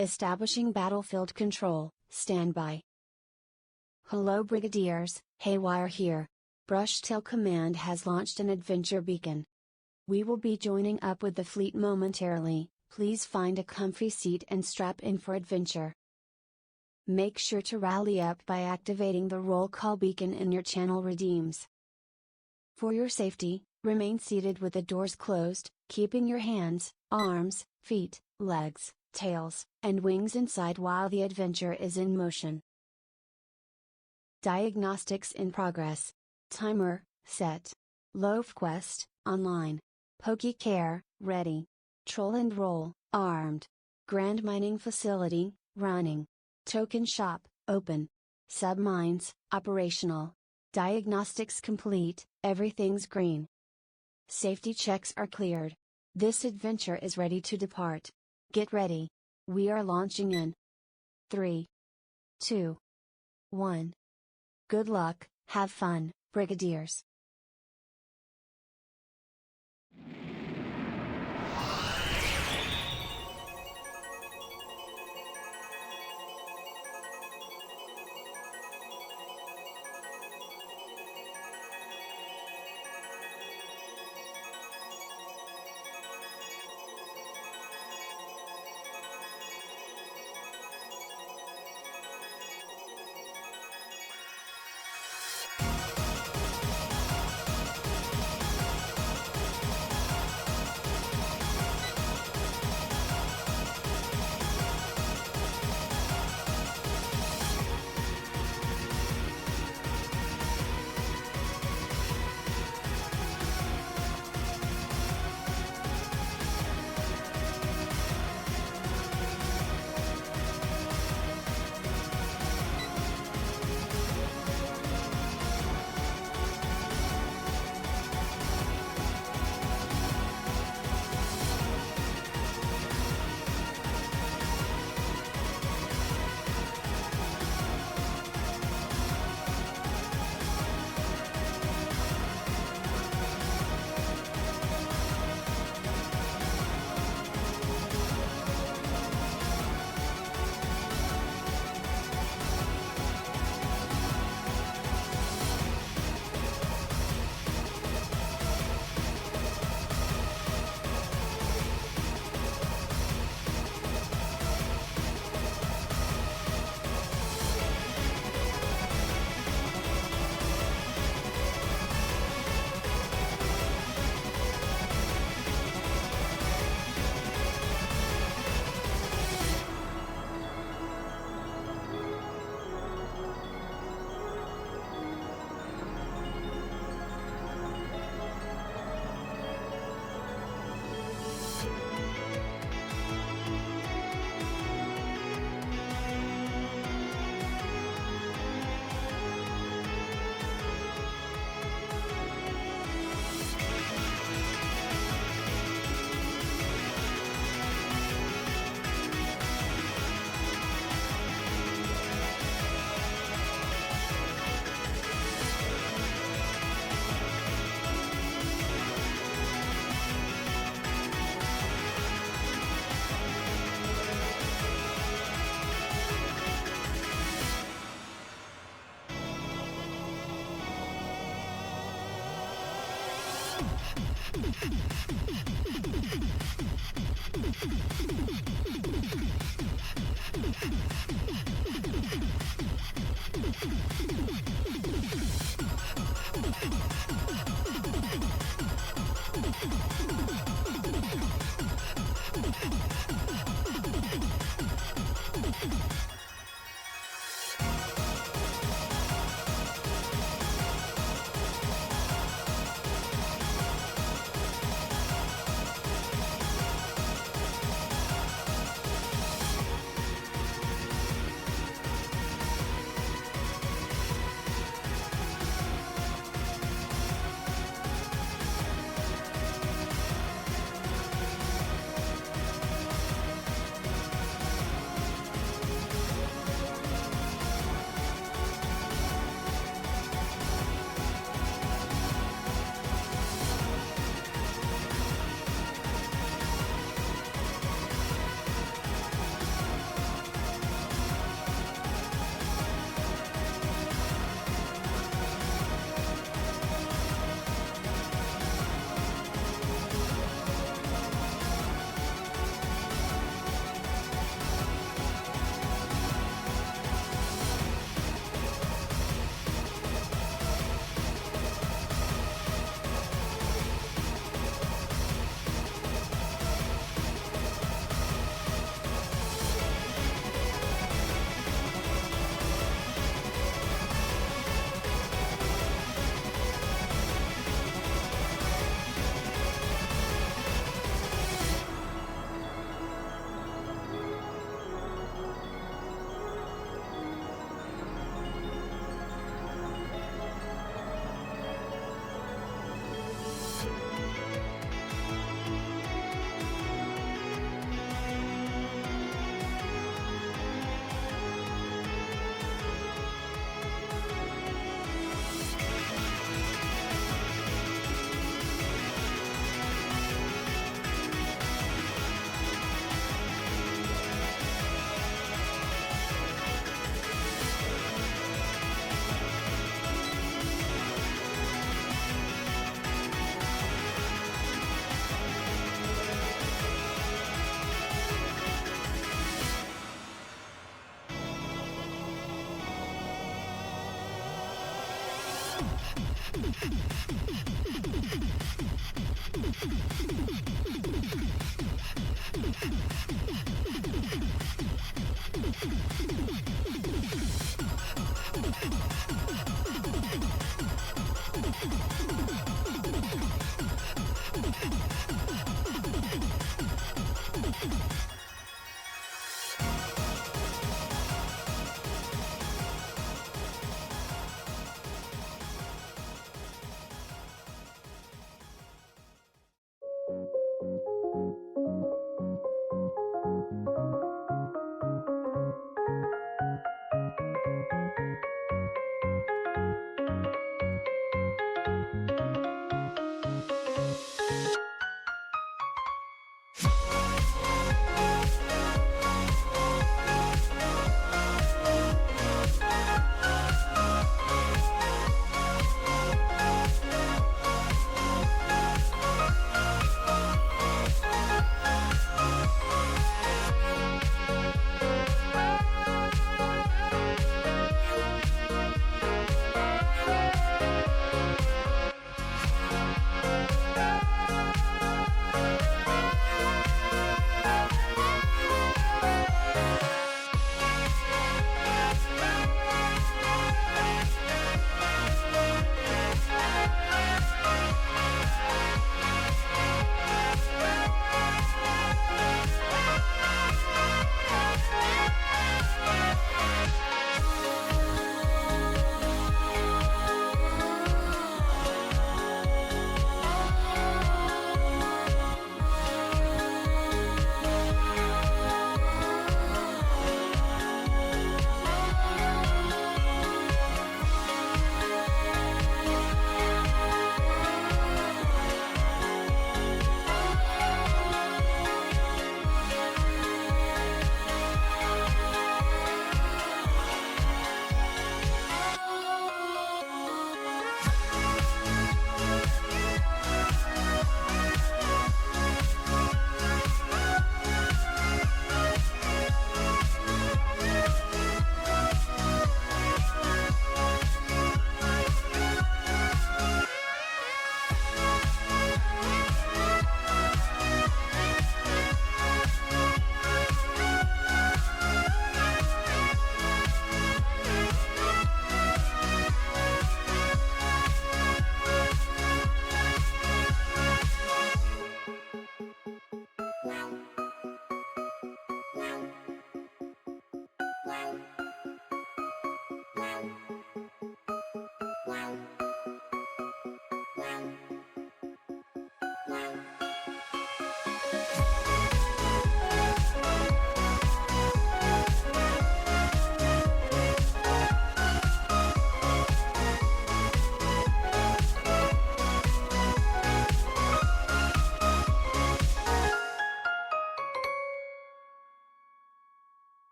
Establishing battlefield control, standby. Hello Brigadiers, Haywire here. Brushtail Command has launched an adventure beacon. We will be joining up with the fleet momentarily, please find a comfy seat and strap in for adventure. Make sure to rally up by activating the roll call beacon in your channel redeems. For your safety, remain seated with the doors closed, keeping your hands, arms, feet, legs, tails, and wings inside while the adventure is in motion. Diagnostics in progress. Timer, set. Loaf Quest, online. PokeCare, ready. Troll and Roll, armed. Grand Mining Facility, running. Token Shop, open. Submines, operational. Diagnostics complete, everything's green. Safety checks are cleared. This adventure is ready to depart. Get ready. We are launching in 3, 2, 1. Good luck, have fun, Brigadiers.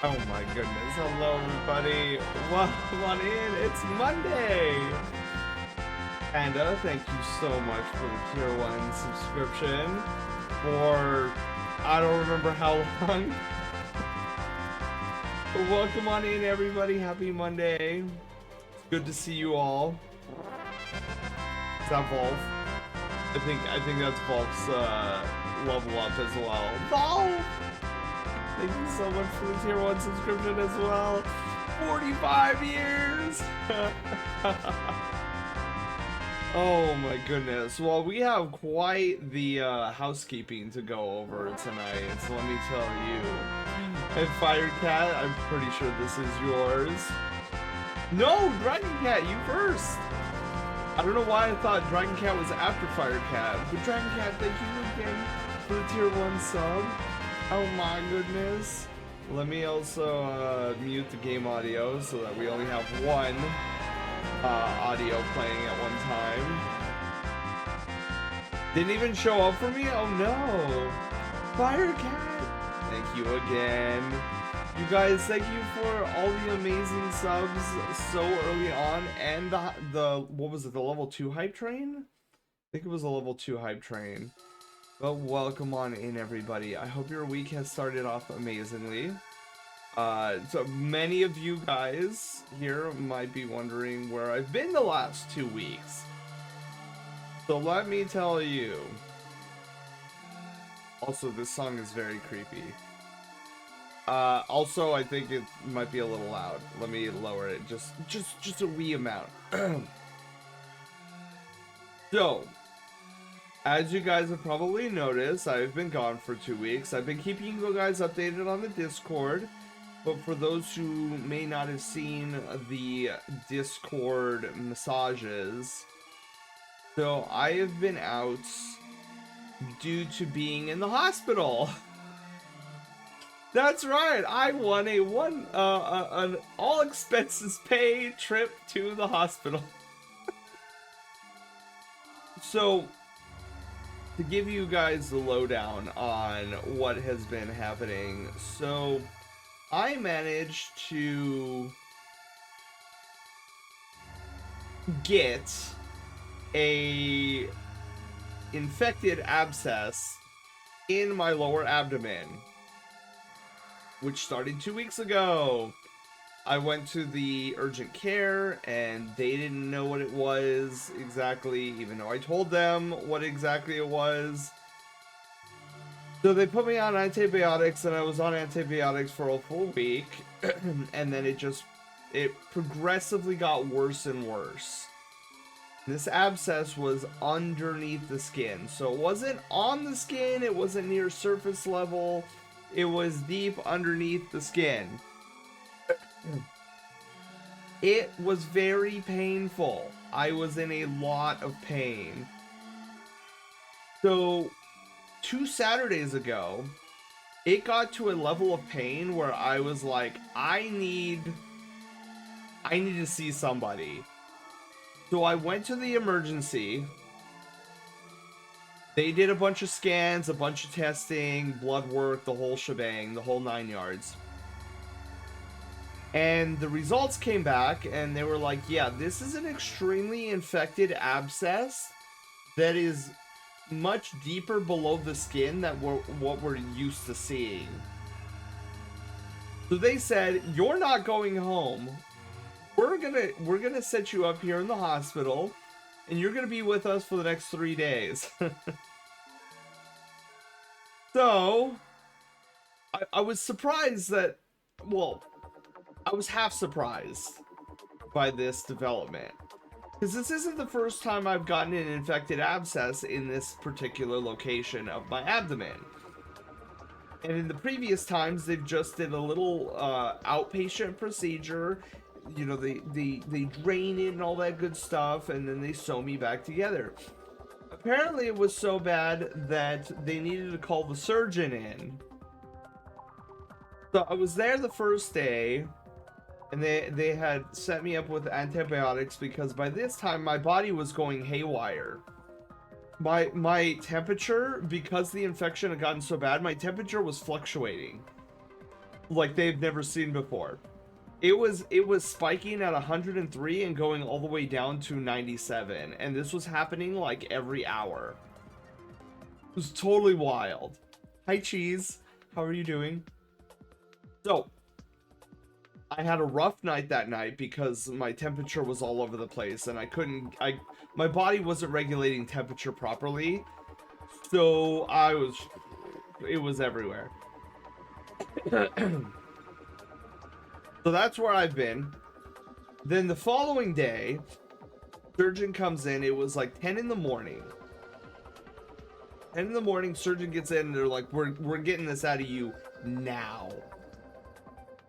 Oh my goodness. Hello everybody. Welcome on in. It's Monday. Panda, thank you so much for the tier 1 subscription. for I don't remember how long. But welcome on in, everybody. Happy Monday. It's good to see you all. Is that Volf? I think that's Volf's level up as well. Volf! Thank you so much for the tier 1 subscription as well. 45 years! Oh my goodness. Well, we have quite the housekeeping to go over tonight, so let me tell you. And Firecat, I'm pretty sure this is yours. No, Dragon Cat, you first! I don't know why I thought Dragon Cat was after Firecat, but Dragon Cat, thank you again for the tier 1 sub. Oh my goodness. Let me also mute the game audio so that we only have one audio playing at one time. Didn't even show up for me? Oh no! Firecat! Thank you again. You guys, thank you for all the amazing subs so early on, and the what was it, the level 2 hype train? I think it was a level 2 hype train. But welcome on in, everybody. I hope your week has started off amazingly. So many of you guys here might be wondering where I've been the last 2 weeks. So let me tell you. Also, this song is very creepy. Also, I think it might be a little loud. Let me lower it just a wee amount. So, as you guys have probably noticed, I've been gone for 2 weeks. I've been keeping you guys updated on the Discord. But for those who may not have seen the Discord massages, so I have been out due to being in the hospital. That's right, I won an all expenses paid trip to the hospital. So, to give you guys the lowdown on what has been happening, so I managed to get a infected abscess in my lower abdomen, which started 2 weeks ago. I went to the urgent care and they didn't know what it was exactly, even though I told them what exactly it was. So they put me on antibiotics, and I was on antibiotics for a full week, and then it progressively got worse and worse. This abscess was underneath the skin, so it wasn't on the skin, it wasn't near surface level, it was deep underneath the skin. It was very painful. I was in a lot of pain. So 2 Saturdays ago, it got to a level of pain where I was like, I need to see somebody. So I went to the emergency. They did a bunch of scans, a bunch of testing, blood work, the whole shebang, the whole 9 yards. And the results came back and they were like, yeah, this is an extremely infected abscess that is much deeper below the skin than what we're used to seeing. So they said, you're not going home. We're gonna set you up here in the hospital, and you're gonna be with us for the next 3 days. So I was surprised that, well, I was half surprised by this development. Because this isn't the first time I've gotten an infected abscess in this particular location of my abdomen. And in the previous times, they've just did a little outpatient procedure. You know, they drain it and all that good stuff, and then they sew me back together. Apparently, it was so bad that they needed to call the surgeon in. So I was there the first day, and they had set me up with antibiotics because by this time my body was going haywire. My temperature, because the infection had gotten so bad, my temperature was fluctuating like they've never seen before. It was spiking at 103 and going all the way down to 97, and this was happening like every hour. It was totally wild. Hi, Cheese. How are you doing? So, I had a rough night that night because my temperature was all over the place and my body wasn't regulating temperature properly. So it was everywhere. So that's where I've been. Then the following day, surgeon comes in. It was like 10 in the morning. 10 in the morning, surgeon gets in and they're like, we're getting this out of you now.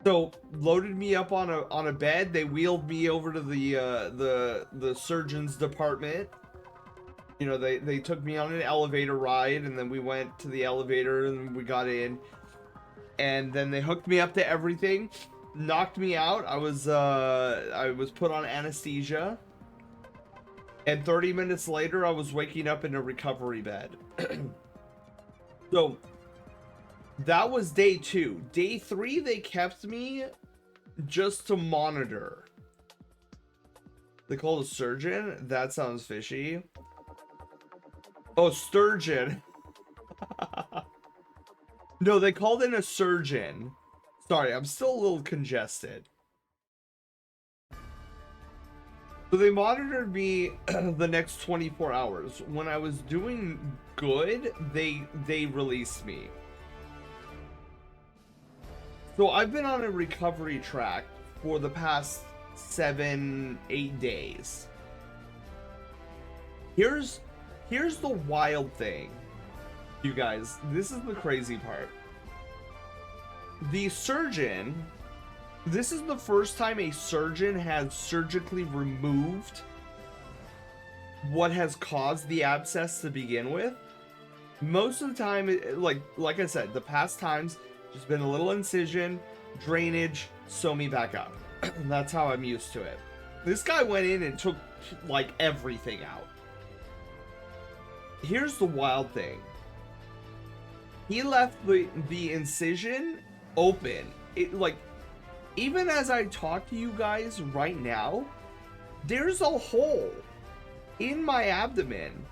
So loaded me up on a bed. They wheeled me over to the surgeon's department. You know, they took me on an elevator ride, and then we went to the elevator and we got in, and then they hooked me up to everything, knocked me out. I was put on anesthesia, and 30 minutes later I was waking up in a recovery bed. So that was day 2. Day 3, they kept me just to monitor. They called a surgeon? That sounds fishy. Oh, sturgeon. No, they called in a surgeon. Sorry, I'm still a little congested. So they monitored me the next 24 hours. When I was doing good, they released me. So I've been on a recovery track for the past 7-8 days. Here's the wild thing, you guys. This is the crazy part. The surgeon, this is the first time a surgeon has surgically removed what has caused the abscess to begin with. Most of the time, like I said, the past times, just been a little incision, drainage, sew me back up. That's how I'm used to it. This guy went in and took like everything out. Here's the wild thing. He left the incision open. It, like, even as I talk to you guys right now, there's a hole in my abdomen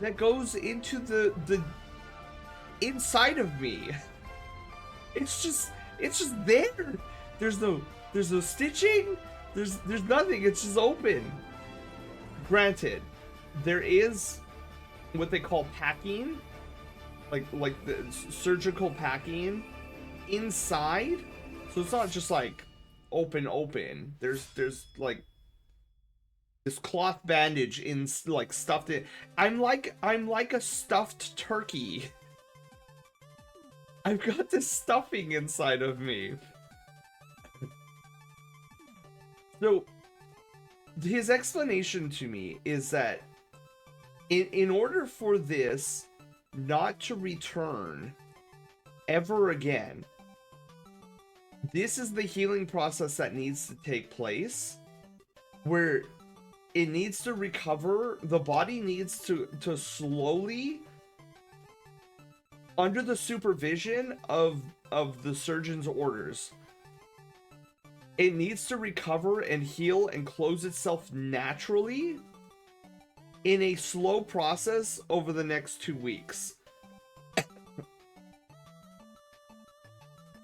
that goes into the inside of me. It's just there. There's no stitching. There's nothing. It's just open. Granted, there is what they call packing, like the surgical packing inside. So it's not just like open. There's like this cloth bandage in, like, stuffed in. I'm like a stuffed turkey. I've got this stuffing inside of me. So his explanation to me is that in order for this not to return ever again, this is the healing process that needs to take place, where it needs to recover. The body needs to slowly, under the supervision of the surgeon's orders, it needs to recover and heal and close itself naturally in a slow process over the next 2 weeks.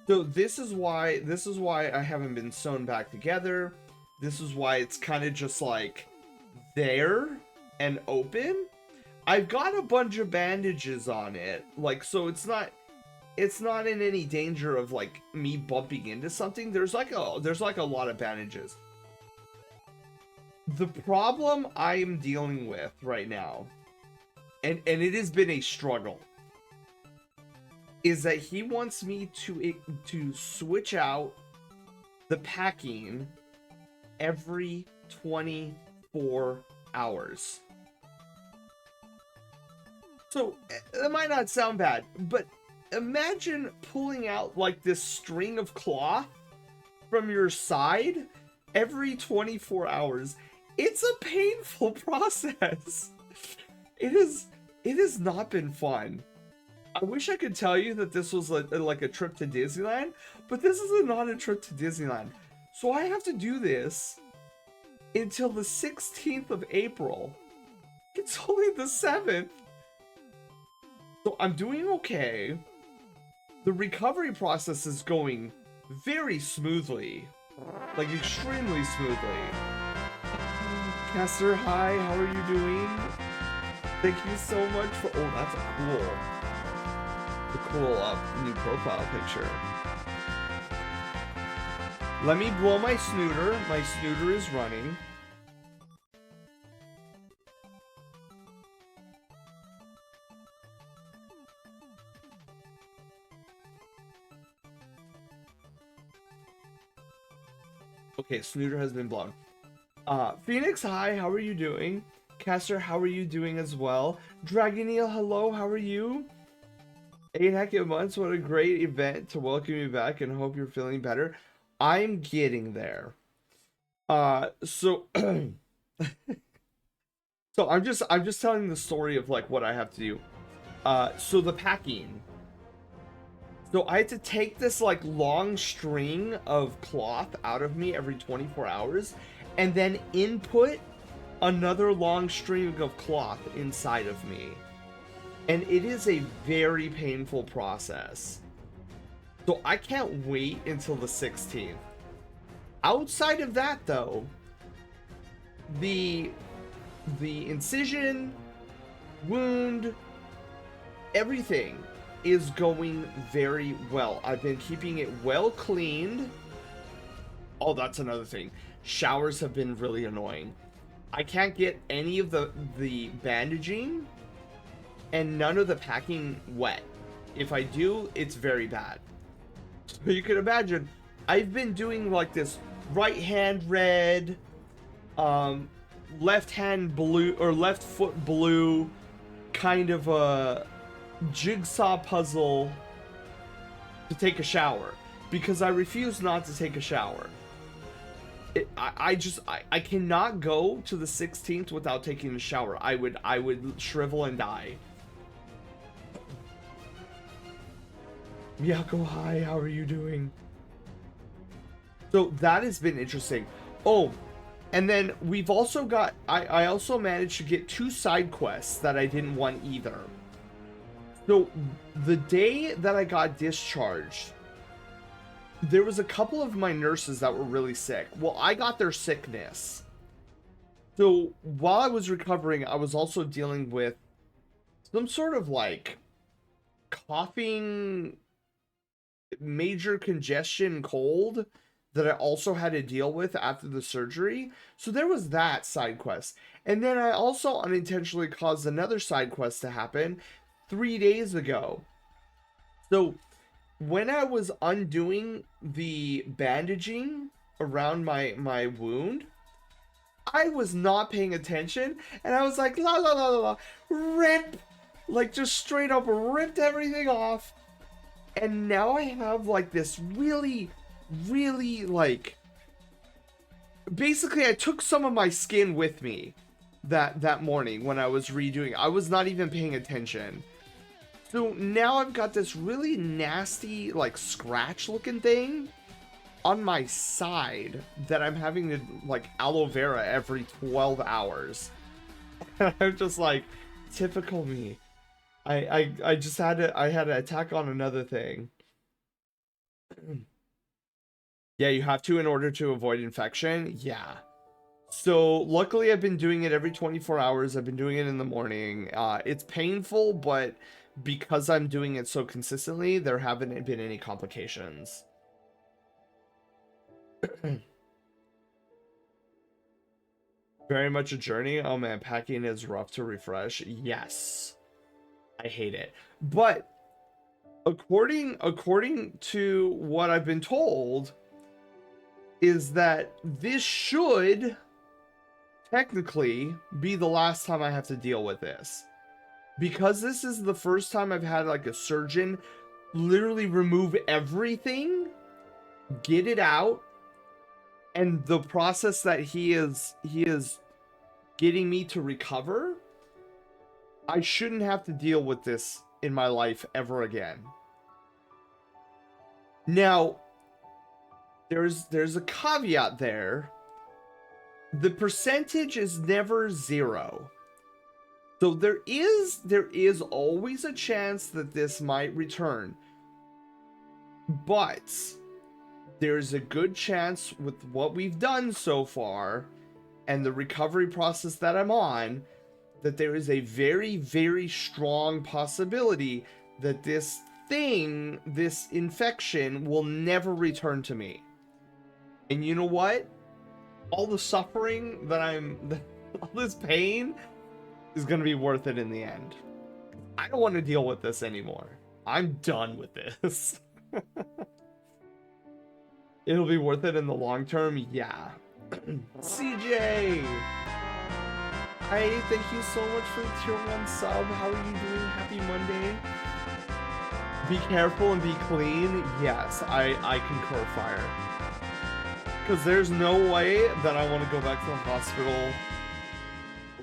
So this is why I haven't been sewn back together. This is why it's kind of just like there and open. I've got a bunch of bandages on it, like, so it's not in any danger of like me bumping into something. There's like a lot of bandages. The problem I am dealing with right now, and it has been a struggle, is that he wants me to switch out the packing every 24 hours. So it might not sound bad, but imagine pulling out like this string of cloth from your side every 24 hours. It's a painful process. It has not been fun. I wish I could tell you that this was like a trip to Disneyland, but this is not a trip to Disneyland. So I have to do this until the 16th of April. It's only the 7th. So I'm doing okay. The recovery process is going very smoothly. Like, extremely smoothly. Caster, hi, how are you doing? Thank you so much for... Oh, that's a cool new profile picture. Let me blow my snooter. My snooter is running. Okay, snooter has been blown. Phoenix, hi, how are you doing? Caster, how are you doing as well? Dragoneel, hello, how are you? 8 heckin' months, what a great event to welcome you back and hope you're feeling better. I'm getting there. So so I'm just telling the story of like what I have to do. So the packing. So I had to take this like long string of cloth out of me every 24 hours and then input another long string of cloth inside of me. And it is a very painful process. So I can't wait until the 16th. Outside of that though, the incision, wound, everything is going very well. I've been keeping it well cleaned. Oh, that's another thing. Showers have been really annoying. I can't get any of the bandaging and none of the packing wet. If I do, it's very bad. So you can imagine, I've been doing like this right hand red, left hand blue, or left foot blue, kind of a jigsaw puzzle to take a shower, because I refuse not to take a shower. I cannot go to the 16th without taking a shower. I would shrivel and die. Miyako, hi, how are you doing? So that has been interesting. Oh, and then we've also got, I also managed to get 2 side quests that I didn't want either. So the day that I got discharged, there was a couple of my nurses that were really sick. Well, I got their sickness. So while I was recovering, I was also dealing with some sort of like coughing, major congestion cold that I also had to deal with after the surgery. So there was that side quest. And then I also unintentionally caused another side quest to happen 3 days ago. So when I was undoing the bandaging around my wound, I was not paying attention, and I was like, la la la la la, rip, like just straight up ripped everything off, and now I have like this really like, basically I took some of my skin with me that morning when I was redoing. I was not even paying attention. So now I've got this really nasty, like, scratch looking thing on my side that I'm having to, like, aloe vera every 12 hours. I'm just like, typical me. I just had to attack on another thing. Yeah, you have to in order to avoid infection. Yeah. So luckily I've been doing it every 24 hours. I've been doing it in the morning. It's painful, but because I'm doing it so consistently, there haven't been any complications. Very much a journey. Oh man, packing is rough to refresh. Yes. I hate it. But according to what I've been told, is that this should technically be the last time I have to deal with this. Because this is the first time I've had like a surgeon literally remove everything, get it out, and the process that he is getting me to recover, I shouldn't have to deal with this in my life ever again. Now, there's a caveat there. The percentage is never 0. So there is always a chance that this might return. But there's a good chance with what we've done so far and the recovery process that I'm on that there is a very, very strong possibility that this thing, this infection, will never return to me. And you know what? All the suffering that all this pain is going to be worth it in the end. I don't want to deal with this anymore. I'm done with this. It'll be worth it in the long term, yeah. CJ! Hi, thank you so much for the tier 1 sub. How are you doing? Happy Monday. Be careful and be clean. Yes, I concur, Fire. Because there's no way that I want to go back to the hospital,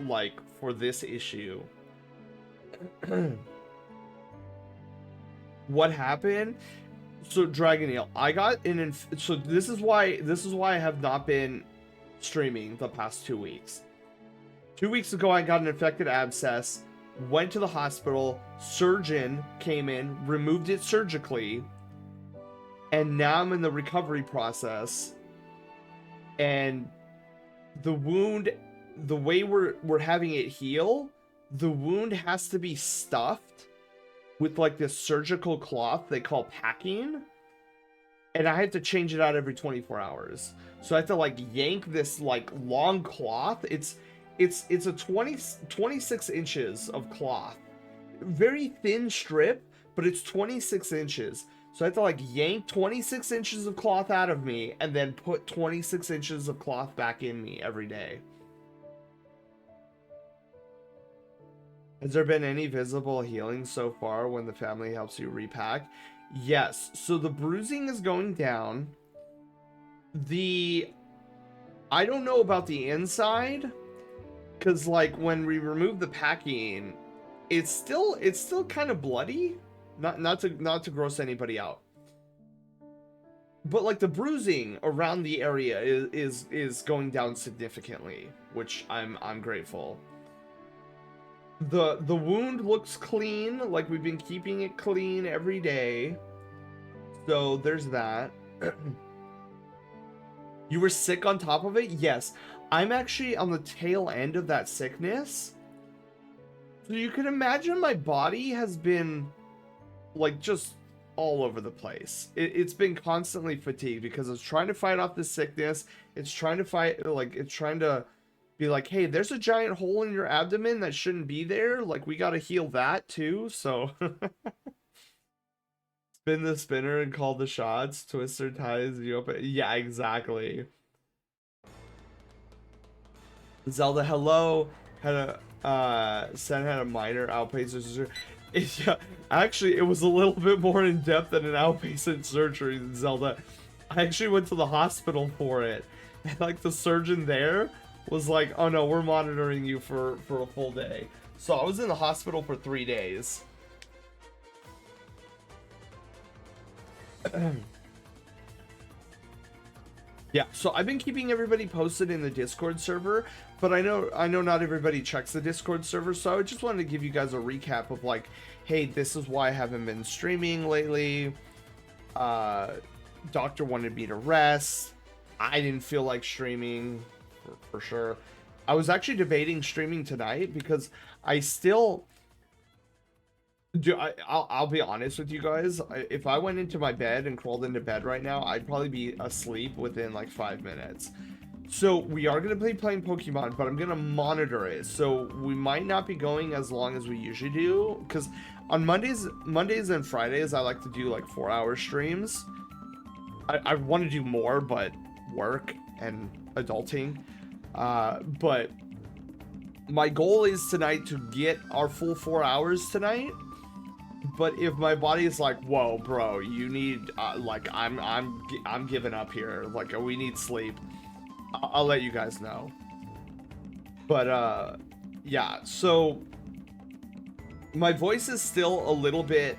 like, for this issue. What happened? So, Dragon Eel, I got so this is why I have not been streaming the past 2 weeks. 2 weeks ago, I got an infected abscess, went to the hospital, surgeon came in, removed it surgically, and now I'm in the recovery process. And the wound, the way we're having it heal, the wound has to be stuffed with like this surgical cloth they call packing, and I have to change it out every 24 hours. So I have to like yank this like long cloth. It's a 26 inches of cloth, very thin strip, but it's 26 inches. So I have to like yank 26 inches of cloth out of me and then put 26 inches of cloth back in me every day. Has there been any visible healing so far when the family helps you repack? Yes. So the bruising is going down. I don't know about the inside, because like when we remove the packing, it's still kind of bloody. Not to gross anybody out, but like the bruising around the area is going down significantly, which I'm grateful. The wound looks clean, like we've been keeping it clean every day. So there's that. You were sick on top of it? Yes. I'm actually on the tail end of that sickness. So you can imagine my body has been like just all over the place. It's been constantly fatigued because it's trying to fight off the sickness. It's trying to be like, hey, there's a giant hole in your abdomen that shouldn't be there. Like, we got to heal that too. So spin the spinner and call the shots. Twister ties you open. Yeah, exactly. Zelda, hello. Had a minor outpatient surgery. Yeah, actually, it was a little bit more in depth than an outpatient surgery, Zelda. I actually went to the hospital for it, and like the surgeon there was like, "Oh no, we're monitoring you for a full day." So I was in the hospital for 3 days. Yeah, so I've been keeping everybody posted in the Discord server, but I know not everybody checks the Discord server, so I just wanted to give you guys a recap of like, hey, this is why I haven't been streaming lately. Doctor wanted me to rest. I didn't feel like streaming for sure. I was actually debating streaming tonight because I still I'll be honest with you guys. If I went into my bed and crawled into bed right now, I'd probably be asleep within like 5 minutes. So we are going to be playing Pokemon, but I'm going to monitor it. So we might not be going as long as we usually do, because on Mondays and Fridays, I like to do like 4-hour streams. I want to do more, but work and adulting. But my goal is tonight to get our full 4 hours tonight. But if my body is like, whoa, bro, you need, like, I'm giving up here. Like, we need sleep. I'll let you guys know. But, yeah, so my voice is still a little bit,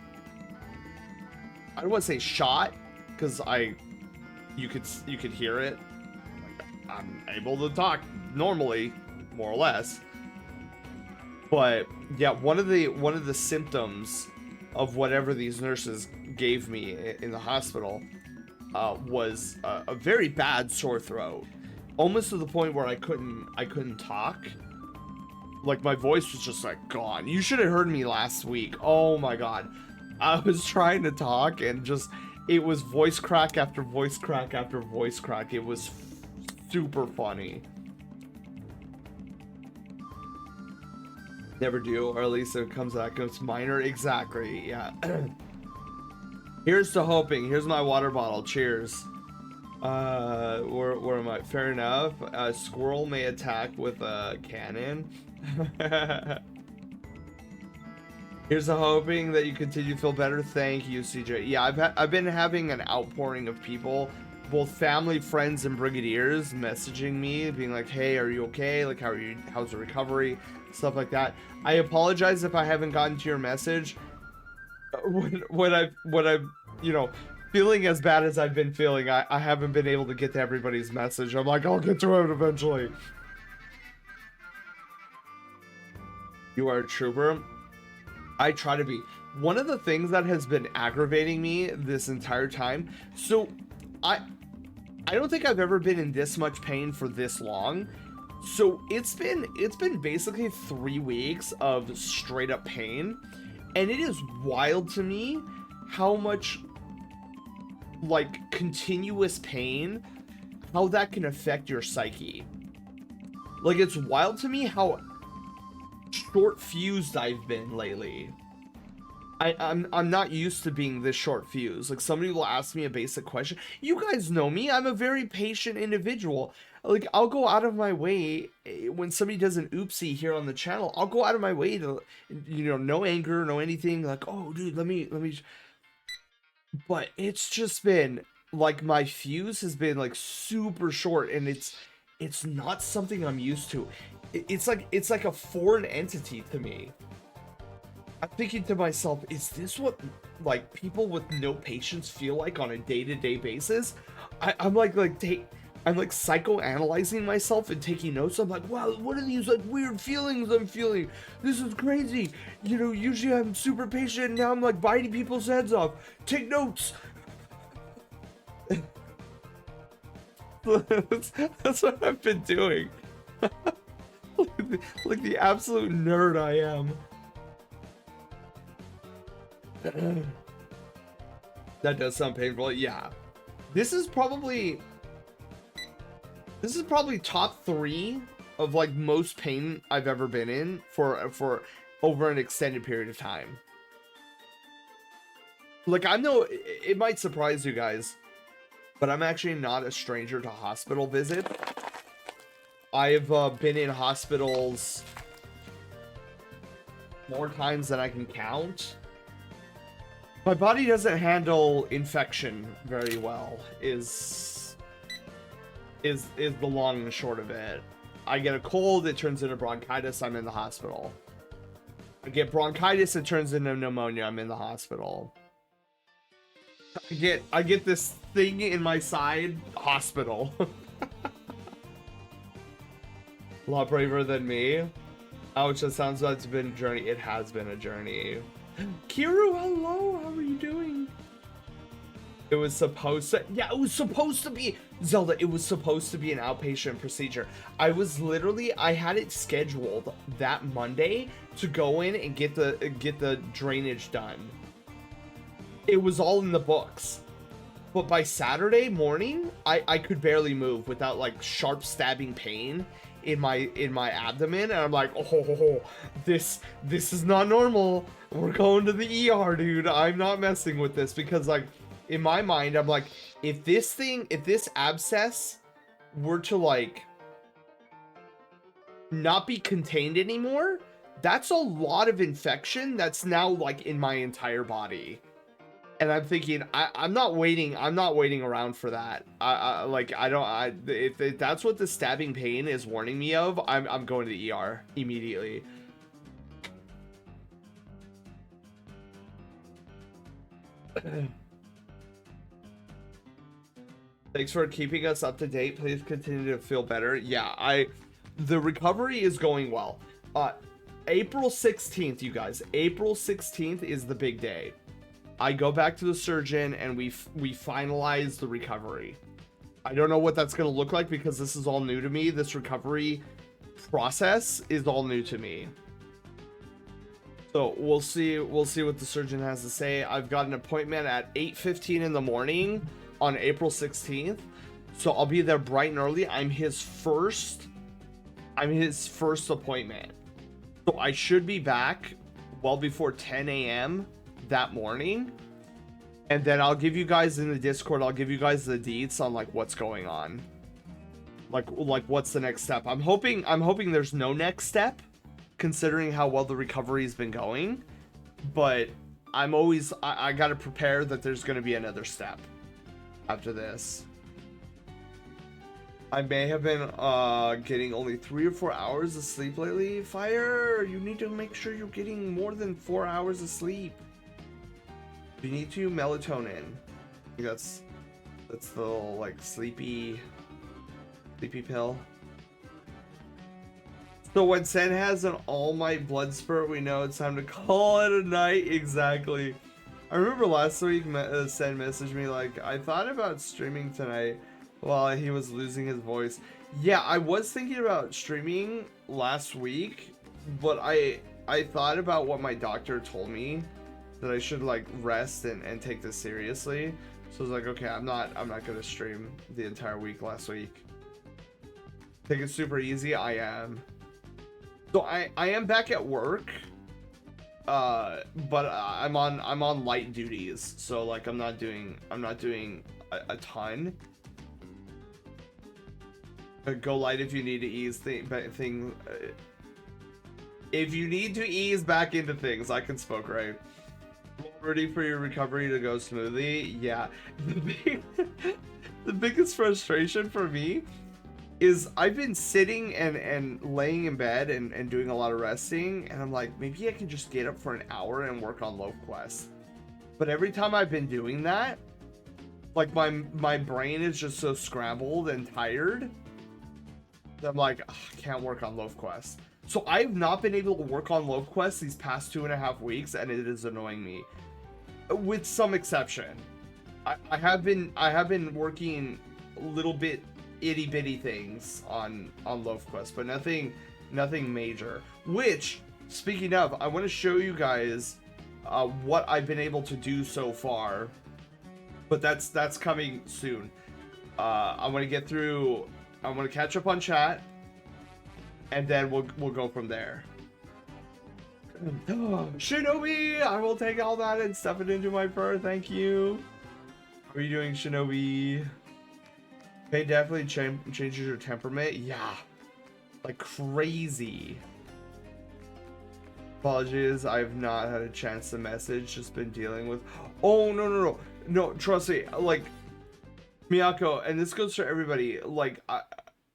I don't want to say shot, because you could hear it. Like, I'm able to talk normally, more or less. But yeah, one of the symptoms of whatever these nurses gave me in the hospital was a very bad sore throat, almost to the point where I couldn't talk. Like my voice was just like gone. You should have heard me last week. Oh my god, I was trying to talk and just it was voice crack after voice crack after voice crack. It was super funny. Never do, or at least it comes out, it's minor. Exactly, yeah. Here's to hoping. Here's my water bottle. Cheers. Where am I? Fair enough. A squirrel may attack with a cannon. Here's to hoping that you continue to feel better. Thank you, CJ. Yeah, I've been having an outpouring of people, both family, friends, and brigadiers messaging me, being like, "Hey, are you okay? Like, how's the recovery?" Stuff like that. I apologize if I haven't gotten to your message. When I've feeling as bad as I've been feeling, I haven't been able to get to everybody's message. I'm like, I'll get to it eventually. You are a trooper. I try to be. One of the things that has been aggravating me this entire time, so I don't think I've ever been in this much pain for this long. So it's been basically 3 weeks of straight up pain, and it is wild to me how much like continuous pain, how that can affect your psyche. Like, it's wild to me how short fused I've been lately. I'm not used to being this short fused. Like, somebody will ask me a basic question. You guys know me. I'm a very patient individual. Like, I'll go out of my way when somebody does an oopsie here on the channel. I'll go out of my way to, no anger, no anything. Like, oh, dude, let me. But it's just been like my fuse has been like super short, and it's not something I'm used to. It's like a foreign entity to me. I'm thinking to myself, is this what like people with no patience feel like on a day-to-day basis? I'm like psychoanalyzing myself and taking notes. I'm like, wow, what are these like weird feelings I'm feeling? This is crazy. Usually I'm super patient, and now I'm like biting people's heads off. Take notes. That's what I've been doing. like the absolute nerd I am. That does sound painful. Yeah. This is probably top 3 of like most pain I've ever been in for over an extended period of time. Like, I know it might surprise you guys, but I'm actually not a stranger to hospital visit. I've been in hospitals more times than I can count. My body doesn't handle infection very well, is the long and short of it. I get a cold, it turns into bronchitis, I'm in the hospital. I get bronchitis, it turns into pneumonia, I'm in the hospital. I get this thing in my side, hospital. A lot braver than me. Ouch, that sounds like it's been a journey. It has been a journey. Kiru, hello, how are you doing? It was supposed to, yeah, it was supposed to be, Zelda, it was supposed to be an outpatient procedure. I had it scheduled that Monday to go in and get the drainage done. It was all in the books. But by Saturday morning, I could barely move without like sharp stabbing pain in my abdomen, and I'm like, oh, this is not normal. We're going to the ER, dude. I'm not messing with this, because like in my mind, I'm like, if this abscess were to like not be contained anymore, that's a lot of infection that's now like in my entire body. And I'm thinking, I'm not waiting around for that. If that's what the stabbing pain is warning me of, I'm going to the ER immediately. Thanks for keeping us up to date. Please continue to feel better. Yeah, the recovery is going well. April 16th, you guys. April 16th is the big day. I go back to the surgeon and we finalize the recovery. I don't know what that's going to look like because this is all new to me. This recovery process is all new to me. So we'll see what the surgeon has to say. I've got an appointment at 8:15 in the morning on April 16th. So I'll be there bright and early. I'm his first appointment. So I should be back well before 10 a.m. that morning. And then I'll give you guys in the Discord, I'll give you guys the deets on like what's going on. Like what's the next step. I'm hoping there's no next step, considering how well the recovery's been going. But I gotta prepare that there's gonna be another step after this. I may have been getting only 3 or 4 hours of sleep lately. Fire! You need to make sure you're getting more than 4 hours of sleep. You need to melatonin. I think that's the little like sleepy pill. So when Sen has an all might blood spurt, we know it's time to call it a night. Exactly. I remember last week Sen messaged me like, I thought about streaming tonight while he was losing his voice. Yeah, I was thinking about streaming last week, but I thought about what my doctor told me, that I should like rest and take this seriously. So I was like, okay, I'm not gonna stream the entire week last week. Take it super easy. I am. So I am back at work, but I'm on light duties. So like I'm not doing a ton. Go light if you need to ease thing. If you need to ease back into things, I can spoke right. Ready for your recovery to go smoothly? Yeah. The biggest frustration for me is I've been sitting and laying in bed and doing a lot of resting, and I'm like, maybe I can just get up for an hour and work on Loaf Quest. But every time I've been doing that, like my brain is just so scrambled and tired that I'm like, I can't work on Loaf Quest. So I've not been able to work on Loaf Quest these past 2.5 weeks, and it is annoying me. With some exception, I have been working a little bit itty bitty things on Loaf Quest, but nothing major. Which, speaking of, I want to show you guys what I've been able to do so far. But that's coming soon. I want to get through. I want to catch up on chat, and then we'll go from there. Shinobi, I will take all that and stuff it into my fur. Thank you. How are you doing, Shinobi? Pain definitely changes your temperament. Yeah, like crazy. Apologies, I've not had a chance to message. Just been dealing with. Oh no! Trust me, like Miyako, and this goes for everybody. Like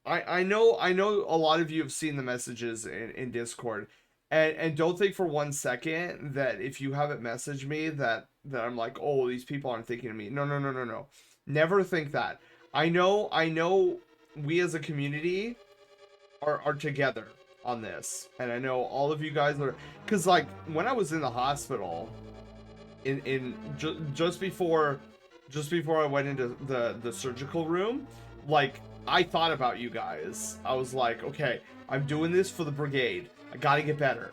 I know a lot of you have seen the messages in Discord. And don't think for 1 second that if you haven't messaged me that I'm like, oh, these people aren't thinking of me. No. Never think that. I know we as a community are together on this. And I know all of you guys are, because like when I was in the hospital just before I went into the surgical room, like I thought about you guys. I was like, okay, I'm doing this for the brigade. I gotta get better.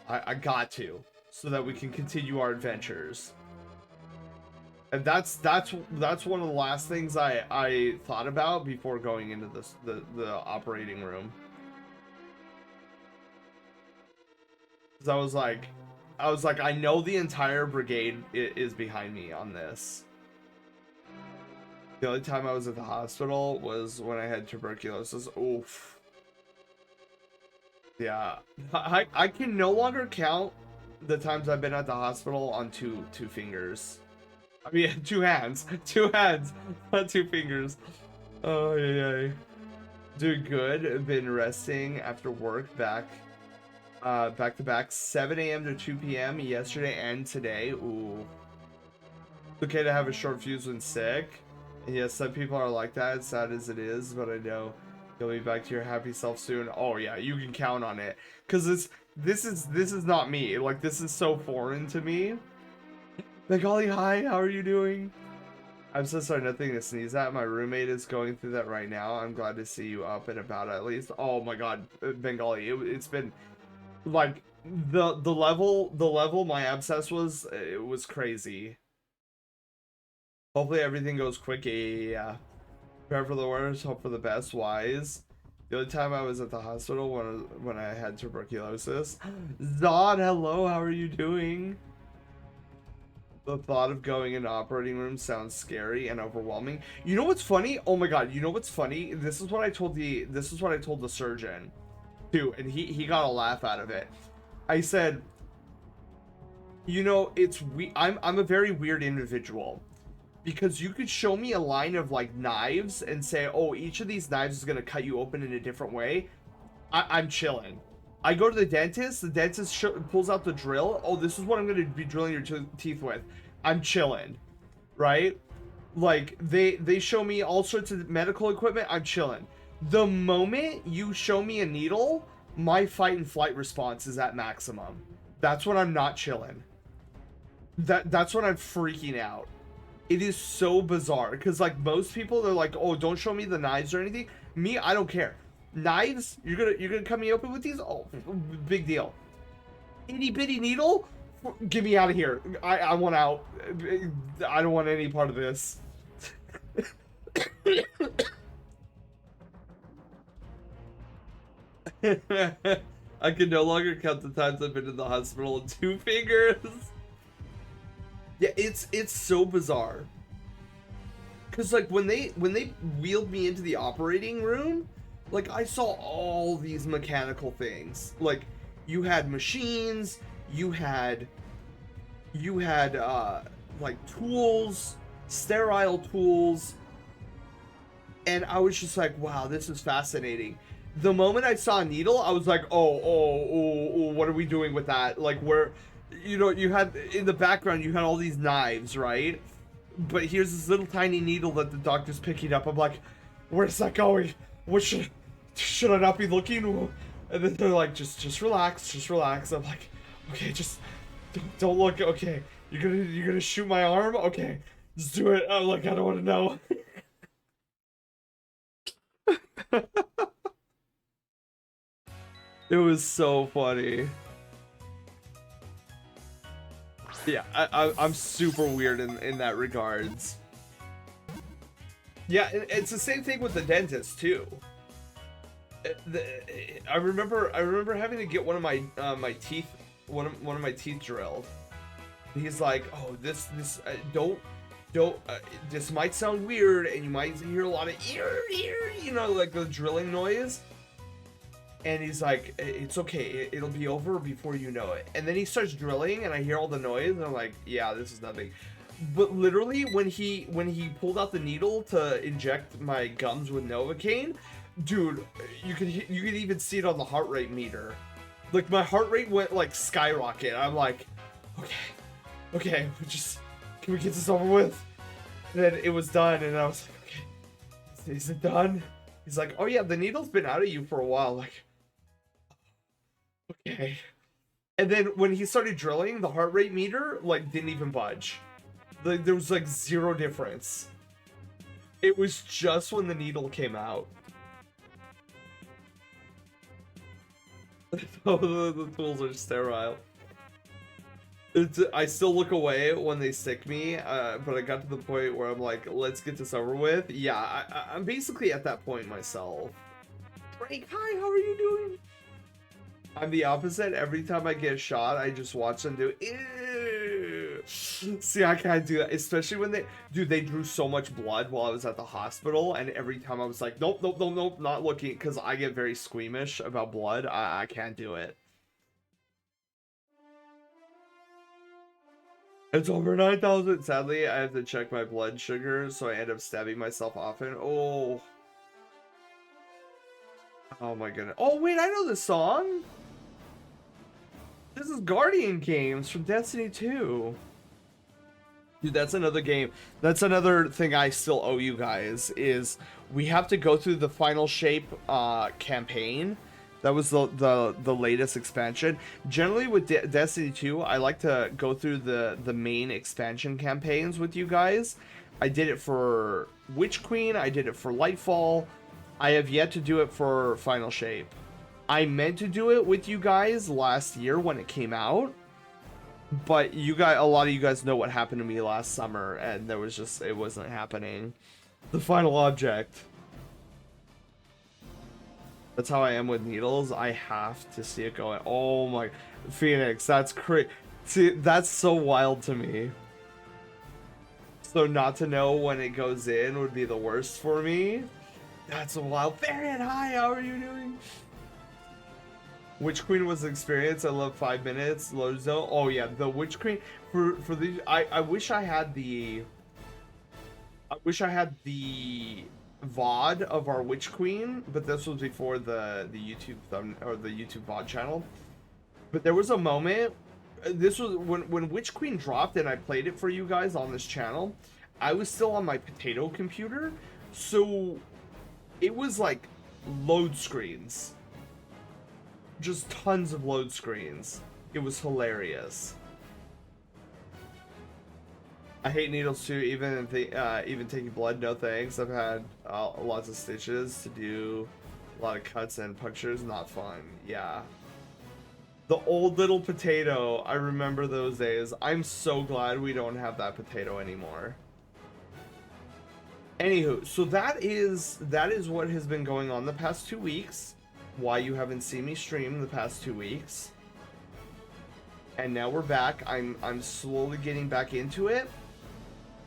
I got to, so that we can continue our adventures. And that's one of the last things I thought about before going into the operating room. Because I was like, I know the entire brigade is behind me on this. The only time I was at the hospital was when I had tuberculosis. Oof. Yeah, I can no longer count the times I've been at the hospital on two fingers. I mean, 2 hands, not 2 fingers. Oh yeah. Doing good. Been resting after work. Back to back 7 a.m. to 2 p.m. yesterday and today. Ooh. It's okay to have a short fuse when sick. And yes, some people are like that, as sad as it is, but I know You'll be back to your happy self soon. Oh yeah, you can count on it. Cause this is not me. Like this is so foreign to me. Bengali, hi, how are you doing? I'm so sorry, nothing to sneeze at. My roommate is going through that right now. I'm glad to see you up and about at least. Oh my god, Bengali, it's been like the level my abscess was, it was crazy. Hopefully everything goes quick. Yeah. Prepare for the worst, hope for the best. Wise. The only time I was at the hospital when I had tuberculosis. Zod, hello, how are you doing? The thought of going into operating room sounds scary and overwhelming. You know what's funny? Oh my god, you know what's funny? This is what I told the surgeon too, and he got a laugh out of it. I said, you know, I'm a very weird individual. Because you could show me a line of like knives and say, oh, each of these knives is gonna cut you open in a different way. I'm chilling. I go to the dentist pulls out the drill. Oh, this is what I'm gonna be drilling your teeth with. I'm chilling, right? Like they show me all sorts of medical equipment. I'm chilling. The moment you show me a needle, my fight and flight response is at maximum. That's when I'm not chilling. That's when I'm freaking out. It is so bizarre because like most people, they're like, oh, don't show me the knives or anything. Me, I don't care. Knives, you're gonna cut me open with these? Oh, big deal. Itty bitty needle, get me out of here. I want out. I don't want any part of this. I can no longer count the times I've been in the hospital in 2 fingers. Yeah, it's so bizarre. Cause like when they wheeled me into the operating room, like I saw all these mechanical things. Like you had machines, you had like tools, sterile tools, and I was just like, wow, this is fascinating. The moment I saw a needle, I was like, oh, what are we doing with that? Like where, you know, you had in the background, you had all these knives, right? But here's this little tiny needle that the doctor's picking up. I'm like, where's that going? What should I not be looking? And then they're like, just relax, just relax. I'm like, okay, just don't look. Okay, you're gonna shoot my arm. Okay, just do it. I'm like, I don't want to know. It was so funny. Yeah, I'm super weird in that regards. Yeah, it's the same thing with the dentist too. I remember having to get one of my my teeth one of my teeth drilled. He's like, oh, this don't this might sound weird and you might hear a lot of ear, you know, like the drilling noise. And he's like, it's okay, it'll be over before you know it. And then he starts drilling and I hear all the noise and I'm like, yeah, this is nothing. But literally when he pulled out the needle to inject my gums with Novocaine, dude, you could even see it on the heart rate meter. Like my heart rate went like skyrocket. I'm like, okay, can we get this over with? And then it was done and I was like, okay, is it done? He's like, oh yeah, the needle's been out of you for a while. Like, okay. And then when he started drilling, the heart rate meter like didn't even budge. Like there was like zero difference. It was just when the needle came out. The tools are sterile. I still look away when they stick me, but I got to the point where I'm like, let's get this over with. Yeah, I'm basically at that point myself. Drake, hi, how are you doing? I'm the opposite. Every time I get shot, I just watch them do, ew. See, I can't do that, especially when they drew so much blood while I was at the hospital, and every time I was like, nope, not looking, because I get very squeamish about blood. I can't do it. It's over 9,000. Sadly, I have to check my blood sugar, so I end up stabbing myself often. Oh my goodness. Oh wait, I know this song. This is Guardian Games from Destiny 2. Dude, that's another game. That's another thing I still owe you guys, is we have to go through the Final Shape campaign. That was the latest expansion. Generally with Destiny 2, I like to go through the main expansion campaigns with you guys. I did it for Witch Queen, I did it for Lightfall. I have yet to do it for Final Shape. I meant to do it with you guys last year when it came out. But you guys, a lot of you guys know what happened to me last summer, and there was just, it wasn't happening. The final object. That's how I am with needles. I have to see it going. Oh my, Phoenix, that's crazy. See, that's so wild to me. So not to know when it goes in would be the worst for me. That's a wild. Varian, hi, how are you doing? Witch Queen was an experience. I love 5 minutes. Load zone. Oh yeah, the Witch Queen for the. I wish I had the. I wish I had the VOD of our Witch Queen, but this was before the YouTube or the YouTube VOD channel. But there was a moment. This was when Witch Queen dropped, and I played it for you guys on this channel. I was still on my potato computer, so it was like load screens. Just tons of load screens. It was hilarious. I hate needles too, even taking blood, no thanks. I've had lots of stitches to do, a lot of cuts and punctures, not fun. Yeah. The old little potato, I remember those days. I'm so glad we don't have that potato anymore. Anywho, so that is what has been going on the past 2 weeks. Why you haven't seen me stream the past 2 weeks. And now we're back. I'm slowly getting back into it.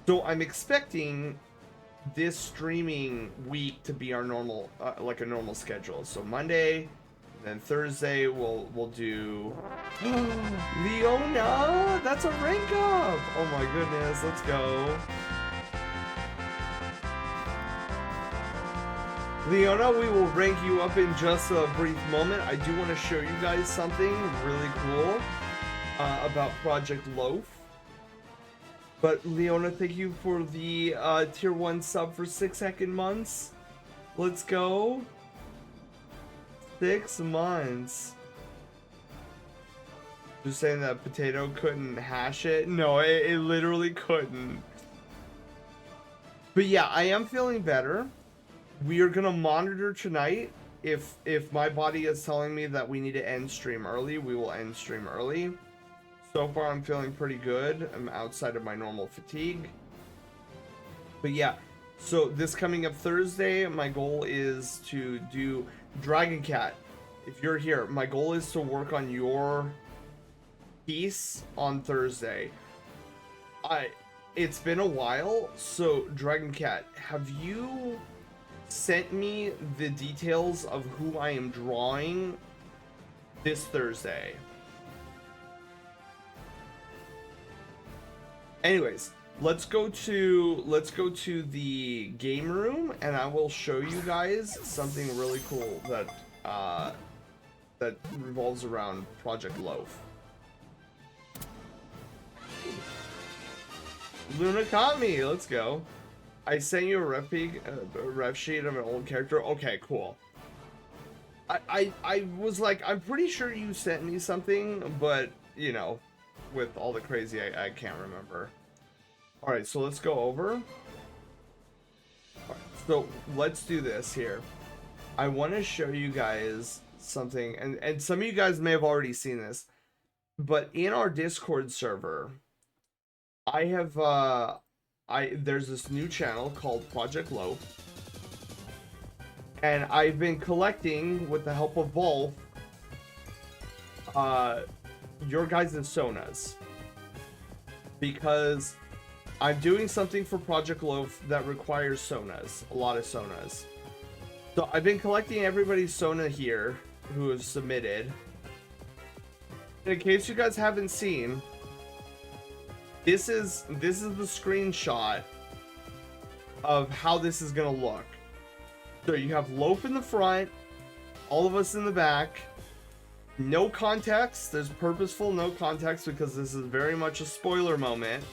So I'm expecting this streaming week to be our normal, like a normal schedule. So Monday, then Thursday we'll do Leona. That's a rank up. Oh my goodness, let's go. Leona, we will rank you up in just a brief moment. I do want to show you guys something really cool about Project Loaf. But Leona, thank you for the tier 1 sub for 6 heckin' months. Let's go. 6 months. Just saying that potato couldn't hash it. No, it literally couldn't. But yeah, I am feeling better. We are gonna monitor tonight. If my body is telling me that we need to end stream early, we will end stream early. So far, I'm feeling pretty good. I'm outside of my normal fatigue. But yeah, so this coming up Thursday, my goal is to do Dragon Cat. If you're here, my goal is to work on your piece on Thursday. It's been a while, so Dragon Cat, have you sent me the details of who I am drawing this Thursday? Anyways, let's go to the game room, and I will show you guys something really cool that revolves around Project Loaf. Luna caught me. Let's go. I sent you a ref sheet of an old character. Okay, cool. I was like, I'm pretty sure you sent me something, but you know, with all the crazy, I can't remember. All right, so let's go over. All right, so let's do this here. I want to show you guys something, and some of you guys may have already seen this, but in our Discord server, I have there's this new channel called Project Loaf, and I've been collecting, with the help of Wolf, your guys' sonas, because I'm doing something for Project Loaf that requires sonas, a lot of sonas. So I've been collecting everybody's sona here who has submitted. In case you guys haven't seen, this is the screenshot of how this is gonna look. So you have Loaf in the front, all of us in the back. No context. There's purposeful no context because this is very much a spoiler moment.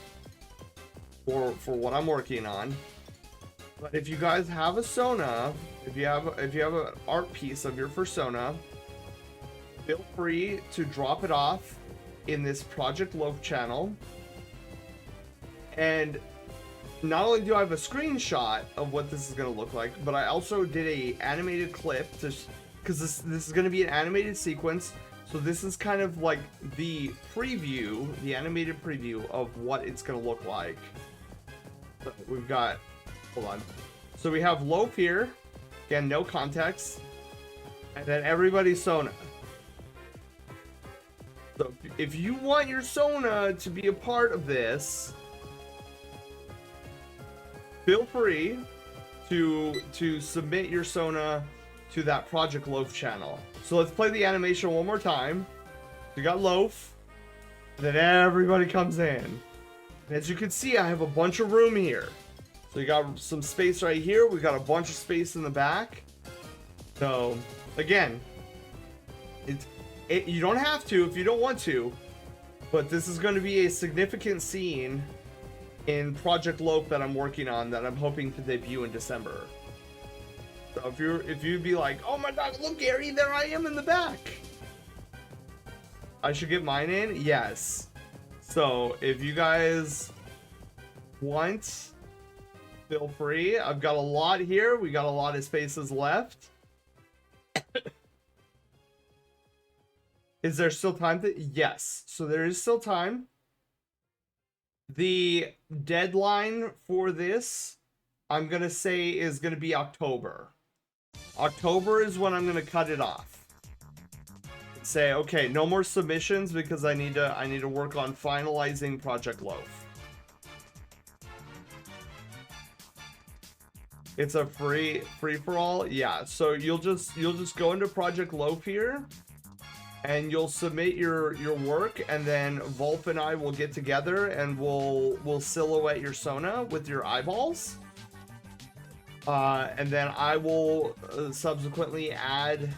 for what I'm working on. But if you guys have a Sona, if you have an art piece of your persona, feel free to drop it off in this Project Loaf channel. And not only do I have a screenshot of what this is going to look like, but I also did a animated clip because this is going to be an animated sequence. So this is kind of like the preview, the animated preview of what it's going to look like. So we've got, hold on. So we have Loaf here, again, no context, and then everybody's Sona. So if you want your Sona to be a part of this, feel free to submit your Sona to that Project Loaf channel. So let's play the animation one more time. We got Loaf, then everybody comes in. As you can see, I have a bunch of room here. So you got some space right here. We got a bunch of space in the back. So again, you don't have to if you don't want to, but this is going to be a significant scene in Project Loaf that I'm working on that I'm hoping to debut in December. So if you'd be like, oh my god, look Gary, there I am in the back. I should get mine in? Yes. So if you guys want, feel free. I've got a lot here. We got a lot of spaces left. Is there still time to? Yes. So there is still time. The deadline for this, I'm going to say, is going to be October. October is when I'm going to cut it off. Say, okay, no more submissions because I need to work on finalizing Project Loaf. It's a free for all. Yeah, so you'll just go into Project Loaf here and you'll submit your work, and then Volp and I will get together and we'll silhouette your Sona with your eyeballs. And then I will subsequently add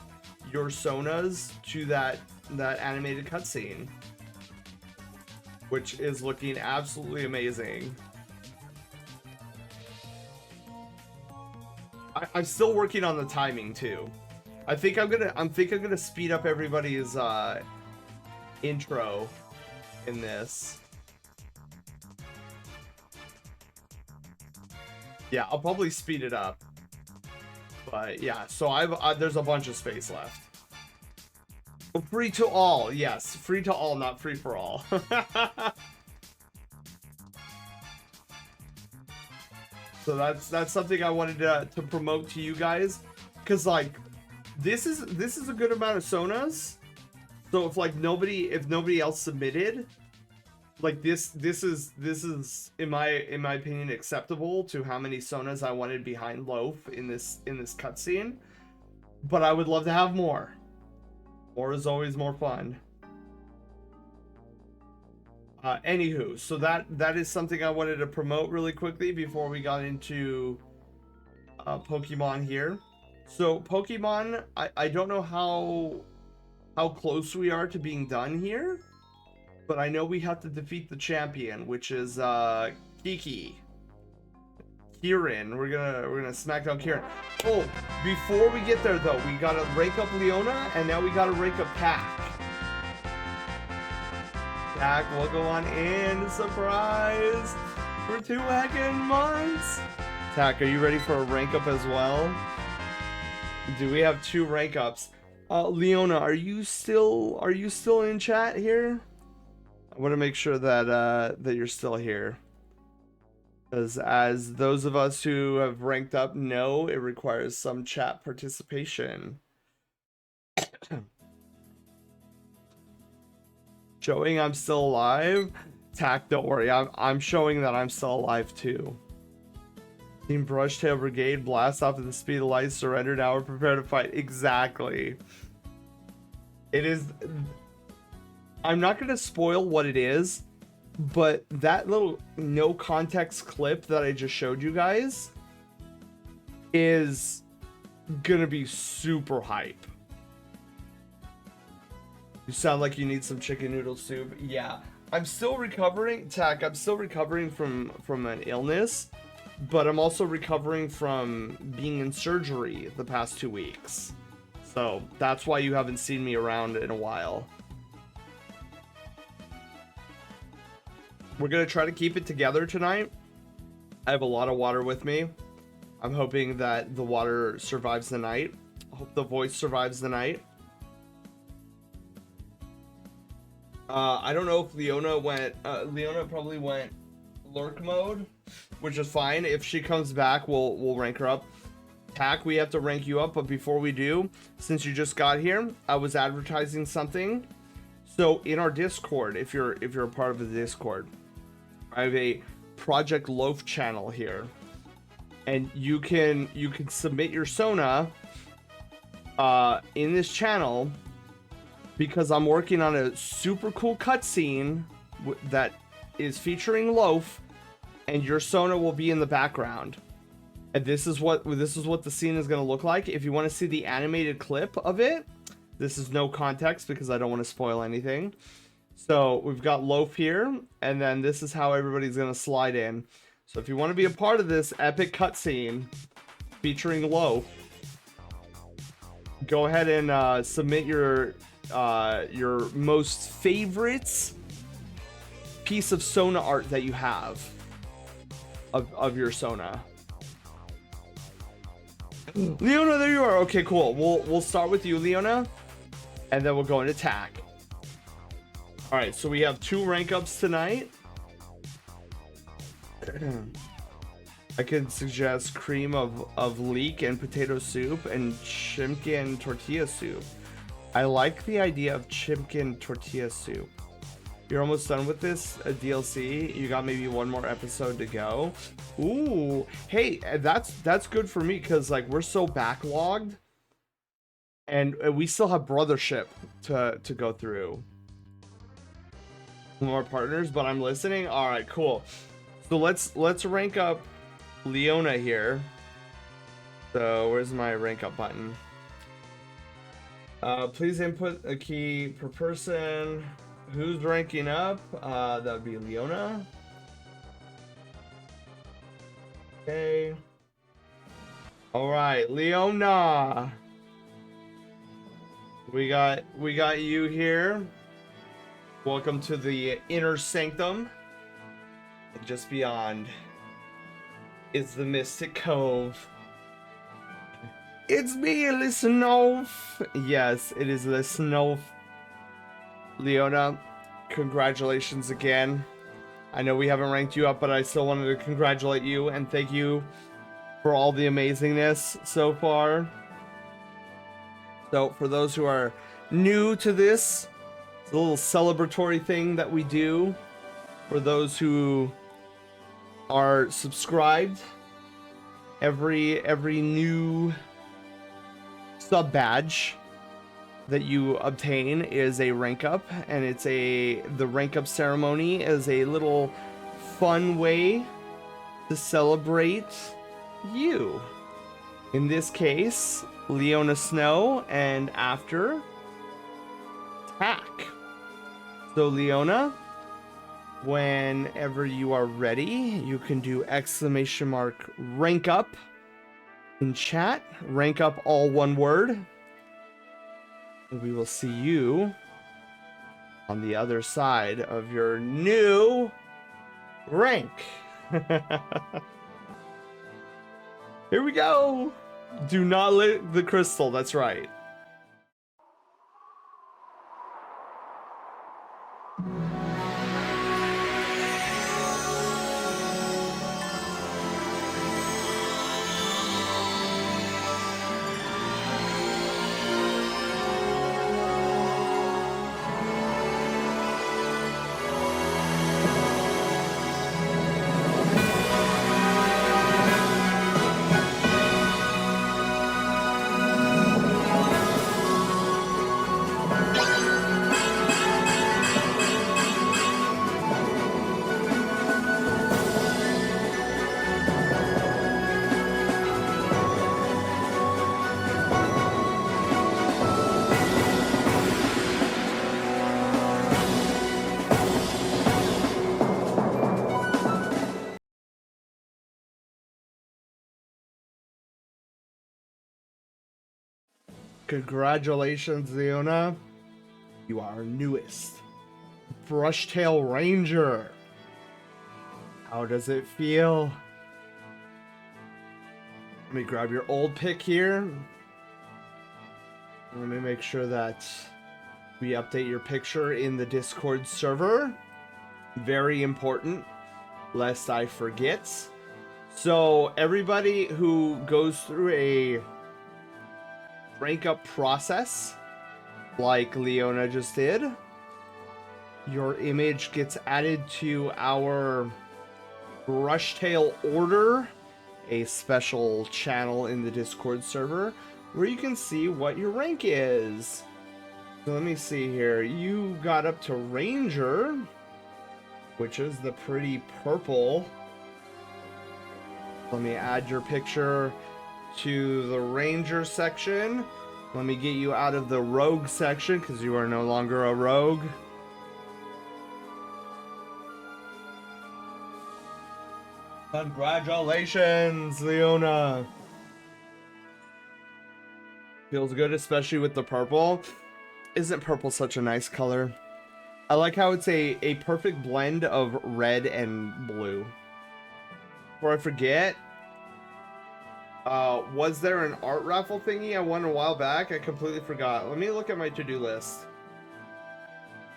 your Sonas to that animated cutscene, which is looking absolutely amazing. I'm still working on the timing too. I think I'm gonna speed up everybody's intro in this. Yeah, I'll probably speed it up. But yeah, so there's a bunch of space left. Free to all, yes, free to all, not free for all. So that's something I wanted to promote to you guys, because like this is a good amount of Sonas. So if nobody else submitted, like this is in my opinion acceptable to how many Sonas I wanted behind Loaf in this cutscene. But I would love to have more. More is always more fun. Anywho, so that is something I wanted to promote really quickly before we got into Pokemon here. So Pokemon, I don't know how close we are to being done here, but I know we have to defeat the champion, which is Kiki. Kieran, we're gonna Smackdown Kieran. Oh, before we get there though, we gotta rank up Leona, and now we gotta rank up Pack. Pack will go on in, surprise, for 2 heckin' months. Tack, are you ready for a rank up as well? Do we have 2 rank ups? Leona, are you still in chat here? I want to make sure that that you're still here, because as those of us who have ranked up know, it requires some chat participation. Showing I'm still alive. Tack, don't worry, I'm showing that I'm still alive too. Team Brushtail Brigade blast off at the speed of light, surrender now, we're prepared to fight. Exactly. It is. I'm not going to spoil what it is, but that little no context clip that I just showed you guys is going to be super hype. You sound like you need some chicken noodle soup. Yeah, I'm still recovering, Tack. I'm still recovering from an illness, but I'm also recovering from being in surgery the past 2 weeks. So that's why you haven't seen me around in a while. We're gonna try to keep it together tonight. I have a lot of water with me. I'm hoping that the water survives the night. I hope the voice survives the night. I don't know if Leona went, Leona probably went lurk mode, which is fine. If she comes back, we'll rank her up. Tack, we have to rank you up, but before we do, since you just got here, I was advertising something. So in our Discord, if you're a part of the Discord, I have a Project Loaf channel here, and you can submit your Sona in this channel, because I'm working on a super cool cutscene that is featuring Loaf, and your Sona will be in the background. And this is what the scene is going to look like. If you want to see the animated clip of it, this is no context because I don't want to spoil anything. So we've got Loaf here, and then this is how everybody's going to slide in. So if you want to be a part of this epic cutscene featuring Loaf, go ahead and submit your most favorite piece of Sona art that you have of your Sona. Leona, there you are. Okay, cool. We'll start with you, Leona, and then we'll go into Tack. All right, so we have 2 rank ups tonight. I could suggest cream of leek and potato soup and chimkin tortilla soup. I like the idea of chimkin tortilla soup. You're almost done with this DLC. You got maybe 1 more episode to go. Ooh, hey, that's good for me because like we're so backlogged, and we still have brothership to go through. More partners, but I'm listening. All right, cool. So let's rank up Leona here. So where's my rank up button? Please input a key per person. Who's ranking up? That would be Leona. Okay. All right, Leona. We got you here. Welcome to the inner sanctum. And just beyond is the Mystic Cove. It's me, Listenolf. Yes, it is Listenolf. Leona, congratulations again. I know we haven't ranked you up, but I still wanted to congratulate you and thank you for all the amazingness so far. So for those who are new to this, it's a little celebratory thing that we do. For those who are subscribed, every new sub badge that you obtain is a rank up, and the rank up ceremony is a little fun way to celebrate you. In this case, Leona Snow, and after Tack. So Leona, whenever you are ready, you can do !! rank up in chat. Rank up all one word. And we will see you on the other side of your new rank. Here we go. Do not lit the crystal. That's right. Congratulations, Leona. You are our newest Brushtail Ranger. How does it feel? Let me grab your old pic here. Let me make sure that we update your picture in the Discord server. Very important, lest I forget. So everybody who goes through a rank up process, like Leona just did, your image gets added to our Brushtail Order, a special channel in the Discord server where you can see what your rank is. So let me see here. You got up to Ranger, which is the pretty purple. Let me add your picture to the Ranger section. Let me get you out of the Rogue section because you are no longer a Rogue. Congratulations, Leona. Feels good, especially with the purple. Isn't purple such a nice color? I like how it's a perfect blend of red and blue. Before I forget, was there an art raffle thingy I won a while back? I completely forgot. Let me look at my to-do list.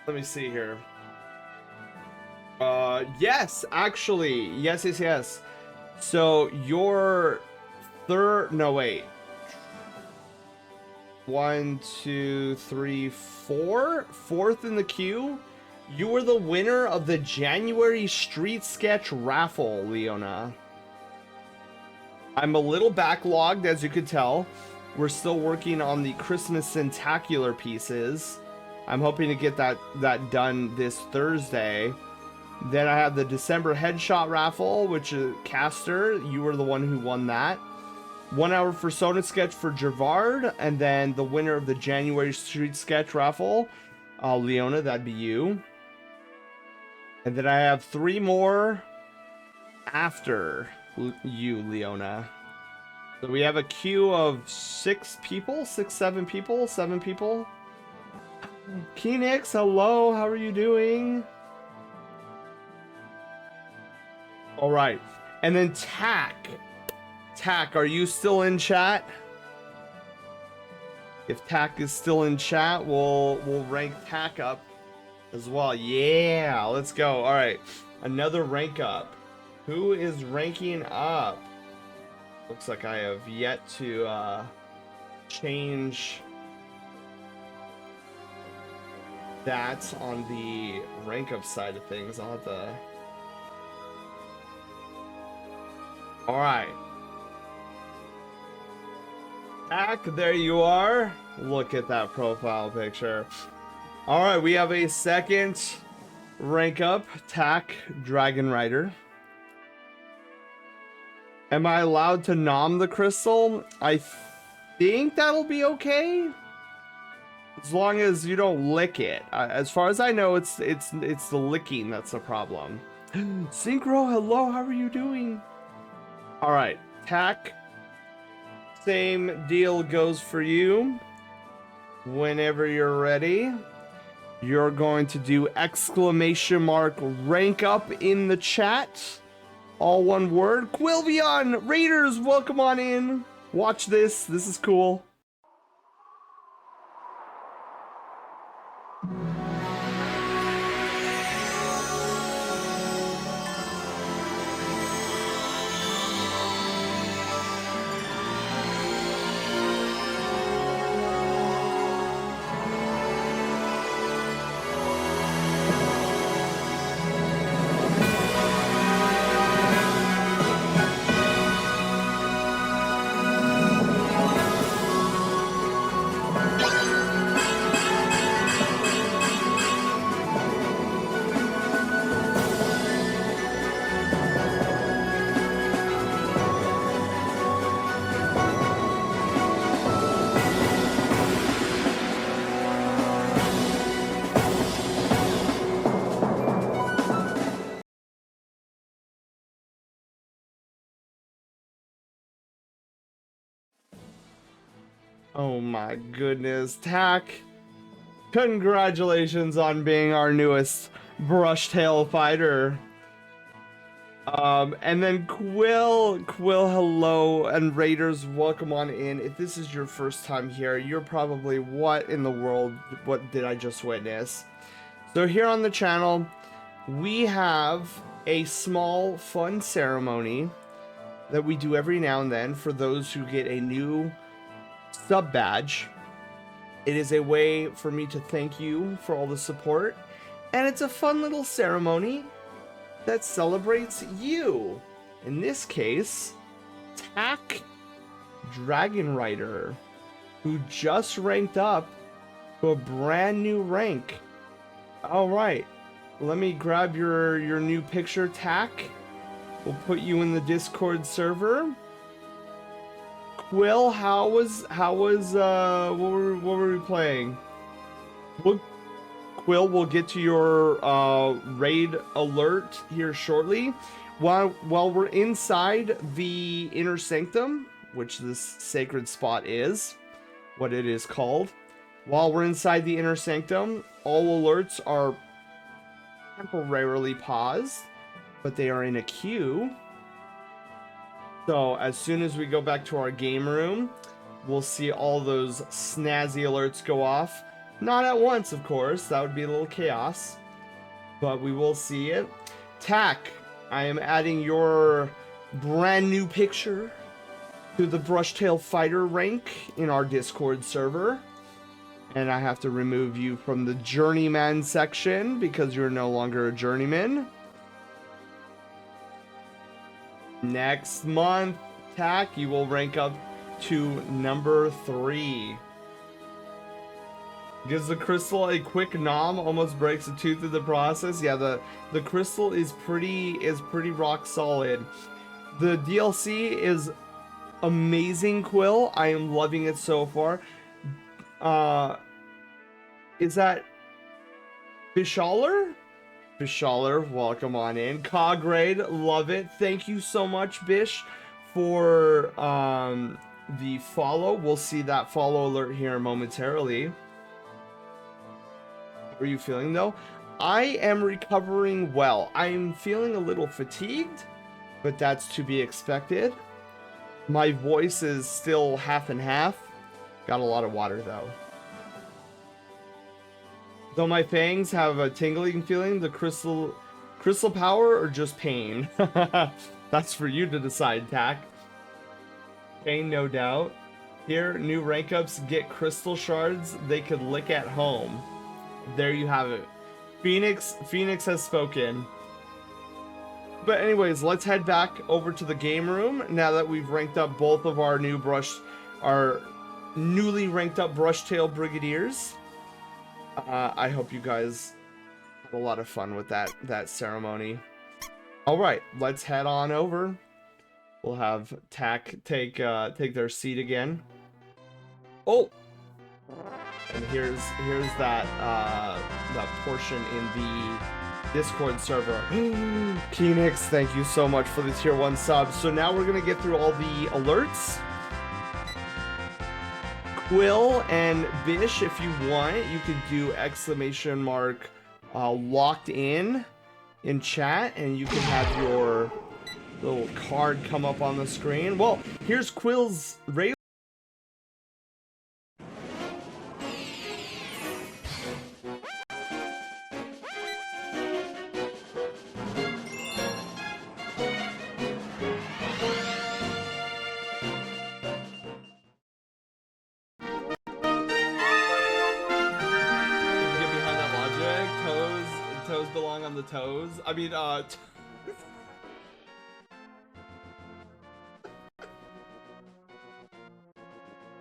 Let me see here. Yes, actually. Yes. So your third, no wait. 1, 2, 3, 4. Fourth in the queue. You were the winner of the January Street Sketch raffle, Leona. I'm a little backlogged, as you could tell. We're still working on the Christmas Centacular pieces. I'm hoping to get that done this Thursday. Then I have the December Headshot raffle, which is Caster. You were the one who won that. 1 hour Persona sketch for Gervard, and then the winner of the January Street Sketch raffle, Leona, that'd be you. And then I have 3 more after you, Leona. So we have a queue of 6 people, 7 people. Keenix, hello, how are you doing? All right, and then Tack, are you still in chat? If Tack is still in chat, we'll rank Tack up as well. Yeah, let's go. All right, another rank up. Who is ranking up? Looks like I have yet to change that on the rank up side of things. I'll have to. All right. Tack, there you are. Look at that profile picture. All right, we have a second rank up. Tack, Dragon Rider. Am I allowed to nom the crystal? I think that'll be okay. As long as you don't lick it. As far as I know, it's the licking that's the problem. Synchro, hello, how are you doing? All right, Tack, same deal goes for you. Whenever you're ready, you're going to do exclamation mark rank up in the chat. All one word. Quilvion, Raiders, welcome on in. Watch this. This is cool. Oh my goodness, Tack. Congratulations on being our newest Brushtail fighter. And then Quill, hello, and Raiders, welcome on in. If this is your first time here, you're probably, what in the world, what did I just witness? So here on the channel, we have a small, fun ceremony that we do every now and then for those who get a new sub badge. It is a way for me to thank you for all the support, and it's a fun little ceremony that celebrates you. In this case, Tack Dragon Rider, who just ranked up to a brand new rank. All right, let me grab your new picture, Tack. We'll put you in the Discord server. Quill, what were we playing? Quill, we'll get to your raid alert here shortly. While we're inside the inner sanctum, which this sacred spot is, what it is called. While we're inside the inner sanctum, all alerts are temporarily paused, but they are in a queue. So as soon as we go back to our game room, we'll see all those snazzy alerts go off. Not at once, of course. That would be a little chaos. But we will see it. Tack, I am adding your brand new picture to the Brushtail Fighter rank in our Discord server. And I have to remove you from the Journeyman section because you're no longer a Journeyman. Next month, Tack, you will rank up to number 3. Gives the crystal a quick nom, almost breaks a tooth in the process. Yeah, the crystal is pretty rock solid. The DLC is amazing, Quill. I am loving it so far. Is that Bishaller? Bishaller, welcome on in. Cograde, love it. Thank you so much, Bish, for the follow. We'll see that follow alert here momentarily. How are you feeling though? I am recovering well. I am feeling a little fatigued, but that's to be expected. My voice is still half and half. Got a lot of water though. Though my fangs have a tingling feeling, the crystal power or just pain? That's for you to decide, Tack. Pain, no doubt. Here, new rank ups get crystal shards they could lick at home. There you have it. Phoenix has spoken. But anyways, let's head back over to the game room now that we've ranked up both of our newly ranked up Brushtail Brigadiers. I hope you guys had a lot of fun with that ceremony. All right, let's head on over. We'll have Tack take their seat again. Oh, and here's that portion in the Discord server. Phoenix, thank you so much for the tier 1 sub. So now we're gonna get through all the alerts. Quill and Bish, if you want, you could do ! Locked in chat, and you can have your little card come up on the screen. Well, here's Quill's raid. Belong on the toes. I mean,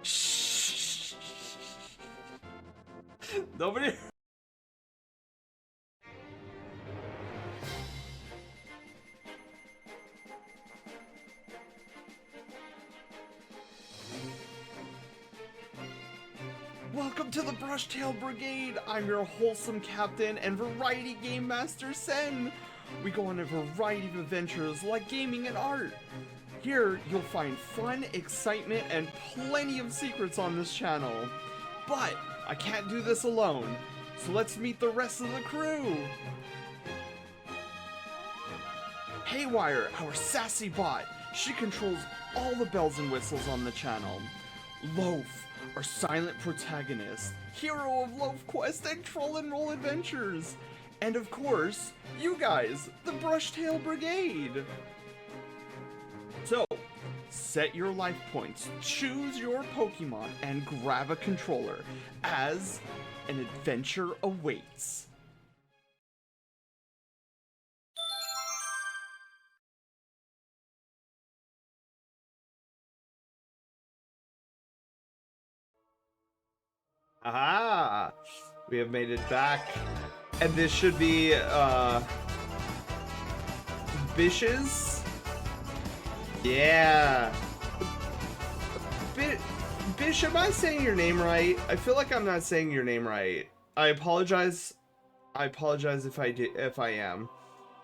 shh. Nobody. Welcome to the Brushtail Brigade! I'm your wholesome captain and variety game master, Sen! We go on a variety of adventures like gaming and art. Here, you'll find fun, excitement, and plenty of secrets on this channel. But I can't do this alone, so let's meet the rest of the crew. Haywire, our sassy bot. She controls all the bells and whistles on the channel. Loaf, our silent protagonist, hero of Loaf Quest and Troll and Roll Adventures. And of course, you guys, the Brushtail Brigade. So, set your life points, choose your Pokemon, and grab a controller, as an adventure awaits. Aha! We have made it back. And this should be, Bish's? Yeah. Bish, am I saying your name right? I feel like I'm not saying your name right. I apologize. I apologize if I am.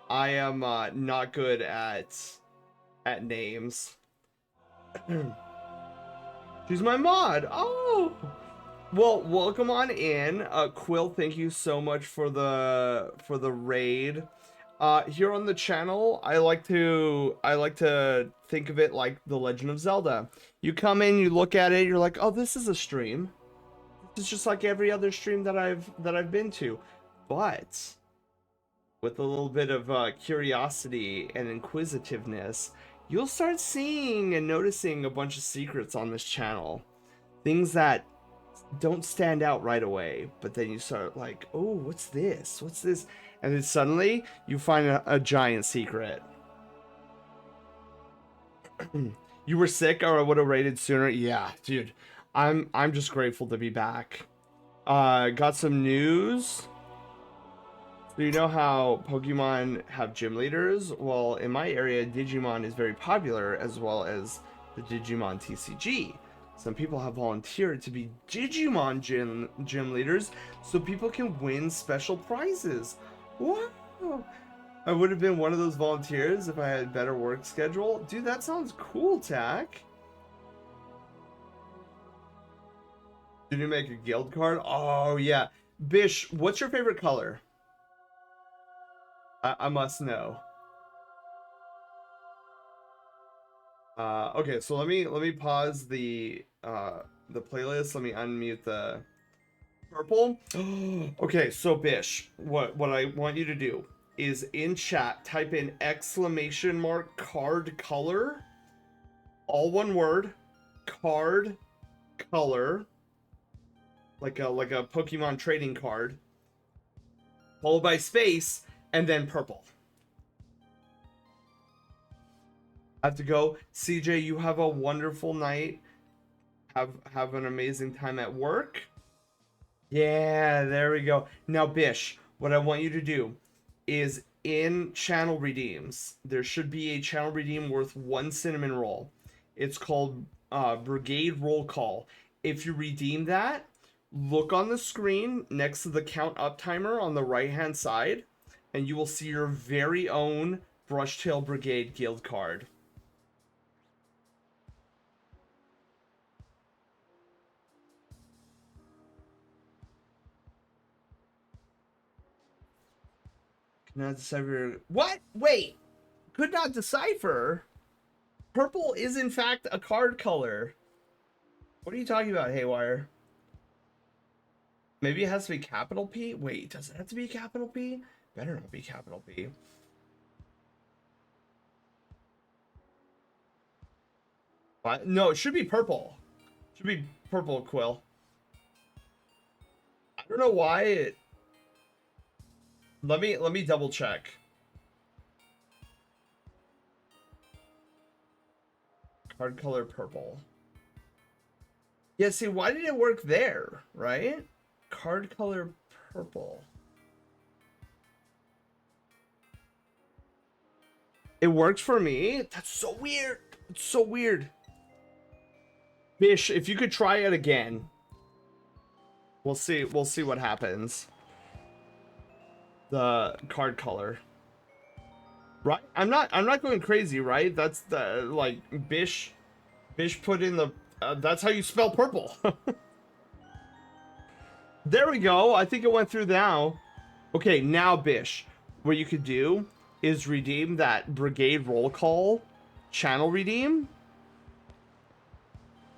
I am not good at names. She's my mod. Oh. Well, welcome on in. Quill, thank you so much for the raid. Here on the channel, I like to think of it like The Legend of Zelda. You come in, you look at it, you're like, "Oh, this is a stream. It's just like every other stream that I've been to." But with a little bit of curiosity and inquisitiveness, you'll start seeing and noticing a bunch of secrets on this channel. Things that don't stand out right away, but then you start like, "Oh, what's this? What's this?" And then suddenly you find a giant secret. You were sick, or I would have raided sooner. Yeah, dude, I'm just grateful to be back. Got some news. So you know how Pokemon have gym leaders? Well, in my area, Digimon is very popular, as well as the Digimon TCG. Some people have volunteered to be Digimon gym leaders so people can win special prizes. Wow! I would have been one of those volunteers if I had a better work schedule. Dude, that sounds cool, Tack. Did you make a guild card? Oh, yeah. Bish, what's your favorite color? I must know. Okay, so let me pause the playlist. Let me unmute the purple. Okay, so Bish, what I want you to do is in chat type in ! card color, all one word, card color, like a Pokemon trading card, followed by space, and then purple. I have to go. CJ, you have a wonderful night. Have an amazing time at work. Yeah, there we go. Now, Bish, what I want you to do is in channel redeems, there should be a channel redeem worth 1 cinnamon roll. It's called Brigade Roll Call. If you redeem that, look on the screen next to the count up timer on the right-hand side, and you will see your very own Brushtail Brigade guild card. Not decipher. What? Wait. Could not decipher? Purple is in fact a card color. What are you talking about, Haywire? Maybe it has to be capital P? Wait, does it have to be capital P? Better not be capital P. What? No, it should be purple. It should be purple, Quill. I don't know why it... Let me double check. Card color purple. Yeah, see, why did it work there, right? Card color purple. It works for me? That's so weird. It's so weird. Bish, if you could try it again. We'll see what happens. The card color. Right? I'm not going crazy, right? That's the like Bish put in the that's how you spell purple. There we go. I think it went through now. Okay, now Bish. What you could do is redeem that brigade roll call channel redeem,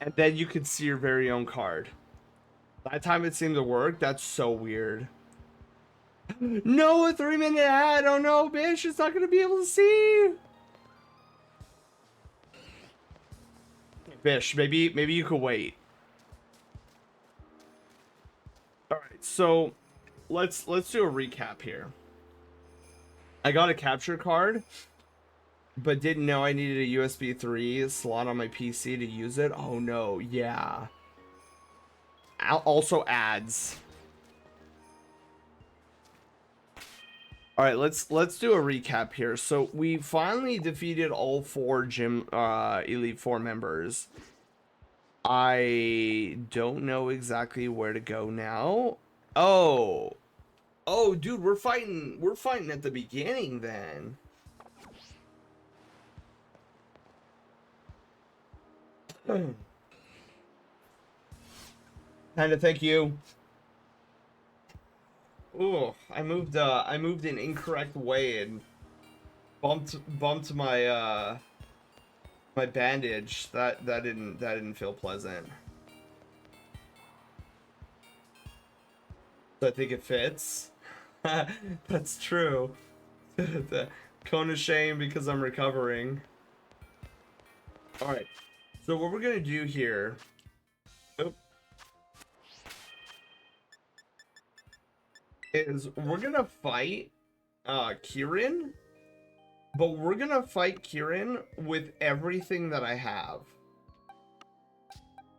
and then you could see your very own card. That time it seemed to work. That's so weird. No, a 3-minute ad. Oh no, Bish, it's not gonna be able to see. Bish, maybe you could wait. All right, so let's do a recap here. I got a capture card, but didn't know I needed a USB 3 slot on my PC to use it. Oh no, yeah. Also ads. All right, let's do a recap here. So we finally defeated all 4 gym Elite 4 members. I don't know exactly where to go now. Oh, dude, we're fighting at the beginning then. Kinda, thank you. Oh, I moved an incorrect way and bumped my my bandage. That didn't feel pleasant. So I think it fits. That's true. The cone of shame because I'm recovering. All right. So what we're gonna do here. Oh, is we're gonna fight Kieran, but we're gonna fight Kieran with everything that I have.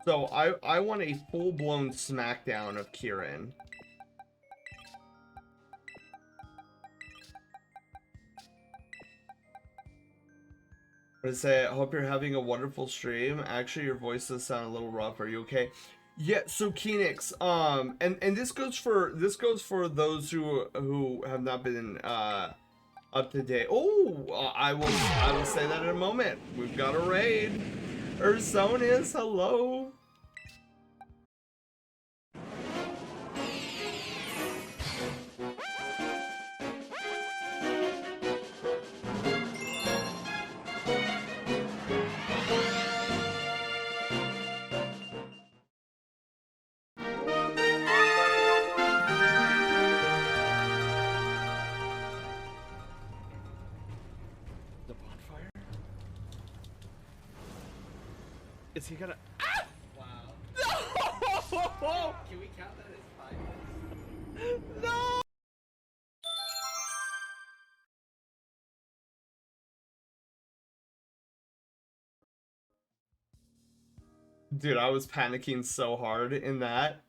So I want a full-blown smackdown of Kieran. I say, I hope you're having a wonderful stream. Actually, your voice does sound a little rough. Are you okay? Yeah, so Kenix, and this goes for those who have not been up to date. Oh, I will say that in a moment. We've got a raid. Ursonis, hello. The bonfire? Is he gonna? Ah! Wow. No! Can we count that as 5 minutes? No! Dude, I was panicking so hard in that.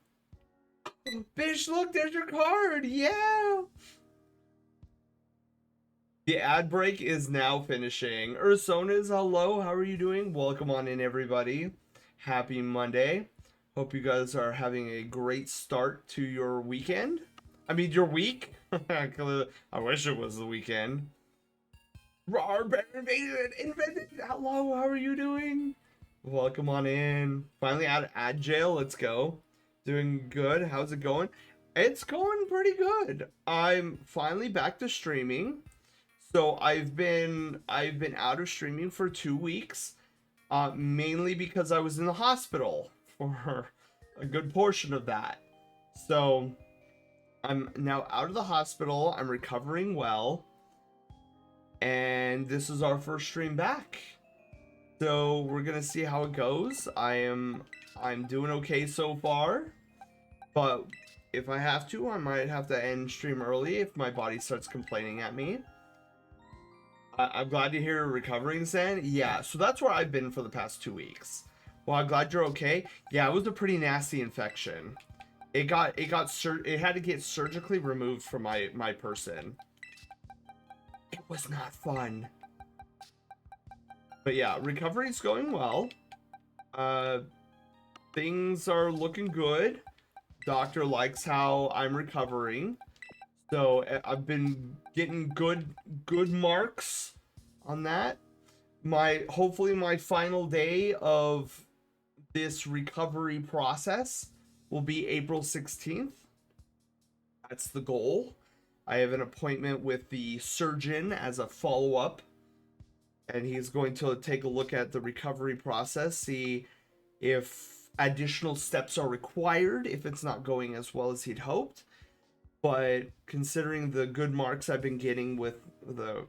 Bitch, look, there's your card. Yeah. The ad break is now finishing. Ursonas, hello. How are you doing? Welcome on in, everybody. Happy Monday. Hope you guys are having a great start to your weekend. I mean, your week. I wish it was the weekend. Invented. Hello, how are you doing? Welcome on in. Finally out of ad jail. Let's go. Doing good. How's it going? It's going pretty good. I'm finally back to streaming. So I've been out of streaming for 2 weeks, mainly because I was in the hospital for a good portion of that. So I'm now out of the hospital. I'm recovering well, and this is our first stream back. So we're gonna see how it goes. I'm doing okay so far, but if I have to, I might have to end stream early if my body starts complaining at me. I'm glad to hear you're recovering, San. Yeah, so that's where I've been for the past 2 weeks. Well, I'm glad you're okay. Yeah, it was a pretty nasty infection. It had to get surgically removed from my person. It was not fun. But yeah, recovery's going well. Things are looking good. Doctor likes how I'm recovering. So I've been getting good marks on that. Hopefully my final day of this recovery process will be April 16th. That's the goal. I have an appointment with the surgeon as a follow-up, and he's going to take a look at the recovery process, see if additional steps are required if it's not going as well as he'd hoped. But considering the good marks I've been getting with the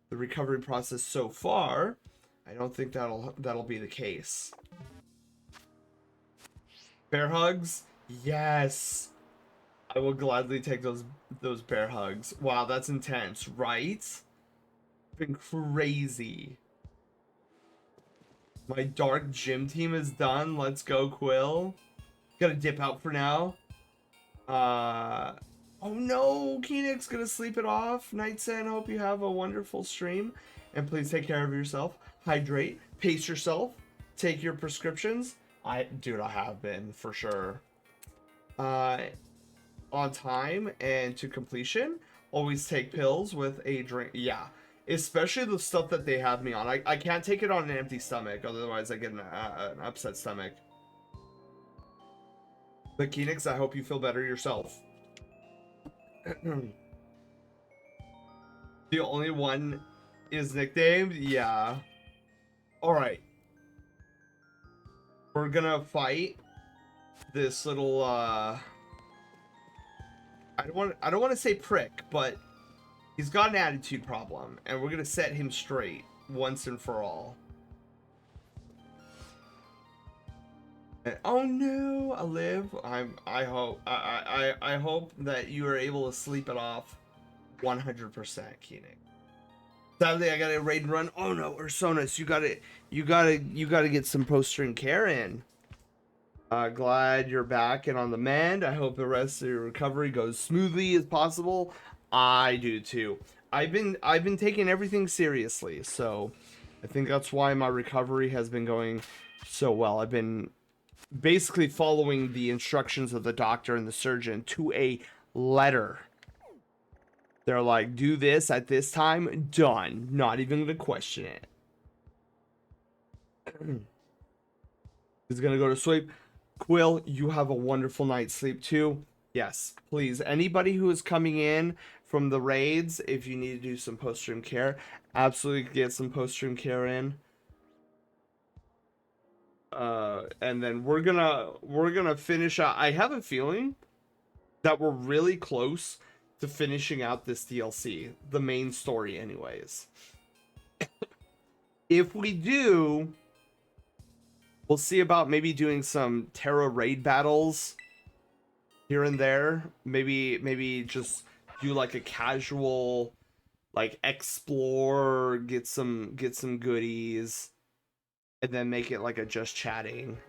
recovery process so far, I don't think that'll be the case. Bear hugs? Yes. I will gladly take those bear hugs. Wow, that's intense, right? Been crazy. My dark gym team is done. Let's go, Quill. Gotta dip out for now. Oh no, Keenix gonna sleep it off. Nightsan, hope you have a wonderful stream. And please take care of yourself. Hydrate, pace yourself, take your prescriptions. Dude, I have been, for sure. On time and to completion. Always take pills with a drink. Yeah, especially the stuff that they have me on. I can't take it on an empty stomach, otherwise I get an upset stomach. But Keenix, I hope you feel better yourself. The only one is nicknamed? Yeah. Alright. We're gonna fight this little I don't want to say prick, but he's got an attitude problem, and we're gonna set him straight once and for all. And, oh no, Aliv, I hope that you are able to sleep it off 100%, Keening. Sadly, I gotta raid and run. Oh no, Ursonis, you gotta get some post-stream care in. Glad you're back and on the mend. I hope the rest of your recovery goes smoothly as possible. I do too. I've been taking everything seriously, so I think that's why my recovery has been going so well. I've been basically following the instructions of the doctor and the surgeon to a letter. They're like, do this at this time, done. Not even gonna question it. He's gonna go to sleep. Quill, you have a wonderful night's sleep too. Yes, please. Anybody who is coming in from the raids, if you need to do some post-stream care, absolutely get some post-stream care in. And then we're gonna finish out. I have a feeling that we're really close to finishing out this DLC, the main story anyways. If we do, we'll see about maybe doing some Terra raid battles here and there. Maybe just do like a casual, like, explore, get some goodies, and then make it like a just chatting.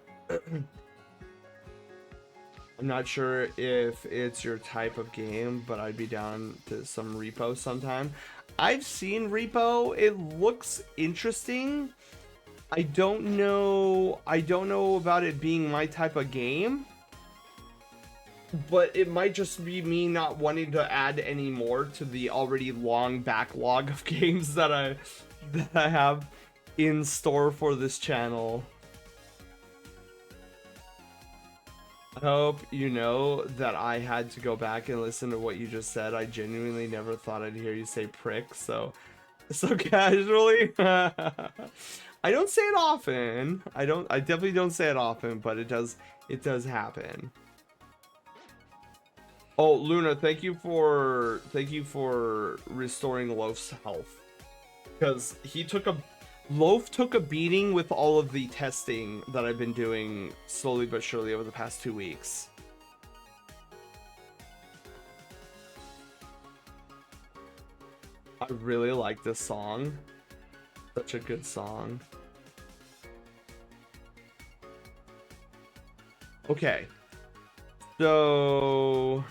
I'm not sure if it's your type of game, but I'd be down to some Repo sometime. I've seen Repo. It looks interesting. I don't know about it being my type of game, but it might just be me not wanting to add any more to the already long backlog of games that I have in store for this channel. I hope you know that I had to go back and listen to what you just said. I genuinely never thought I'd hear you say prick so casually. I don't say it often. I definitely don't say it often, but it does happen. Oh, Luna, thank you for restoring Loaf's health, because Loaf took a beating with all of the testing that I've been doing slowly but surely over the past 2 weeks. I really like this song. Such a good song. Okay. So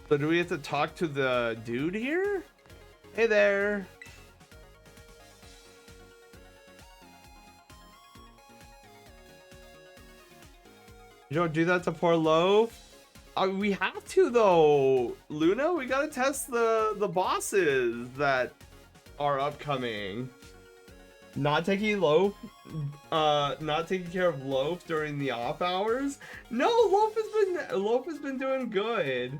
do we have to talk to the dude here? Hey there. You don't do that to poor Loaf. We have to though, Luna. We gotta test the bosses that are upcoming. Not taking Loaf, not taking care of Loaf during the off hours. No, Loaf has been doing good.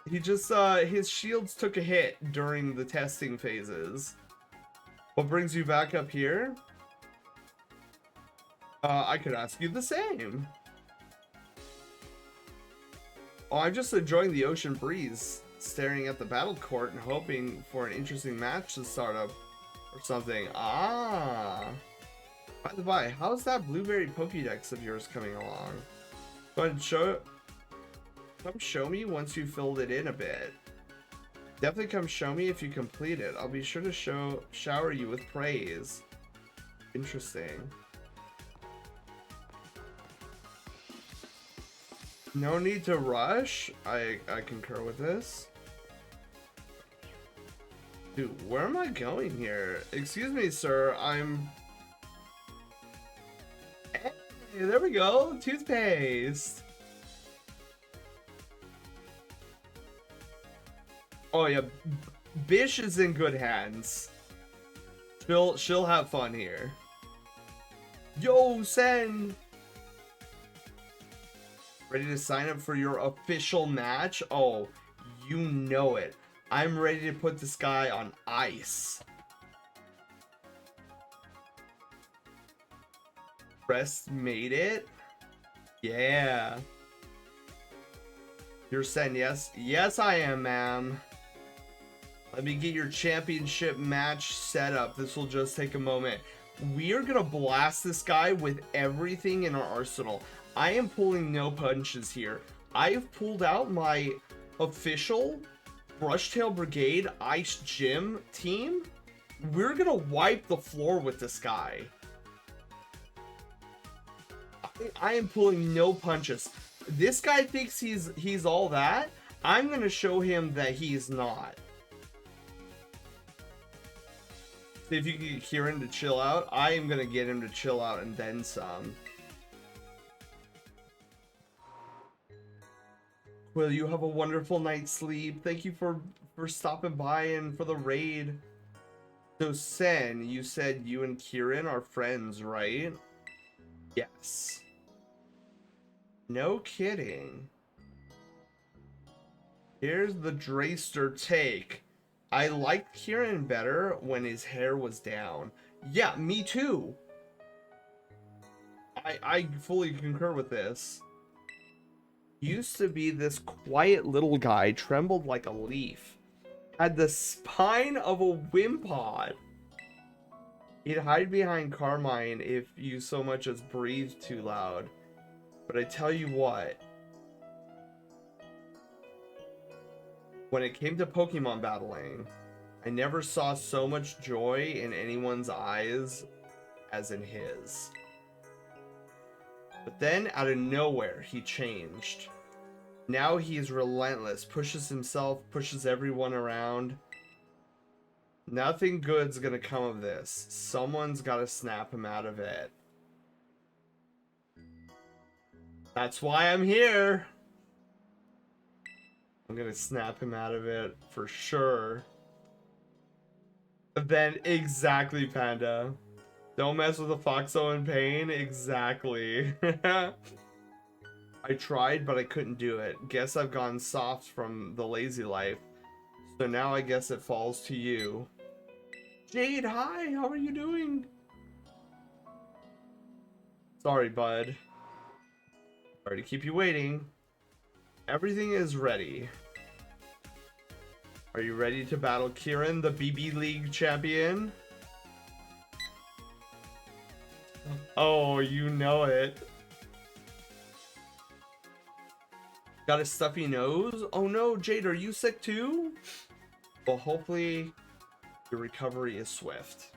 He just his shields took a hit during the testing phases. What brings you back up here? I could ask you the same. Oh, I'm just enjoying the ocean breeze, staring at the battle court and hoping for an interesting match to start up or something. Ah. By the by, how's that blueberry Pokédex of yours coming along? Go ahead and come show me once you filled it in a bit. Definitely come show me if you complete it. I'll be sure to shower you with praise. Interesting. No need to rush. I concur with this. Dude, where am I going here? Excuse me, sir. Hey, there we go. Toothpaste. Oh yeah, Bish is in good hands. She'll have fun here. Yo, Sen. Ready to sign up for your official match? Oh, you know it. I'm ready to put this guy on ice. Rest made it? Yeah. You're Sen, yes? Yes, I am, ma'am. Let me get your championship match set up. This will just take a moment. We are gonna blast this guy with everything in our arsenal. I am pulling no punches here. I've pulled out my official Brushtail Brigade Ice Gym team. We're gonna wipe the floor with this guy. I am pulling no punches. This guy thinks he's all that. I'm gonna show him that he's not. See if you can get Kieran to chill out. I am gonna get him to chill out and then some. Will you have a wonderful night's sleep? Thank you for stopping by and for the raid. So Sen, you said you and Kieran are friends, right? Yes. No kidding. Here's the Drayster take. I liked Kieran better when his hair was down. Yeah, me too. I fully concur with this. Used to be this quiet little guy, trembled like a leaf. Had the spine of a wimpod. He'd hide behind Carmine if you so much as breathed too loud. But I tell you what. When it came to Pokemon battling, I never saw so much joy in anyone's eyes as in his. But then, out of nowhere, he changed. Now he's relentless, pushes himself, pushes everyone around. Nothing good's gonna come of this. Someone's gotta snap him out of it. That's why I'm here. I'm gonna snap him out of it for sure. Then exactly, Panda. Don't mess with a Foxo in pain. Exactly. I tried, but I couldn't do it. Guess I've gone soft from the lazy life. So now I guess it falls to you. Jade, hi. How are you doing? Sorry, bud. Sorry to keep you waiting. Everything is ready. Are you ready to battle Kieran, the BB League champion? Oh, you know it. Got a stuffy nose? Oh no, Jade, are you sick too? Well, hopefully your recovery is swift.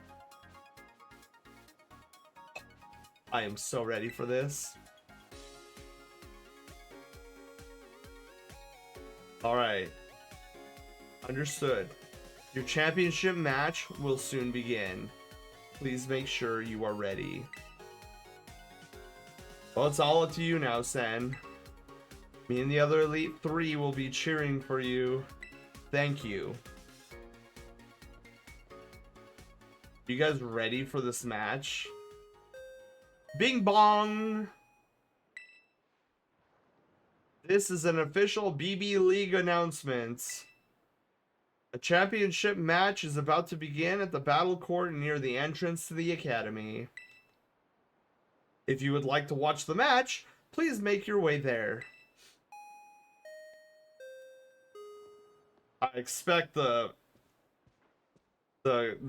I am so ready for this. Alright. Understood. Your championship match will soon begin. Please make sure you are ready. Well, it's all up to you now, Sen. Me and the other Elite 3 will be cheering for you. Thank you. You guys ready for this match? Bing bong! This is an official BB League announcement. A championship match is about to begin at the battle court near the entrance to the academy. If you would like to watch the match, please make your way there. I expect the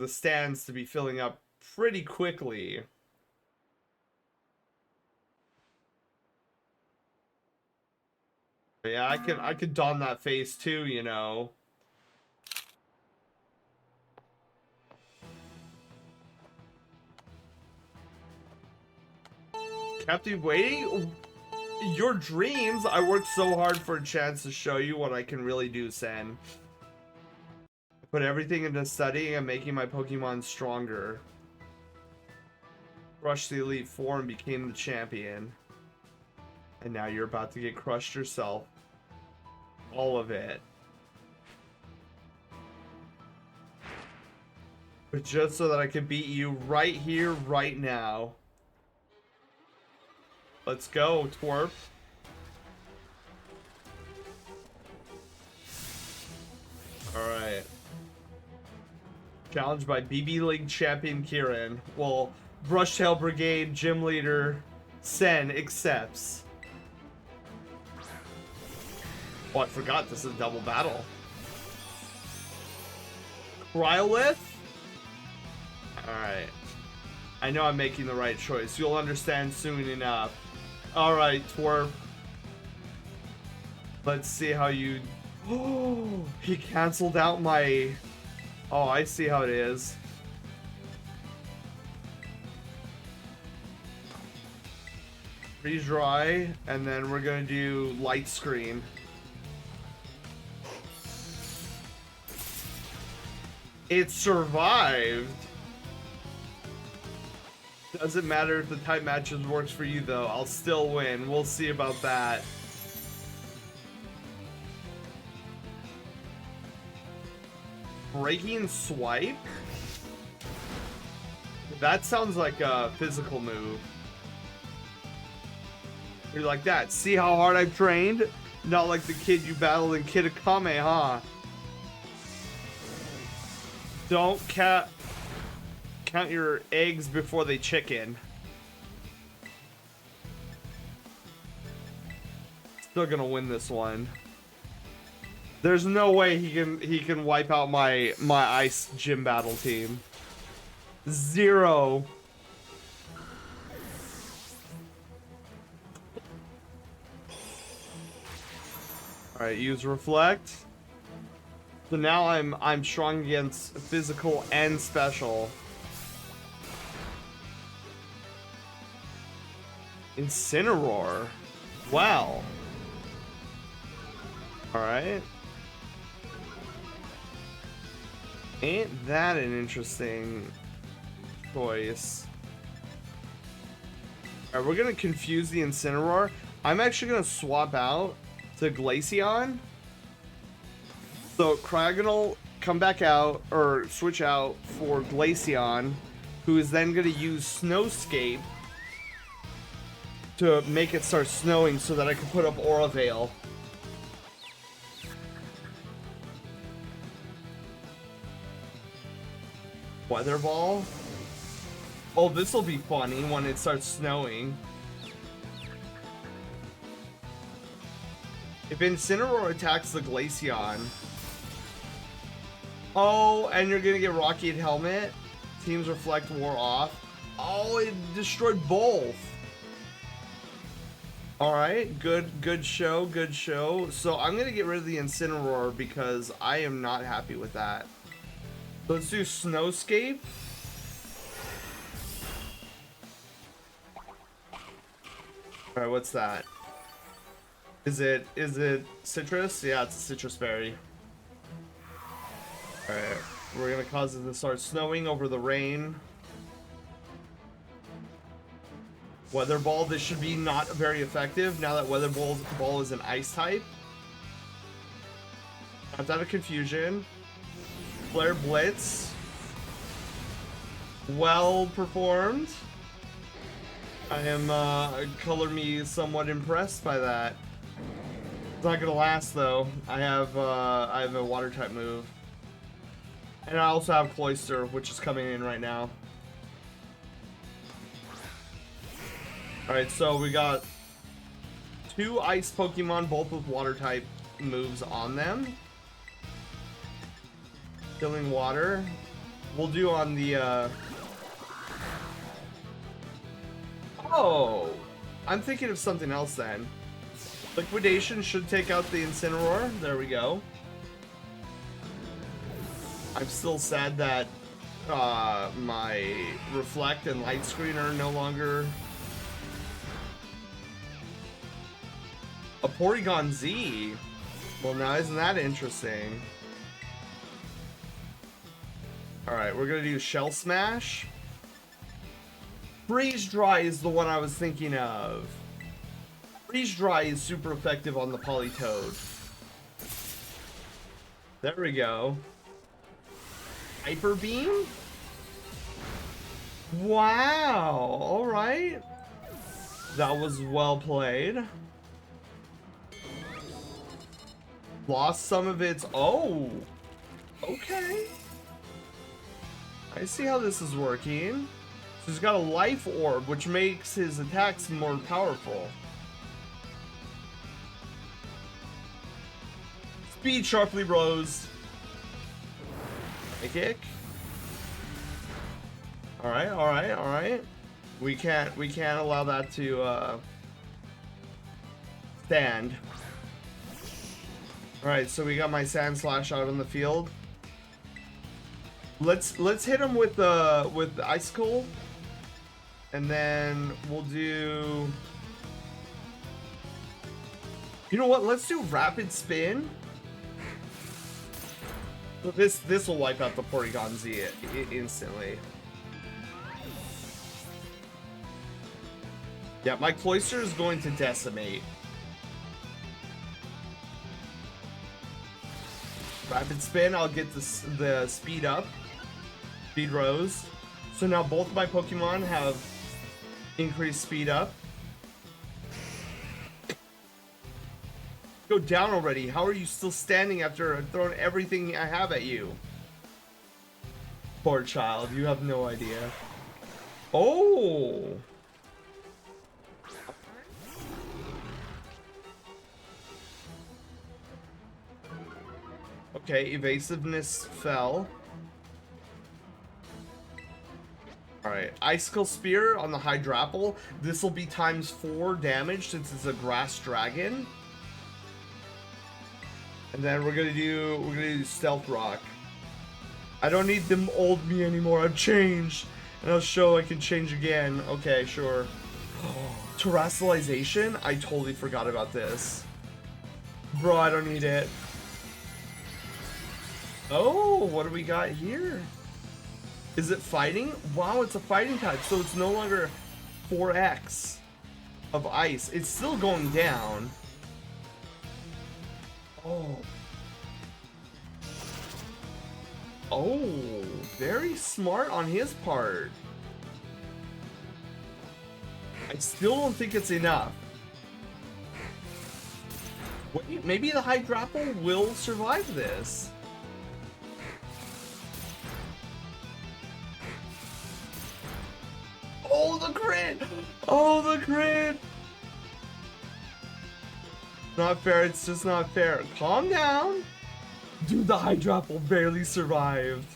stands to be filling up pretty quickly. Yeah, I could don that face too, you know. Kept you waiting? Your dreams? I worked so hard for a chance to show you what I can really do, Sen. I put everything into studying and making my Pokemon stronger. Crushed the Elite Four and became the champion. And now you're about to get crushed yourself. All of it. But just so that I could beat you right here, right now. Let's go, twerp. Alright. Challenged by BB League champion Kieran. Well, Brushtail Brigade gym leader Sen accepts. Oh, I forgot this is a double battle. Cryolith? Alright. I know I'm making the right choice. You'll understand soon enough. Alright, twerp. Let's see how you... Oh, he canceled out my... Oh, I see how it is. Freeze dry, and then we're gonna do light screen. It survived. Doesn't matter if the type matches works for you though. I'll still win. We'll see about that. Breaking swipe? That sounds like a physical move. You're like that. See how hard I've trained? Not like the kid you battled in Kitakame, huh? Don't count your eggs before they chicken. Still gonna win this one. There's no way he can wipe out my ice gym battle team. 0. All right, use reflect. So now I'm strong against physical and special. Incineroar. Wow. All right. Ain't that an interesting choice? All right, we're gonna confuse the Incineroar. I'm actually gonna swap out to Glaceon. So Cryogonal come back out, or switch out for Glaceon, who is then gonna use Snowscape to make it start snowing so that I can put up Aura Veil. Weather Ball? Oh, this will be funny when it starts snowing. If Incineroar attacks the Glaceon... Oh, and you're gonna get Rocket Helmet. Team's Reflect wore off. Oh, it destroyed both. Alright, good show, good show. So I'm gonna get rid of the Incineroar because I am not happy with that. So let's do Snowscape. Alright, what's that? Is it citrus? Yeah, it's a citrus berry. Alright, we're gonna cause it to start snowing over the rain. Weather Ball, this should be not very effective now that Weather Ball is an ice type. Not out of confusion. Flare Blitz. Well performed. I am, color me somewhat impressed by that. It's not gonna last though. I have a water type move. And I also have Cloyster, which is coming in right now. Alright, so we got 2 ice Pokemon, both with water type moves on them. Killing water. We'll do on the, Oh! I'm thinking of something else then. Liquidation should take out the Incineroar. There we go. I'm still sad that my Reflect and Light Screen are no longer... A Porygon Z. Well, now isn't that interesting? Alright, we're gonna do Shell Smash. Freeze Dry is the one I was thinking of. Freeze Dry is super effective on the Politoed. There we go. Hyper Beam? Wow, alright. That was well played. Lost some of its... Oh! Okay. I see how this is working. So he's got a Life Orb, which makes his attacks more powerful. Speed sharply rose. Kick. Alright, alright, alright. We can't allow that to stand. Alright, so we got my Sand Slash out on the field. Let's hit him with Icicle. And then we'll do... You know what? Let's do Rapid Spin. This will wipe out the Porygon Z instantly. Yeah, my Cloyster is going to decimate. Rapid Spin, I'll get the speed up. Speed rose. So now both my Pokemon have increased speed up. Go down already. How are you still standing after I've thrown everything I have at you? Poor child, you have no idea. Oh! Okay, evasiveness fell. Alright, Icicle Spear on the Hydrapple. This will be ×4 damage since it's a Grass Dragon. And then we're gonna do Stealth Rock. I don't need them old me anymore. I've changed. And I'll show I can change again. Okay, sure. Terrestrialization? I totally forgot about this. Bro, I don't need it. Oh, what do we got here? Is it fighting? Wow, it's a fighting type, so it's no longer 4x of ice. It's still going down. Oh. Oh, very smart on his part. I still don't think it's enough. Wait, maybe the Hydrapple will survive this. Oh, the crit! Oh, the crit! Not fair, it's just not fair. Calm down! Dude, the Hydrapple barely survived.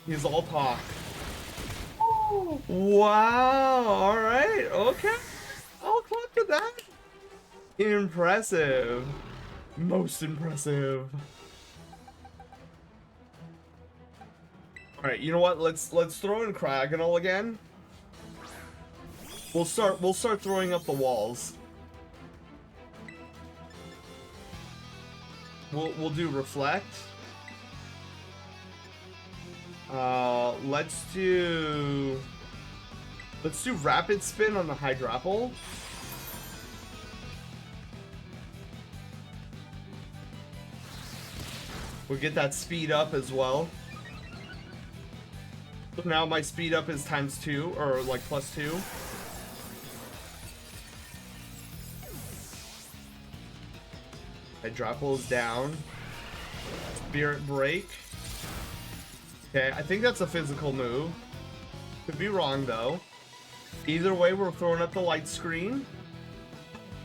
He's all talk. Oh, wow, alright, okay. I'll clap for that. Impressive. Most impressive. Alright, you know what? Let's throw in Cryogonal again. We'll start throwing up the walls. We'll do Reflect. Let's do rapid spin on the Hydrapple. We'll get that speed up as well. So now my speed up is ×2, or like +2. Hydrapple is down. Spirit Break. Okay, I think that's a physical move. Could be wrong though. Either way, we're throwing up the light screen.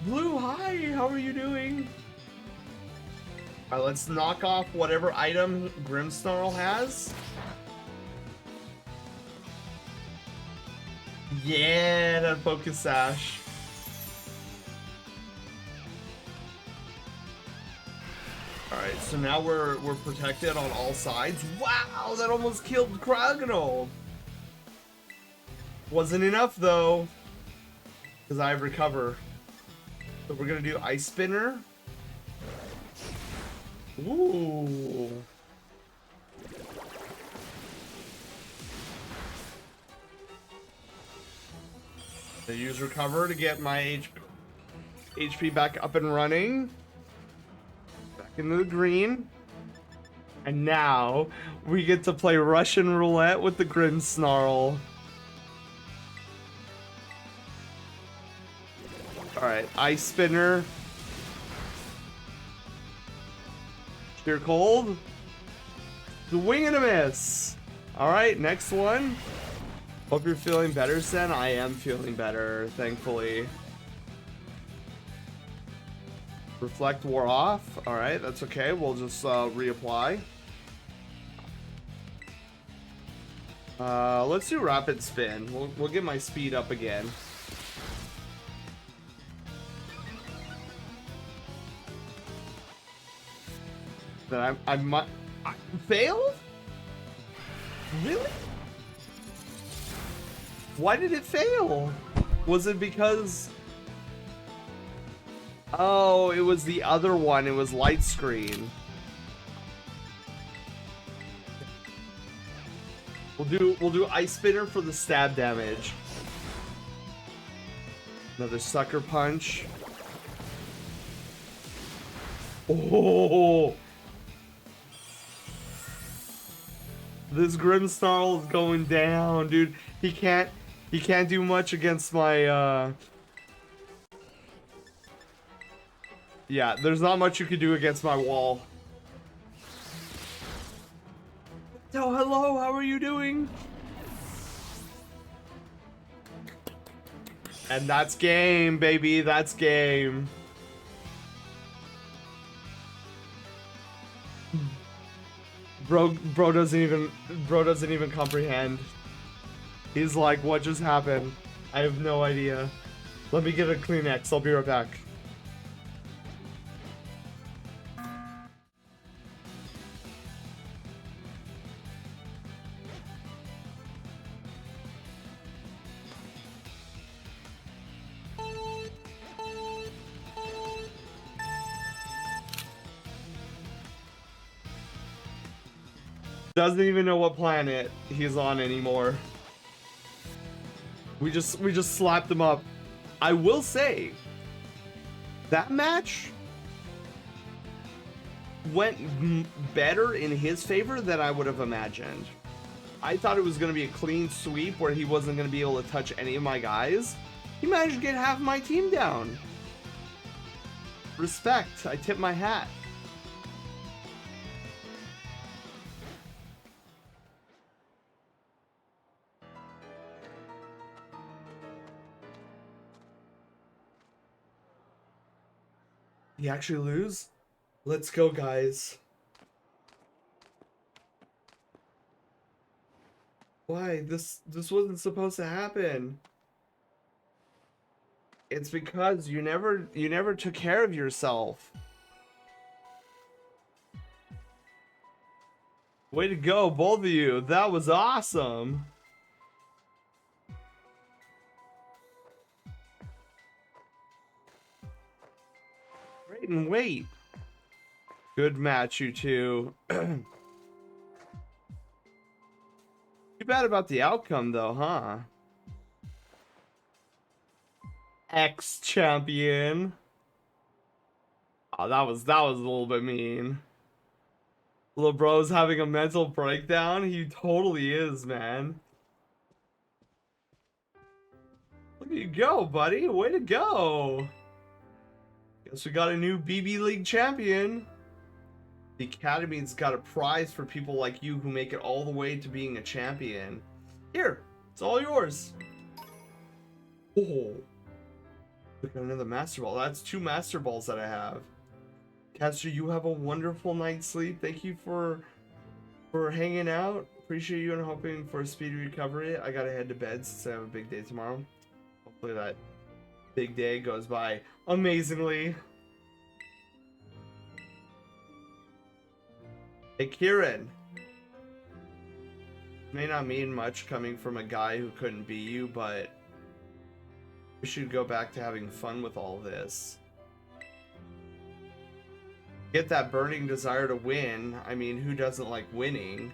Blue, hi, how are you doing? Alright, let's knock off whatever item Grimmsnarl has. Yeah, that Focus Sash. Alright, so now we're protected on all sides. Wow, that almost killed Cryogonal. Wasn't enough though, because I have Recover. So we're gonna do Ice Spinner. Ooh. I use Recover to get my HP back up and running. Back into the green. And now we get to play Russian roulette with the Grimmsnarl. Alright, Ice Spinner. Sheer Cold. Swing and a miss. Alright, next one. Hope you're feeling better, Sen. I am feeling better, thankfully. Reflect wore off. Alright, that's okay. We'll just reapply. Let's do Rapid Spin. We'll get my speed up again. That I failed? Really? Why did it fail? Was it because... Oh, it was the other one. It was light screen. We'll do Ice Spinner for the stab damage. Another Sucker Punch. Oh! This Grimmsnarl is going down, dude. He can't do much against my Yeah, there's not much you can do against my wall. Oh, hello, how are you doing? And that's game, baby, that's game. Bro doesn't even comprehend. He's like, what just happened? I have no idea. Let me get a Kleenex, I'll be right back. Doesn't even know what planet he's on anymore. We just slapped him up. I will say, that match went better in his favor than I would have imagined. I thought it was going to be a clean sweep where he wasn't going to be able to touch any of my guys. He managed to get half my team down. Respect. I tip my hat. You actually lose? Let's go, guys. Why? This wasn't supposed to happen. It's because you never took care of yourself. Way to go, both of you. That was awesome. Wait and wait. Good match, you two. bad about the outcome though, huh? Ex-champion. Oh, that was a little bit mean. Little bro's having a mental breakdown. He totally is, man. Look at you go, buddy. Way to go. Guess we got a new BB League champion. The Academy's got a prize for people like you who make it all the way to being a champion. Here, it's all yours. Oh. We got another Master Ball. That's 2 Master Balls that I have. Caster, you have a wonderful night's sleep. Thank you for hanging out. Appreciate you and hoping for a speedy recovery. I gotta head to bed since I have a big day tomorrow. Hopefully that big day goes by amazingly. Hey, Kieran. May not mean much coming from a guy who couldn't beat you, but we should go back to having fun with all this. Get that burning desire to win. I mean, who doesn't like winning?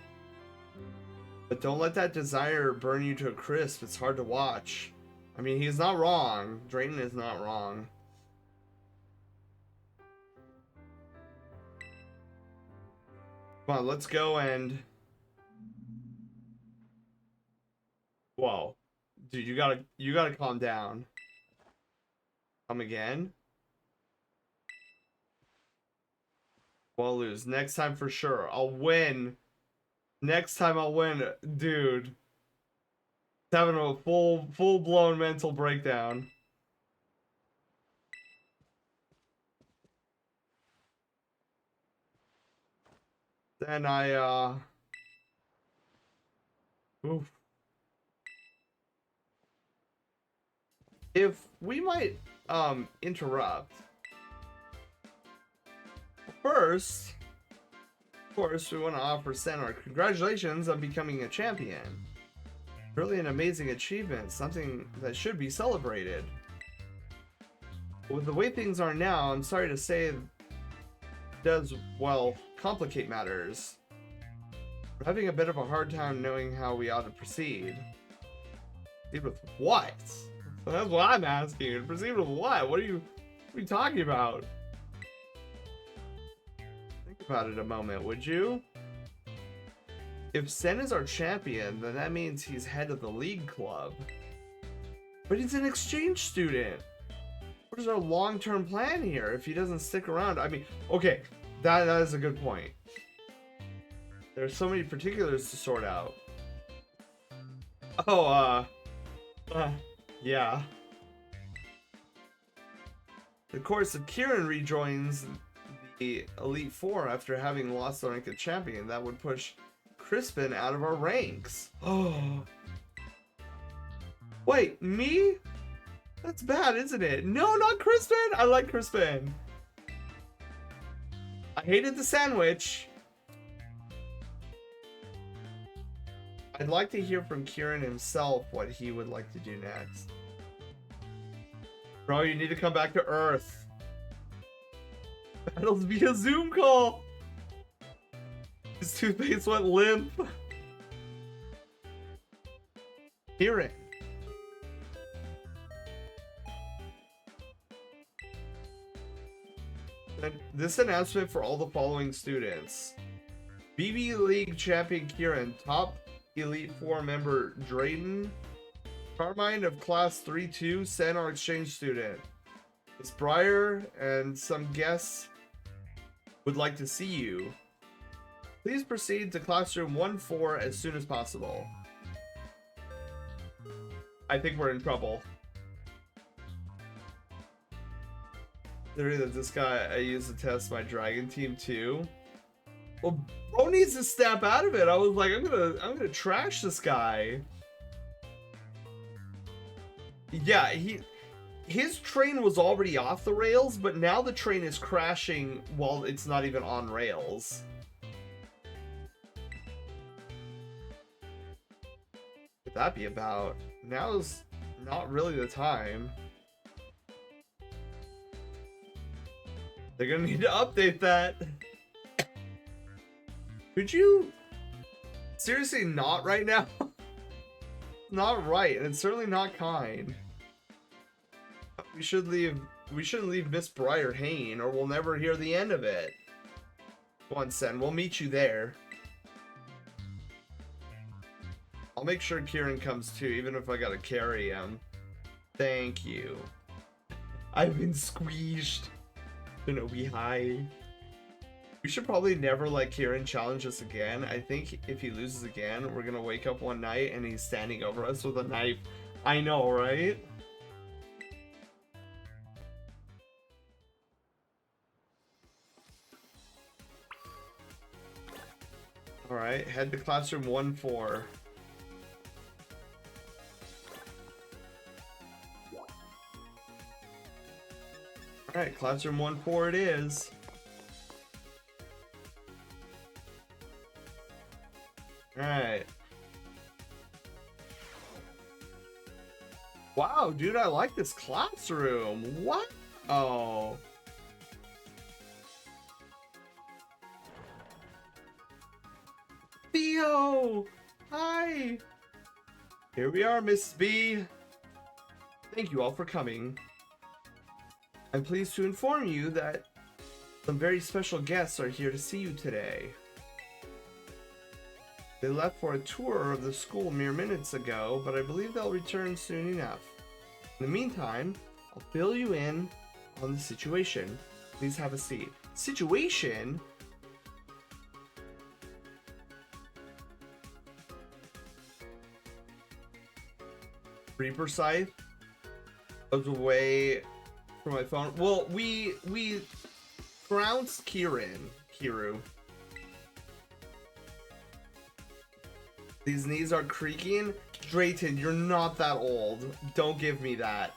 But don't let that desire burn you to a crisp. It's hard to watch. I mean, he's not wrong. Drayton is not wrong. Come on, let's go and... Whoa. Dude, you gotta calm down. Come again? Well, lose. Next time for sure. I'll win. Next time I'll win. Dude. Having a full-blown mental breakdown. Then I, oof. If we might, interrupt. First, of course, we want to offer Sen our congratulations on becoming a champion. Really an amazing achievement, something that should be celebrated. With the way things are now, I'm sorry to say it does, well, complicate matters. We're having a bit of a hard time knowing how we ought to proceed. Proceed with what? That's what I'm asking. Proceed with what? What are you talking about? Think about it a moment, would you? If Sen is our champion, then that means he's head of the league club. But he's an exchange student. What is our long-term plan here if he doesn't stick around? I mean, okay, that is a good point. There are so many particulars to sort out. Oh, yeah. Of course, if Kieran rejoins the Elite Four after having lost the rank of champion, that would push Crispin out of our ranks. Oh. Wait, me? That's bad, isn't it? No, not Crispin! I like Crispin. I hated the sandwich. I'd like to hear from Kieran himself what he would like to do next. Bro, you need to come back to Earth. Battles via Zoom call. His toothpaste went limp. Kieran. This announcement for all the following students. BB League champion Kieran, top Elite Four member Drayton, Carmine of class 3-2, Sen, our exchange student. Miss Breyer and some guests would like to see you. Please proceed to classroom 1-4 as soon as possible. I think we're in trouble. This guy I used to test my dragon team too. Well, bro needs to step out of it. I was like, I'm gonna trash this guy. Yeah, his train was already off the rails, but now the train is crashing while it's not even on rails. What could that be about? Now's not really the time. They're gonna need to update that. Could you seriously not right now? not right, and it's certainly not kind. We shouldn't leave Miss Briar hanging, or we'll never hear the end of it. Go on, Sen, we'll meet you there. I'll make sure Kieran comes too, even if I gotta carry him. Thank you. I've been squeezed. Gonna be high. We should probably never let Kieran challenge us again. I think if he loses again, we're gonna wake up one night and he's standing over us with a knife. I know, right? Alright, head to classroom 1-4. Alright, classroom 1-4 it is. Alright. Wow, dude, I like this classroom. What? Oh. Theo! Hi! Here we are, Miss B. Thank you all for coming. I'm pleased to inform you that some very special guests are here to see you today. They left for a tour of the school mere minutes ago, but I believe they'll return soon enough. In the meantime, I'll fill you in on the situation. Please have a seat. Situation? Reaper Scythe was away from my phone. Well, we pronounced Kiru. These knees are creaking. Drayton, you're not that old. Don't give me that.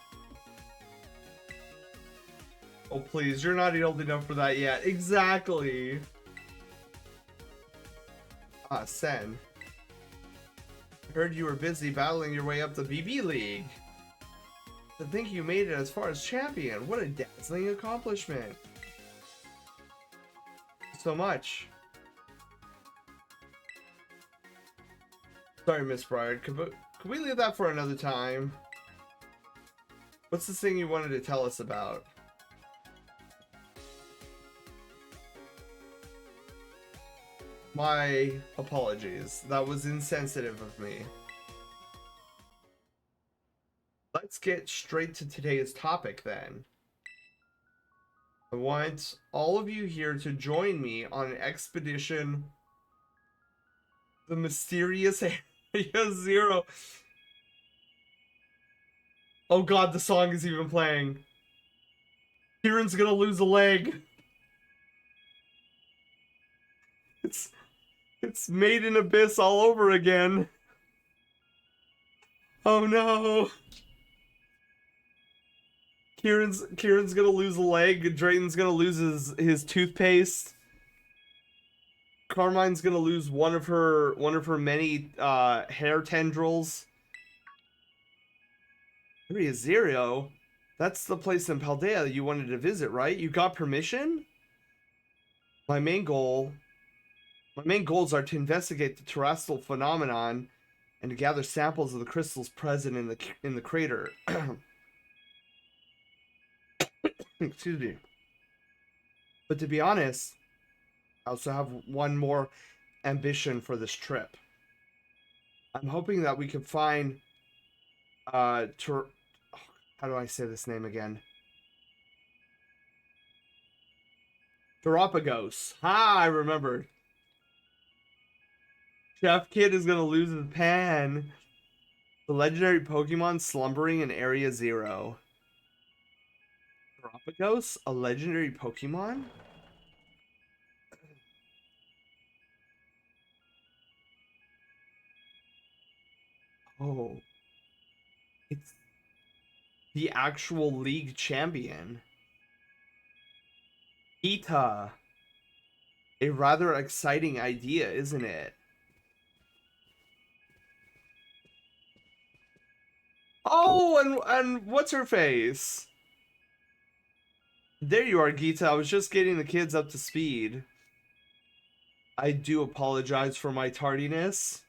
Oh, please, you're not old enough for that yet. Exactly. Ah, Sen. Heard you were busy battling your way up the BB League. To think you made it as far as champion. What a dazzling accomplishment. So much. Sorry, Miss Briar. Could we leave that for another time? What's this thing you wanted to tell us about? My apologies. That was insensitive of me. Let's get straight to today's topic then. I want all of you here to join me on an expedition. The mysterious Area Zero. Oh god, the song is even playing. Kieran's gonna lose a leg. It's Made in Abyss all over again. Oh no. Kieran's gonna lose a leg. Drayton's gonna lose his toothpaste. Carmine's gonna lose one of her many hair tendrils. Area Zero? That's the place in Paldea you wanted to visit, right? You got permission? My main goals are to investigate the terrestrial phenomenon and to gather samples of the crystals present in the crater. Excuse me. But to be honest, I also have one more ambition for this trip. I'm hoping that we can find how do I say this name again? Terapagos. Ha, I remembered. Chef Kid is gonna lose his pan. The legendary Pokemon slumbering in Area Zero. Terapagos? A legendary Pokemon? Oh. It's the actual league champion. Ita. A rather exciting idea, isn't it? Oh, and what's her face? There you are, Gita. I was just getting the kids up to speed. I do apologize for my tardiness.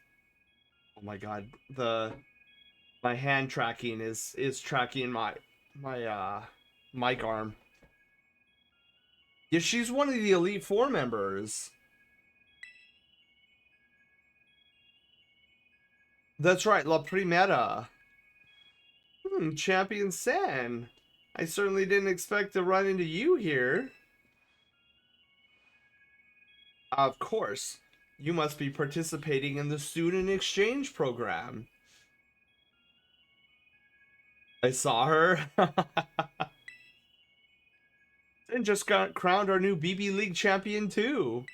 Oh my god, My hand tracking is tracking my mic arm. Yeah, she's one of the Elite Four members. That's right, La Primera. Champion Sen. I certainly didn't expect to run into you here. Of course. You must be participating in the student exchange program. I saw her. And just got crowned our new BB League champion too.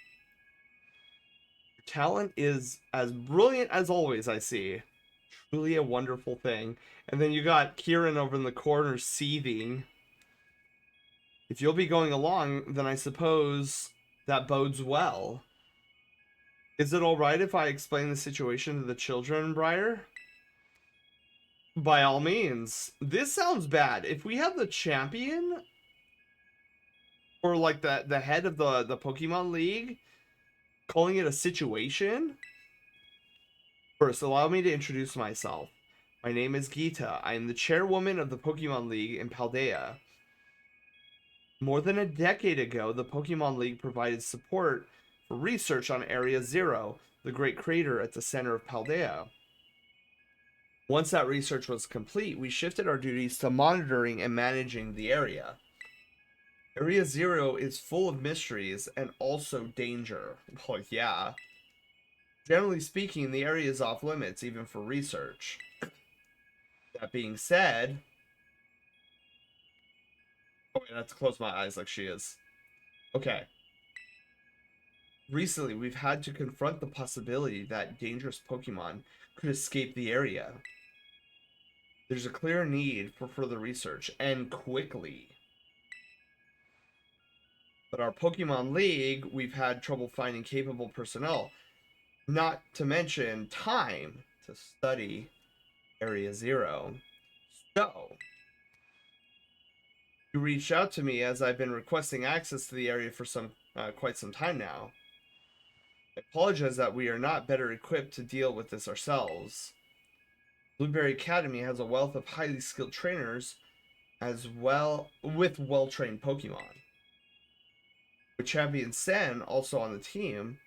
Talent is as brilliant as always, I see. Truly a wonderful thing. And then you got Kieran over in the corner seething. If you'll be going along, then I suppose that bodes well. Is it alright if I explain the situation to the children, Briar? By all means. This sounds bad. If we have the champion, or like the head of the Pokemon League, calling it a situation? First, allow me to introduce myself. My name is Gita. I am the chairwoman of the Pokemon League in Paldea. More than a decade ago, the Pokemon League provided support for research on Area Zero, the great crater at the center of Paldea. Once that research was complete, we shifted our duties to monitoring and managing the area. Area Zero is full of mysteries and also danger. Well, yeah. Generally speaking, the area is off limits, even for research. That being said... Oh, wait, I have to close my eyes like she is. Okay. Recently, we've had to confront the possibility that dangerous Pokemon could escape the area. There's a clear need for further research, and quickly. But our Pokemon League, we've had trouble finding capable personnel, not to mention time to study Area Zero. So, you reached out to me as I've been requesting access to the area for quite some time now. I apologize that we are not better equipped to deal with this ourselves. Blueberry Academy has a wealth of highly skilled trainers, as well with well-trained Pokemon. With Champion Sen also on the team,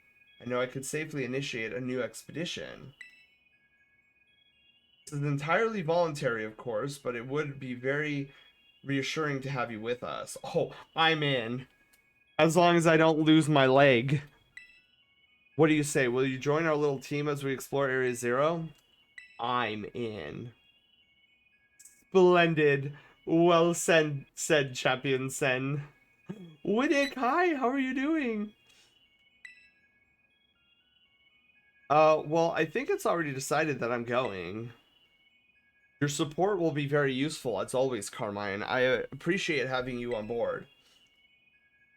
I know I could safely initiate a new expedition. This is entirely voluntary, of course, but it would be very reassuring to have you with us. Oh, I'm in. As long as I don't lose my leg. What do you say? Will you join our little team as we explore Area Zero? I'm in. Splendid. Well said Champion Sen. Widdick, hi, how are you doing? Well, I think it's already decided that I'm going. Your support will be very useful, as always, Carmine. I appreciate having you on board.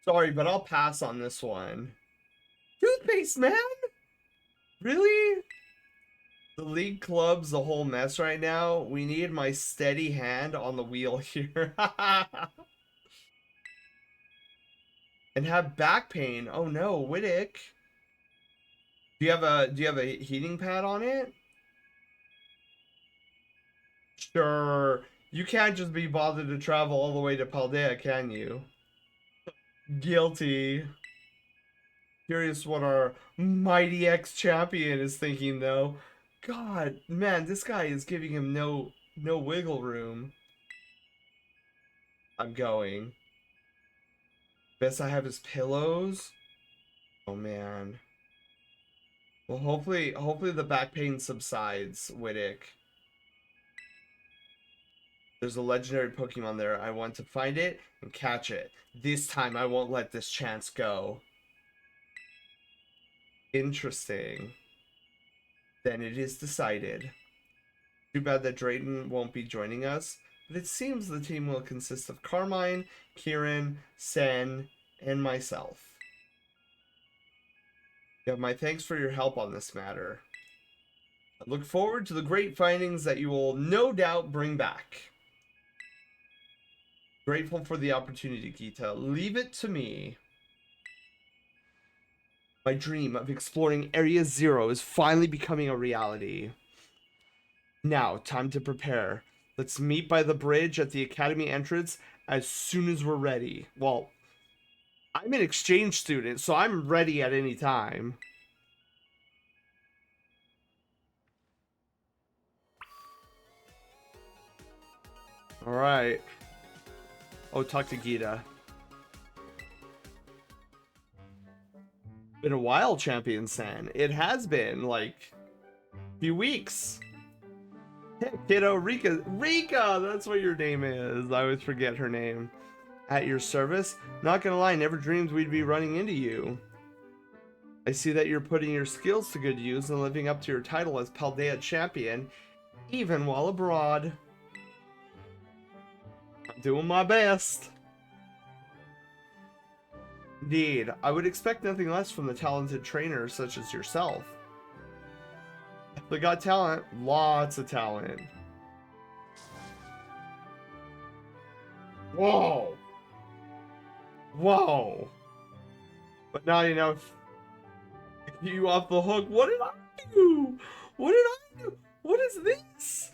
Sorry, but I'll pass on this one. Toothpaste, man? Really? The league club's a whole mess right now. We need my steady hand on the wheel here. And have back pain. Oh no, Widdick. Do you have a heating pad on it? Sure. You can't just be bothered to travel all the way to Paldea, can you? Guilty. Curious what our mighty ex-champion is thinking, though. God, man, this guy is giving him no wiggle room. I'm going. Best I have his pillows. Oh man. Well, hopefully the back pain subsides, Widdick. There's a legendary Pokemon there. I want to find it and catch it. This time I won't let this chance go. Interesting. Then it is decided. Too bad that Drayton won't be joining us, but it seems the team will consist of Carmine, Kieran, Sen, and myself. You have my thanks for your help on this matter. I look forward to the great findings that you will no doubt bring back. Grateful for the opportunity, Gita. Leave it to me. My dream of exploring Area Zero is finally becoming a reality. Now, time to prepare. Let's meet by the bridge at the academy entrance as soon as we're ready. Well, I'm an exchange student, so I'm ready at any time. Alright. Oh, talk to Gita. Been a while, Champion San. It has been, like, a few weeks. Hey, kiddo, Rika. Rika! That's what your name is. I always forget her name. At your service? Not gonna lie, never dreamed we'd be running into you. I see that you're putting your skills to good use and living up to your title as Paldea Champion, even while abroad. I'm doing my best. Indeed, I would expect nothing less from the talented trainers such as yourself. They got talent, lots of talent. Whoa! Whoa! But not enough. You off the hook. What did I do? What did I do? What is this?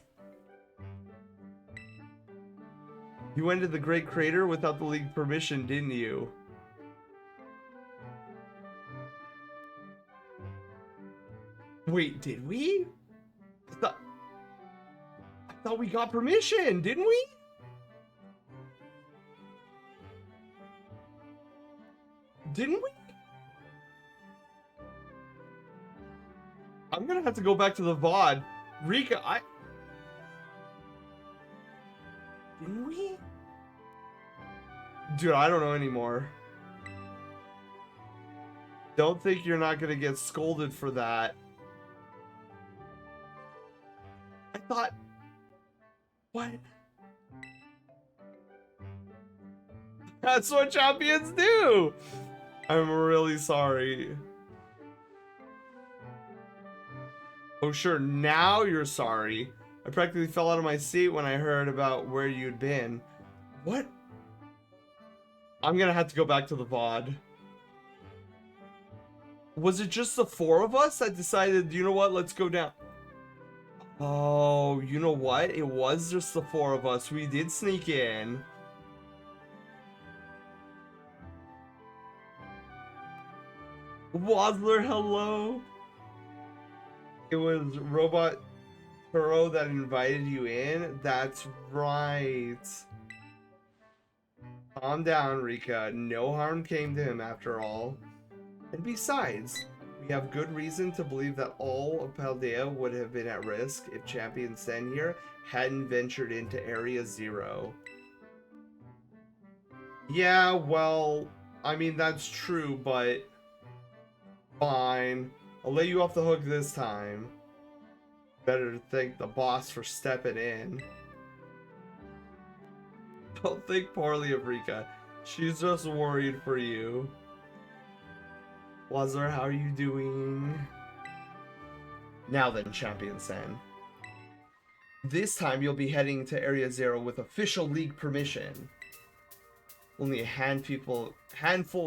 You went to the Great Crater without the League permission, didn't you? Wait, did we? I thought we got permission, didn't we? Didn't we? I'm gonna have to go back to the VOD. Rika, didn't we? Dude, I don't know anymore. Don't think you're not gonna get scolded for that. I thought... What? That's what champions do! I'm really sorry. Oh sure, now you're sorry. I practically fell out of my seat when I heard about where you'd been. What? I'm gonna have to go back to the VOD. Was it just the four of us that decided, you know what, let's go down? Oh, you know what? It was just the four of us. We did sneak in. Wazler, hello. It was Robot Turo that invited you in? That's right. Calm down, Rika. No harm came to him after all. And besides, we have good reason to believe that all of Paldea would have been at risk if Champion Sen here hadn't ventured into Area Zero. Yeah, well, I mean, that's true, but fine. I'll let you off the hook this time. Better thank the boss for stepping in. Don't think poorly of Rika. She's just worried for you. Lazar, how are you doing? Now then, Champion Sen. This time you'll be heading to Area Zero with official League permission. Only a handful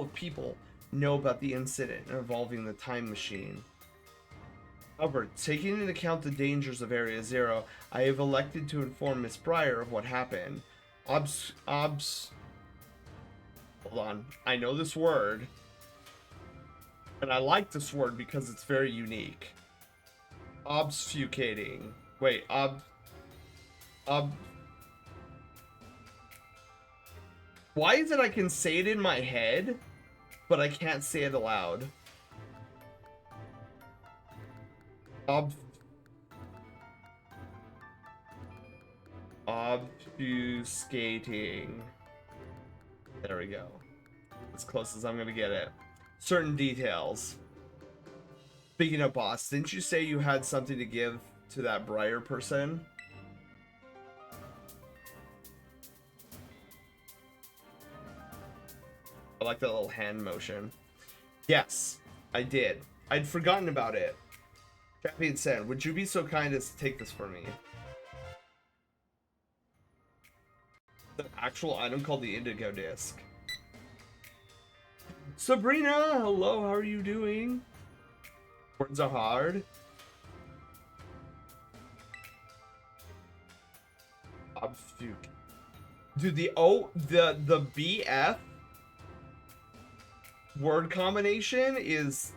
of people know about the incident involving the time machine. However, taking into account the dangers of Area Zero, I have elected to inform Miss Breyer of what happened. Hold on. I know this word. And I like this word because it's very unique. Obfuscating. Wait, Why is it I can say it in my head, but I can't say it aloud? Obfuscating. There we go. As close as I'm gonna get it. Certain details. Speaking of boss, didn't you say you had something to give to that Briar person? I like that little hand motion. Yes, I did. I'd forgotten about it. Champion Sen, would you be so kind as to take this for me? An actual item called the Indigo Disc. Sabrina, hello, how are you doing? Words are hard. Dude, the BF word combination is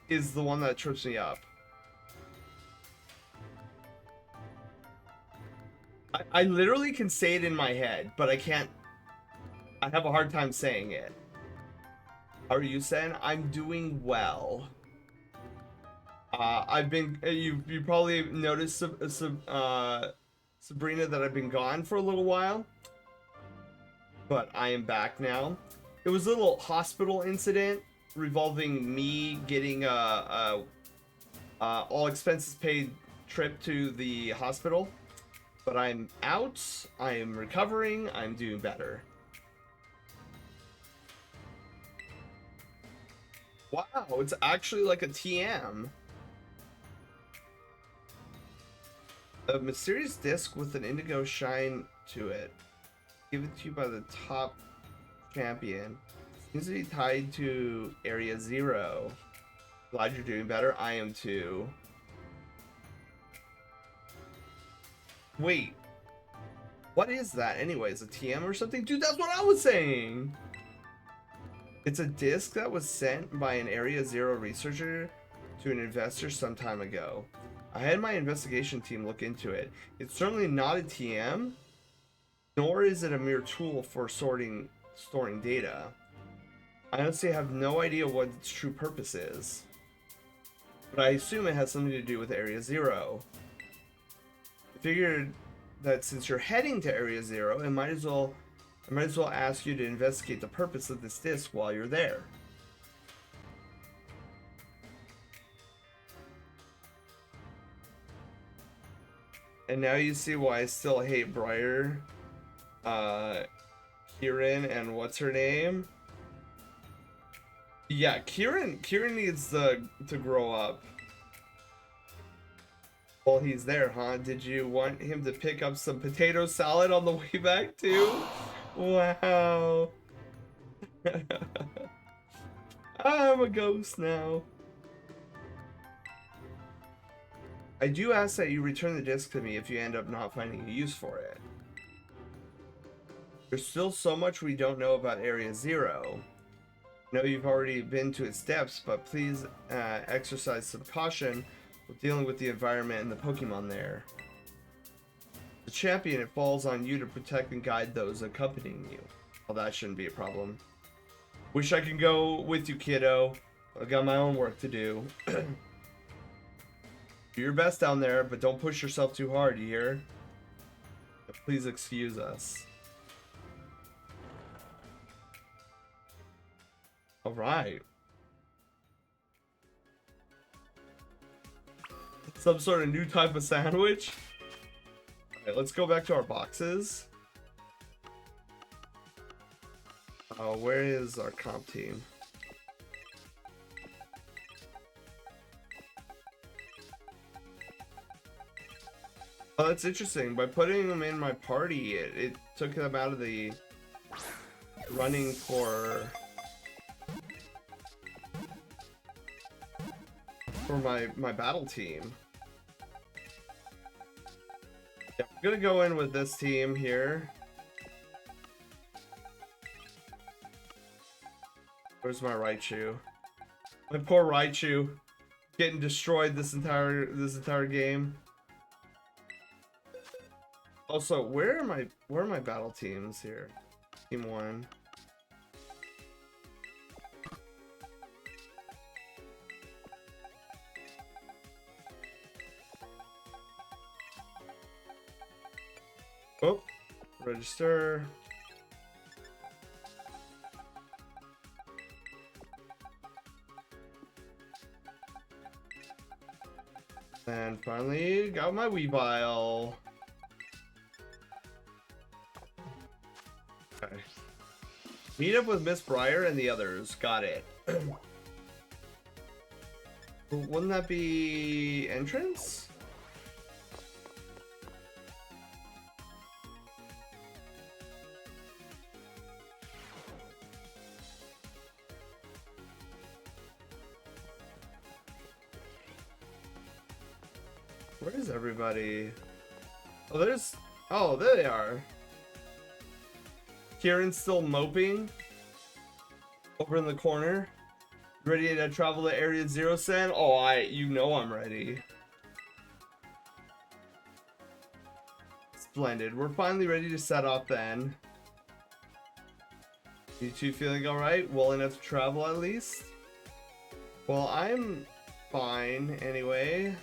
the one that trips me up. I literally can say it in my head, but I can't. I have a hard time saying it. How are you saying? I'm doing well. I've been. You probably noticed Sabrina that I've been gone for a little while, but I am back now. It was a little hospital incident revolving me getting a all expenses paid trip to the hospital. But I'm out, I'm recovering, I'm doing better. Wow, it's actually like a TM. A mysterious disc with an indigo shine to it. Given to you by the top champion. Seems to be tied to Area 0. Glad you're doing better. I am too. Wait. What is that anyways? A TM or something? Dude, that's what I was saying! It's a disc that was sent by an Area 0 researcher to an investor some time ago. I had my investigation team look into it. It's certainly not a TM, nor is it a mere tool for storing data. I honestly have no idea what its true purpose is, but I assume it has something to do with Area 0. I figured that since you're heading to Area 0, I might as well ask you to investigate the purpose of this disc while you're there. And now you see why I still hate Briar, Kieran, and what's her name? Yeah, Kieran needs to grow up. While he's there, huh? Did you want him to pick up some potato salad on the way back too? Wow. I'm a ghost now. I do ask that you return the disc to me if you end up not finding a use for it. There's still so much we don't know about Area 0. I know you've already been to its depths, but please exercise some caution with dealing with the environment and the Pokemon there. The champion, it falls on you to protect and guide those accompanying you. Well, that shouldn't be a problem. Wish I could go with you, kiddo. I've got my own work to do. Do your best down there, but don't push yourself too hard, you hear? Please excuse us. Alright. Some sort of new type of sandwich? Alright, let's go back to our boxes. Where is our comp team? Oh, that's interesting. By putting them in my party, it took them out of the running for my battle team. Yeah, I'm gonna go in with this team here. Where's my Raichu? My poor Raichu, getting destroyed this entire game. Also, where are my battle teams here? Team 1. Oh, register. And finally got my Weavile. Okay. Meet up with Miss Briar and the others. Got it. Wouldn't that be entrance? Where is everybody? Oh, there they are. Kieran's still moping over in the corner. Ready to travel to Area 0, Sen? Oh, you know I'm ready. Splendid. We're finally ready to set off then. You two feeling alright? Well enough to travel at least? Well, I'm fine anyway.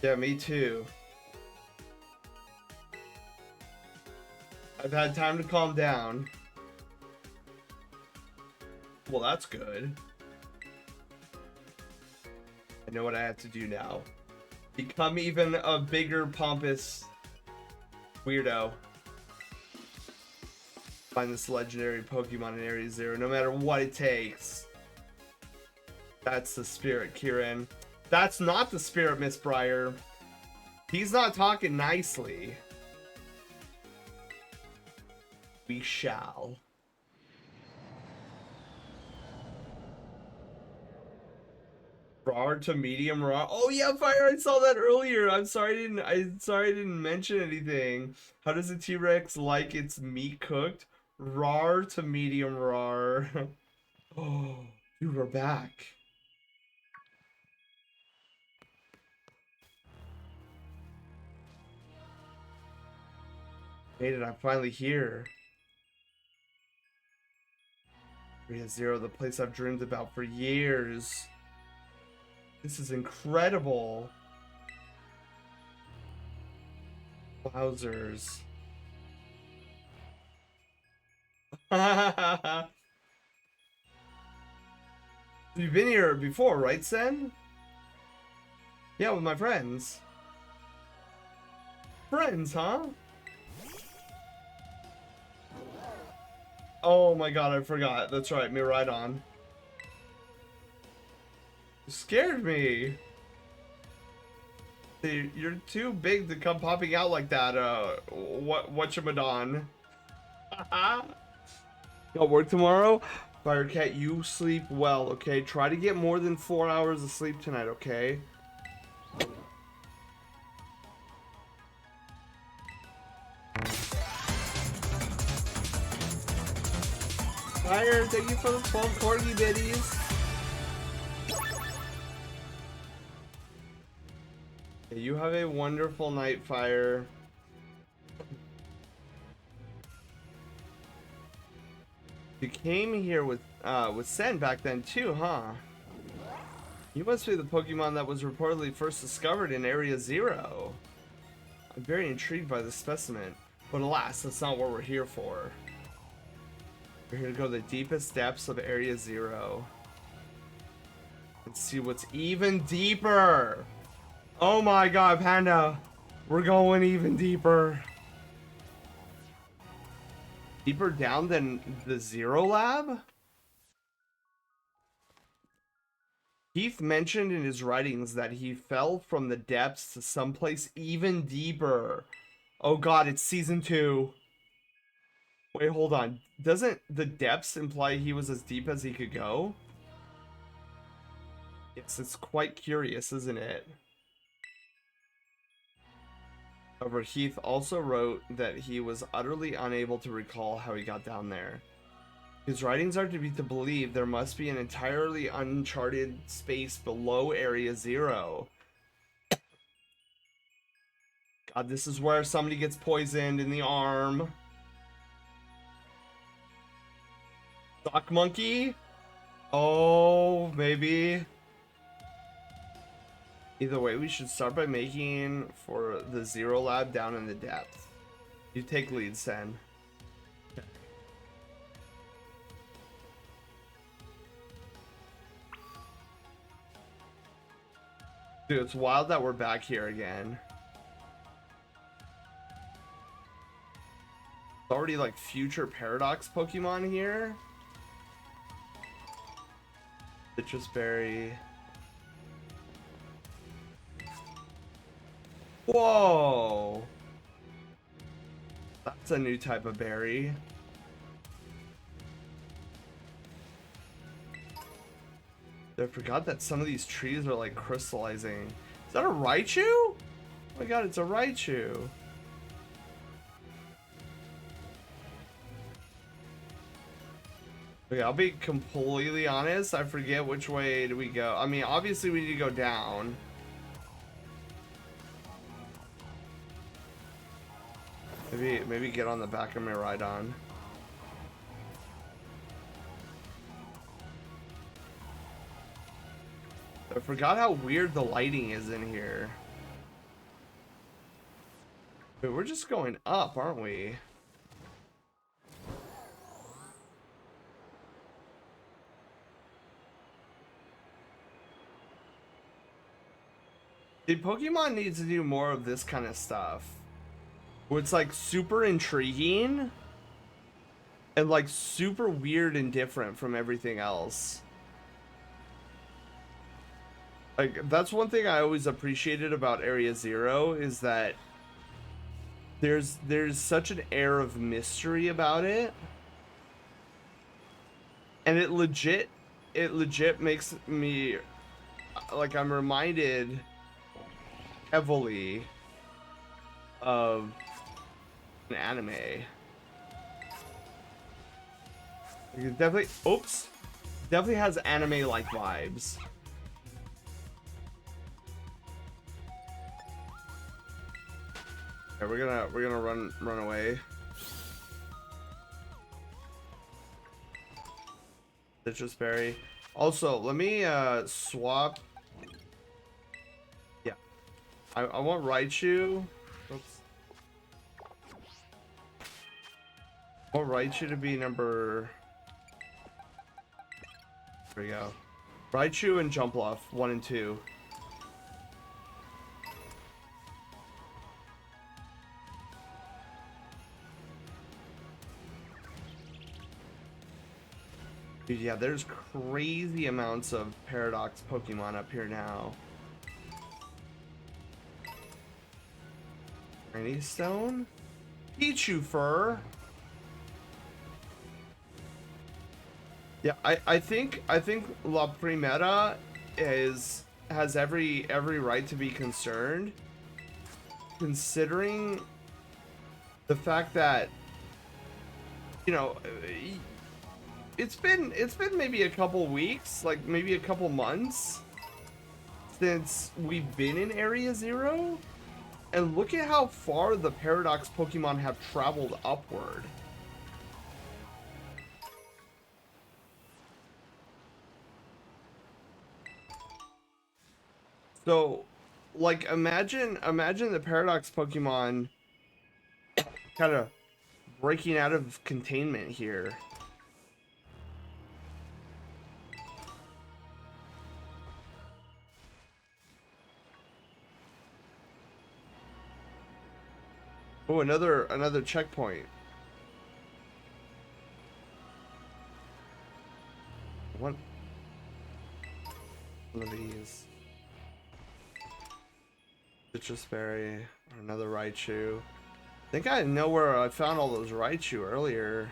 Yeah, me too. I've had time to calm down. Well, that's good. I know what I have to do now. Become even a bigger, pompous weirdo. Find this legendary Pokemon in Area 0, no matter what it takes. That's the spirit, Kieran. That's not the spirit, Miss Breyer. He's not talking nicely. We shall. Raw to medium raw. Oh yeah, Fire! I saw that earlier. I'm sorry I didn't mention anything. How does a T-Rex like its meat cooked? Raw to medium raw. Oh, dude, we're back. Made it! I'm finally here. Area 0, the place I've dreamed about for years. This is incredible. Wowzers. You've been here before, right, Sen? Yeah, with my friends. Friends, huh? Oh my god, I forgot. That's right, Miraidon. You scared me. You're too big to come popping out like that. Whatchamadon? Got work tomorrow? Firecat, you sleep well, okay? Try to get more than 4 hours of sleep tonight, okay? Fire, thank you for the 12 corgi biddies. You have a wonderful night, Fire. You came here with Sen back then too, huh? You must be the Pokemon that was reportedly first discovered in Area 0. I'm very intrigued by this specimen, but alas, that's not what we're here for. We're here to go to the deepest depths of Area 0 and see what's even deeper. Oh my god, Panda! We're going even deeper. Deeper down than the Zero Lab? Keith mentioned in his writings that he fell from the depths to someplace even deeper. Oh god, it's season 2. Wait, hold on. Doesn't the depths imply he was as deep as he could go? Yes, it's quite curious, isn't it? However, Heath also wrote that he was utterly unable to recall how he got down there. His writings are to be to believe there must be an entirely uncharted space below Area 0. God, this is where somebody gets poisoned in the arm. Sock Monkey? Oh, maybe. Either way, we should start by making for the Zero Lab down in the depths. You take lead, Sen. Dude, it's wild that we're back here again. It's already like future Paradox Pokemon here. Citrus Berry. Whoa! That's a new type of berry. I forgot that some of these trees are like crystallizing. Is that a Raichu? Oh my god, it's a Raichu. Okay, I'll be completely honest. I forget which way do we go. I mean, obviously we need to go down. Maybe get on the back of my ride-on. I forgot how weird the lighting is in here. Wait, we're just going up, aren't we? Dude, Pokemon needs to do more of this kind of stuff. Where it's like super intriguing and like super weird and different from everything else. Like, that's one thing I always appreciated about Area Zero is that there's such an air of mystery about it. And it legit makes me like I'm reminded heavily of an anime. It definitely, oops, definitely has anime-like vibes. Okay, we're gonna run away. Citrus berry. Also, let me swap. Yeah, I want Raichu. Oops. I want Raichu to be number. There we go. Raichu and Jumpluff, 1 and 2. Dude, yeah, there's crazy amounts of Paradox Pokemon up here now. Rainy Stone? Pichu Fur? Yeah, I think La Primera has every right to be concerned, considering the fact that, you know, it's been maybe a couple weeks, like maybe a couple months since we've been in Area Zero, and look at how far the Paradox Pokemon have traveled upward. So, like, imagine the Paradox Pokemon kind of breaking out of containment here. Oh, another checkpoint. One of these. Citrus berry, or another Raichu. I think I know where I found all those Raichu earlier.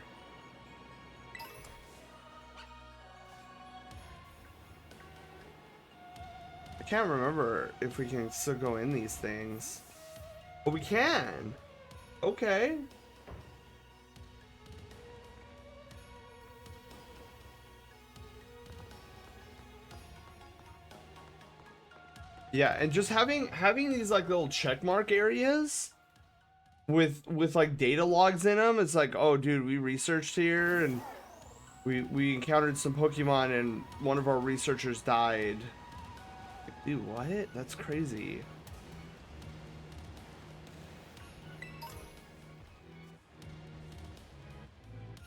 I can't remember if we can still go in these things. But we can. Okay. Yeah, and just having these like little checkmark areas with like data logs in them, it's like, oh dude, we researched here and we encountered some Pokemon and one of our researchers died. Dude, what? That's crazy.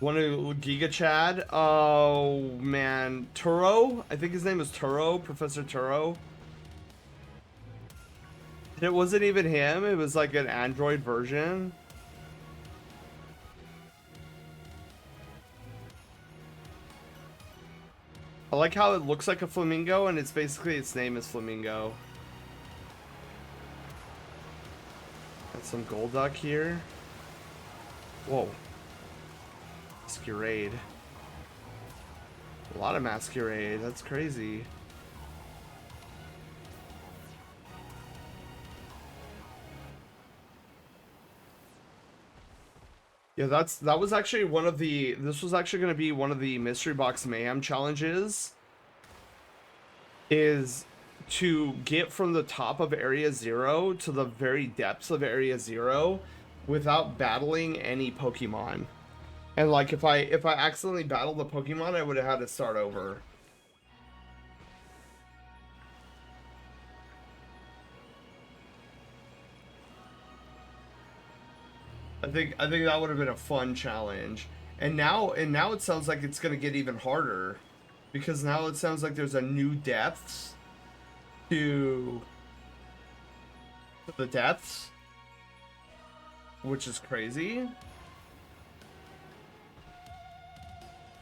One of Giga Chad. Oh man, Turo. I think his name is Turo, Professor Turo. And it wasn't even him. It was like an Android version. I like how it looks like a flamingo, and it's basically its name is Flamingo. Got some Golduck here. Whoa. Masquerade. A lot of Masquerade. That's crazy. Yeah, that was actually one of the, this was actually going to be one of the mystery box mayhem challenges, is to get from the top of area 0 to the very depths of area 0 without battling any Pokemon. And like if I accidentally battled the Pokemon, I would have had to start over. I think that would have been a fun challenge. And now it sounds like it's gonna get even harder, because now it sounds like there's a new depths to the depths, which is crazy.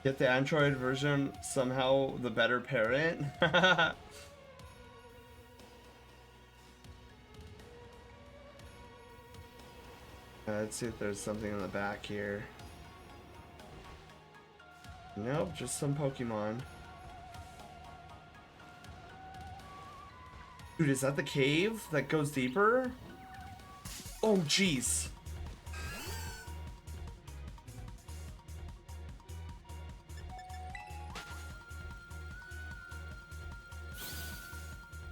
Get the Android version somehow the better parent. Let's see if there's something in the back here. Nope, just some Pokemon. Dude, is that the cave that goes deeper? Oh, jeez.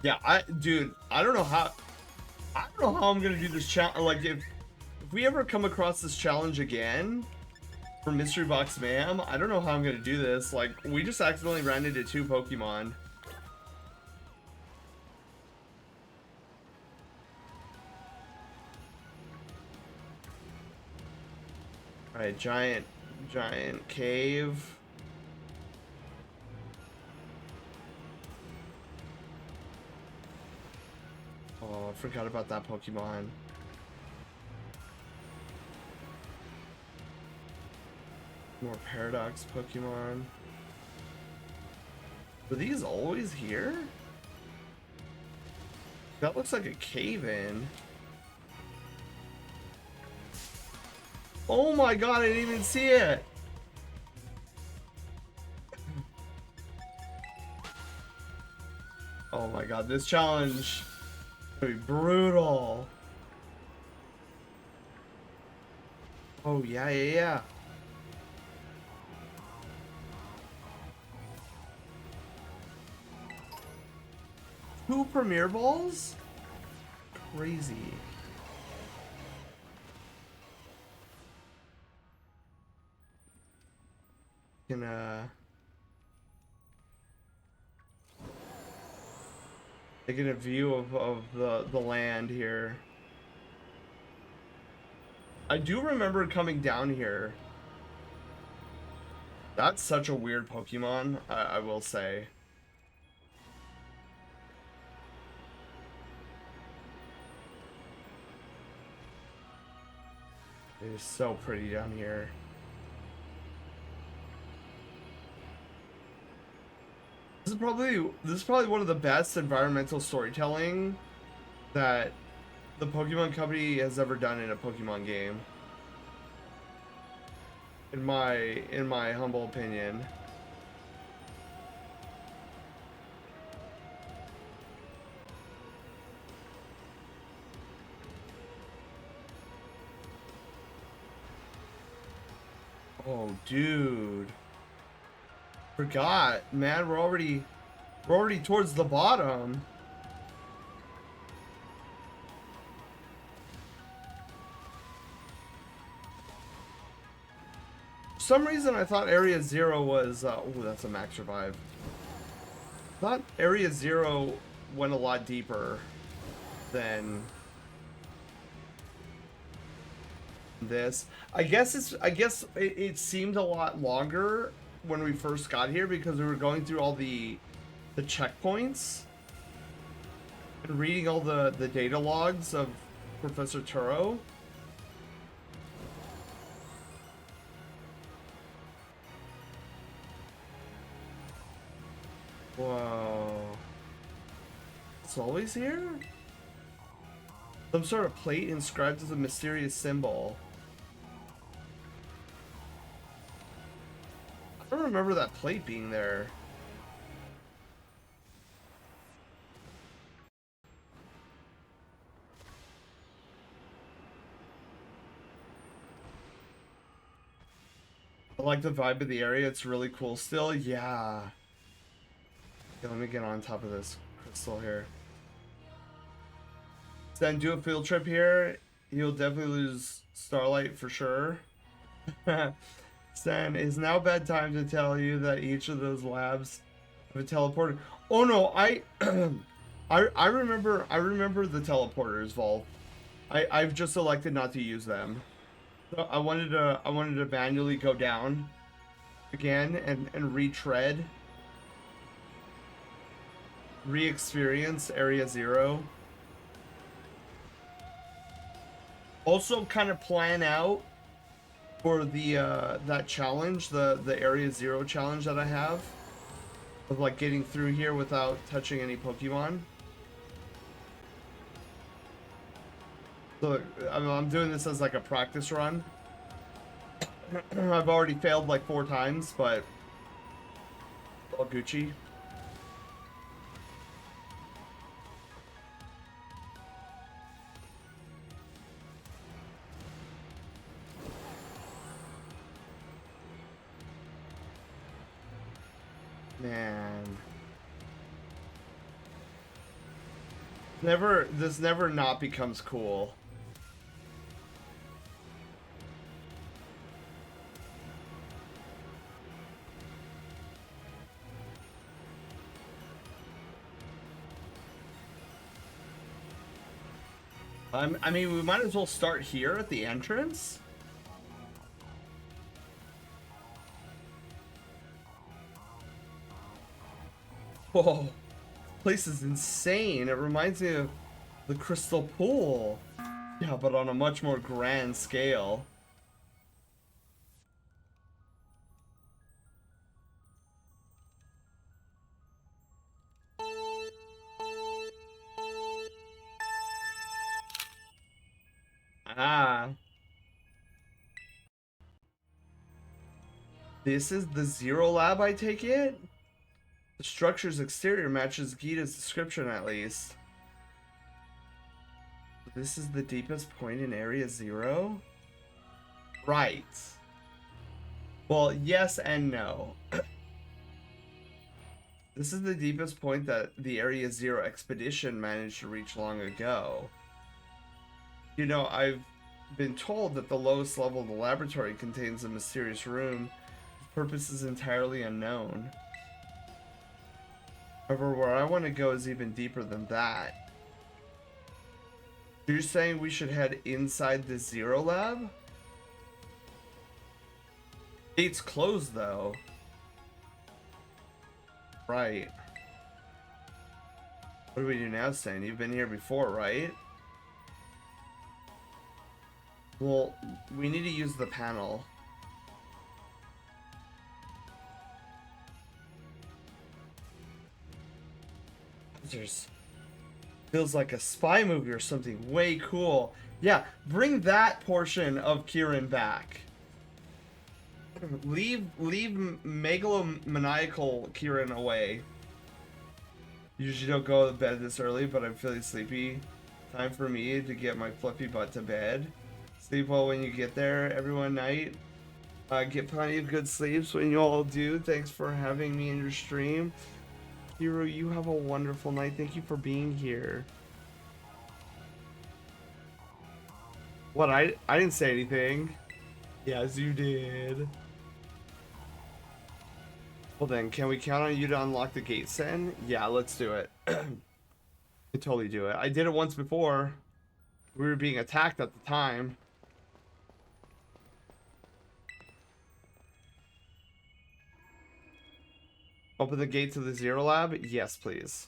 Yeah, dude, I don't know how I'm gonna do this challenge. Like, if we ever come across this challenge again for Mystery Box Mayhem, I don't know how I'm gonna do this. Like, we just accidentally ran into 2 Pokemon. Alright, giant cave. Oh, I forgot about that Pokemon. More Paradox Pokemon. Were these always here? That looks like a cave-in. Oh my god, I didn't even see it! Oh my god, this challenge is gonna be brutal. Oh yeah. Two Premier Balls? Crazy. Gonna get a view of the land here. I do remember coming down here. That's such a weird Pokemon, I will say. It is so pretty down here. This is probably one of the best environmental storytelling that the Pokemon Company has ever done in a Pokemon game. In my humble opinion. Oh, dude. Forgot, man. We're already towards the bottom. For some reason, I thought Area 0 was. Oh, that's a max revive. I thought Area 0 went a lot deeper than this. I guess it seemed a lot longer when we first got here because we were going through all the checkpoints and reading all the data logs of Professor Turo. Whoa. It's always here? Some sort of plate inscribed as a mysterious symbol. I don't remember that plate being there. I like the vibe of the area. It's really cool still. Yeah. Okay, let me get on top of this crystal here. Then do a field trip here. You'll definitely lose Starlight for sure. Stan, it's now bedtime to tell you that each of those labs have a teleporter. Oh no, I remember the teleporters, Vol. I've just elected not to use them. So I wanted to manually go down again and retread. Re-experience Area 0. Also kind of plan out for the that challenge, the Area 0 challenge that I have, of like getting through here without touching any Pokemon. So I'm doing this as like a practice run. I've already failed like 4 times, but all Gucci. Man. This never not becomes cool. I mean, we might as well start here at the entrance. Whoa, this place is insane. It reminds me of the Crystal Pool. Yeah, but on a much more grand scale. Ah. This is the Zero Lab, I take it? The structure's exterior matches Gita's description, at least. This is the deepest point in Area 0? Right. Well, yes and no. This is the deepest point that the Area 0 expedition managed to reach long ago. You know, I've been told that the lowest level of the laboratory contains a mysterious room whose purpose is entirely unknown. However, where I want to go is even deeper than that. You're saying we should head inside the Zero Lab? Gate's closed, though. Right. What do we do now, Stan? You've been here before, right? Well, we need to use the panel. There's... feels like a spy movie or something way cool. Yeah, bring that portion of Kieran back. Leave megalomaniacal Kieran away. Usually don't go to bed this early, but I'm feeling sleepy. Time for me to get my fluffy butt to bed. Sleep well when you get there, everyone. Night. Get plenty of good sleeps when you all do. Thanks for having me in your stream. Hero, you have a wonderful night. Thank you for being here. What, I didn't say anything. Yes, you did. Well then, can we count on you to unlock the gates then? Yeah, let's do it. I totally do it. I did it once before. We were being attacked at the time. Open the gate to the Zero Lab? Yes, please.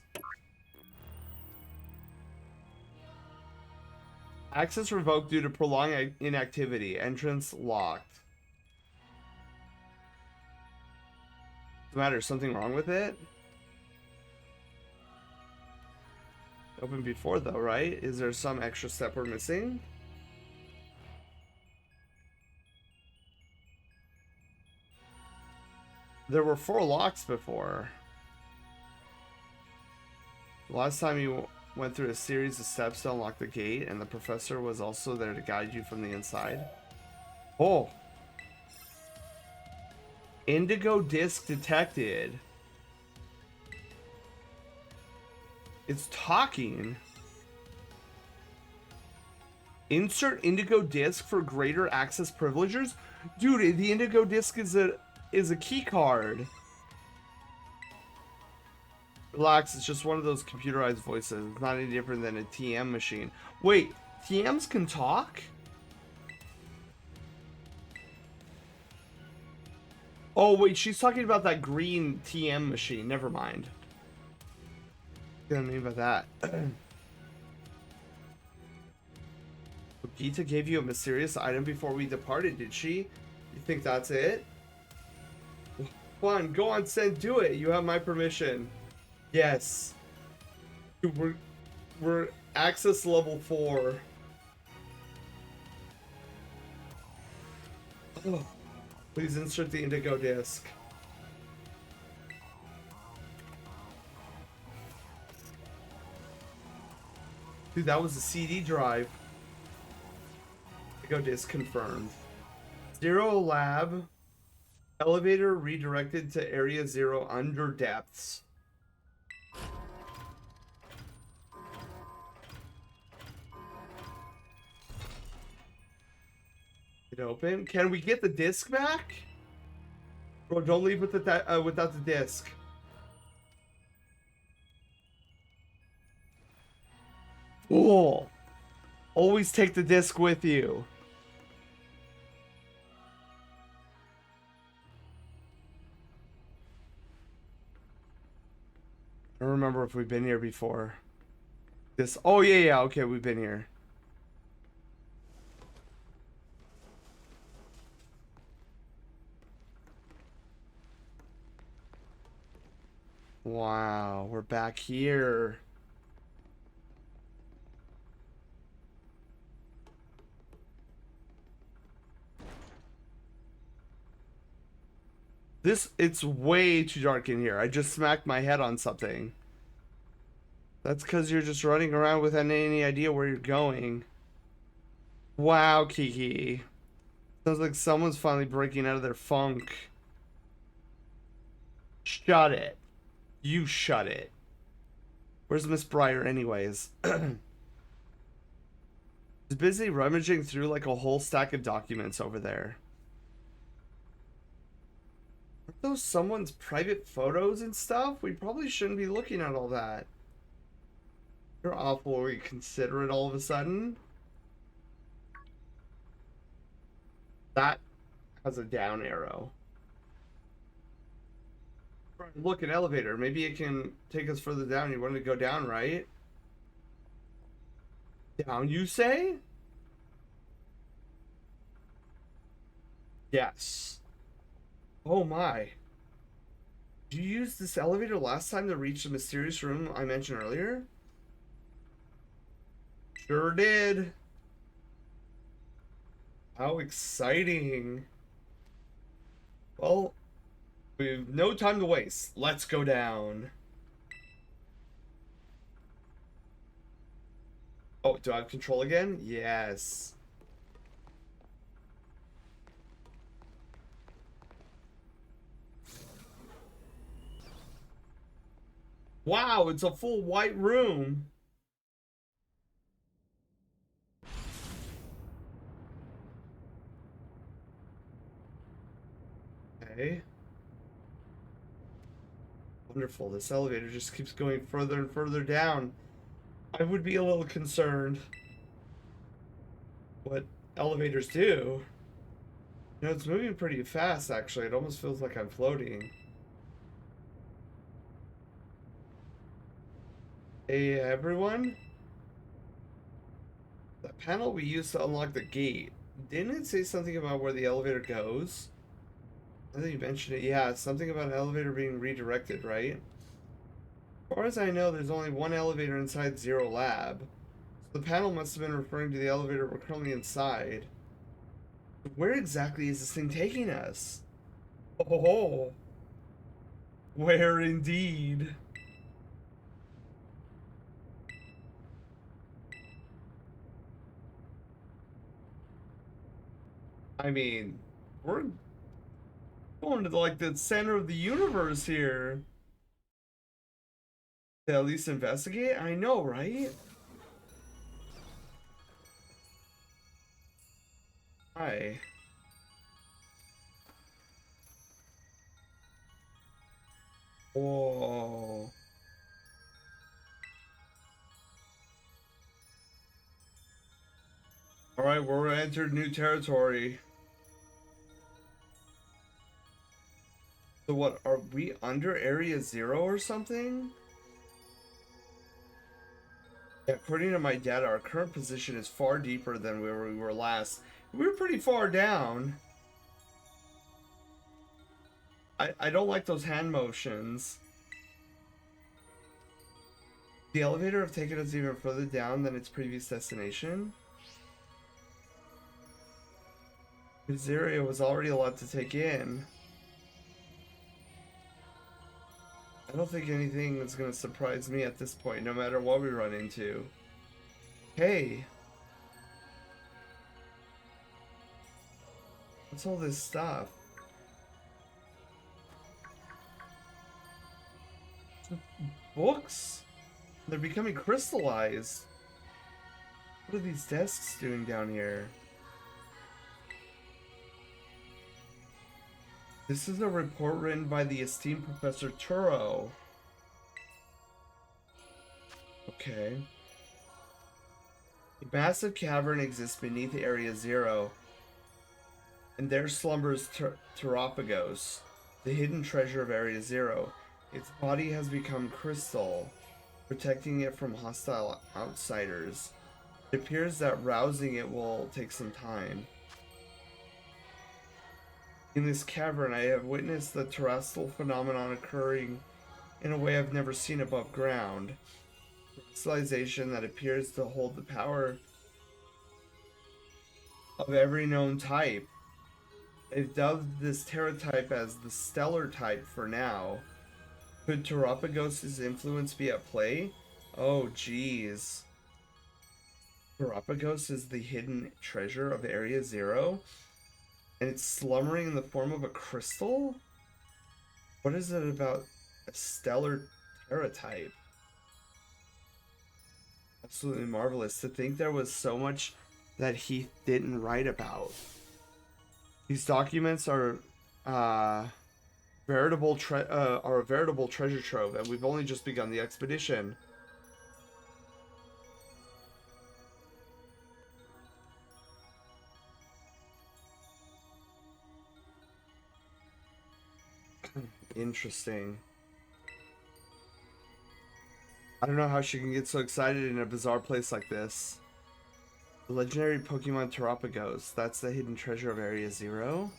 Access revoked due to prolonged inactivity. Entrance locked. What's the matter? Something wrong with it? Open before though, right? Is there some extra step we're missing? There were 4 locks before. Last time you went through a series of steps to unlock the gate, and the professor was also there to guide you from the inside. Oh! Indigo disc detected. It's talking. Insert indigo disc for greater access privileges. Dude, the indigo disc is a key card. Relax, it's just one of those computerized voices. It's not any different than a TM machine. Wait, TMs can talk? Oh wait, she's talking about that green TM machine. Never mind. What do I mean by that? Gita gave you a mysterious item before we departed, did she? You think that's it? Fine, go on, Sen, do it. You have my permission. Yes. Dude, we're access level 4. Oh, please insert the indigo disc. Dude, that was a CD drive. Indigo disc confirmed. 0 lab. Elevator redirected to area 0 under depths. It open. Can we get the disc back? Bro, don't leave with without the disc. Cool. Always take the disc with you. I don't remember if we've been here before. This. Oh yeah. Okay, we've been here. Wow, we're back here. It's way too dark in here. I just smacked my head on something. That's because you're just running around without any idea where you're going. Wow, Kiki. Sounds like someone's finally breaking out of their funk. Shut it. You shut it. Where's Miss Breyer anyways? She's busy rummaging through like a whole stack of documents over there. Aren't those someone's private photos and stuff? We probably shouldn't be looking at all that. You're awfully considerate all of a sudden. That has a down arrow. Look, an elevator. Maybe it can take us further down. You wanted to go down, right? Down, you say? Yes. Oh my. Did you use this elevator last time to reach the mysterious room I mentioned earlier? Sure did. How exciting. Well, we've no time to waste. Let's go down. Oh, do I have control again? Yes. Wow, it's a full white room. Okay. Wonderful. This elevator just keeps going further and further down. I would be a little concerned what elevators do. You know, it's moving pretty fast, actually. It almost feels like I'm floating. Hey, everyone. The panel we used to unlock the gate, didn't it say something about where the elevator goes? I think you mentioned it. Yeah, something about an elevator being redirected, right? As far as I know, there's only one elevator inside Zero Lab. So the panel must have been referring to the elevator we're currently inside. Where exactly is this thing taking us? Oh, where indeed? I mean, we're Going to like the center of the universe here. To at least investigate? I know, right? Hi. Whoa. Alright, we're entered new territory. So what, are we under Area 0 or something? Yeah, according to my data, our current position is far deeper than where we were last. We were pretty far down. I don't like those hand motions. The elevator have taken us even further down than its previous destination. This area was already a lot to take in. I don't think anything is going to surprise me at this point, no matter what we run into. Hey! What's all this stuff? Books? They're becoming crystallized. What are these desks doing down here? This is a report written by the esteemed Professor Turo. Okay. A massive cavern exists beneath Area 0, and there slumbers Teropagos, the hidden treasure of Area 0. Its body has become crystal, protecting it from hostile outsiders. It appears that rousing it will take some time. In this cavern, I have witnessed the terrestrial phenomenon occurring in a way I've never seen above ground. Crystallization that appears to hold the power of every known type. They've dubbed this Terra type as the Stellar type for now. Could Teropagos' influence be at play? Oh, jeez. Teropagos is the hidden treasure of Area 0? And it's slumbering in the form of a crystal? What is it about a stellar Terra type? Absolutely marvelous. To think there was so much that he didn't write about. These documents are a veritable treasure trove, and we've only just begun the expedition. Interesting. I don't know how she can get so excited in a bizarre place like this. The legendary Pokemon Teropagos. That's the hidden treasure of Area 0?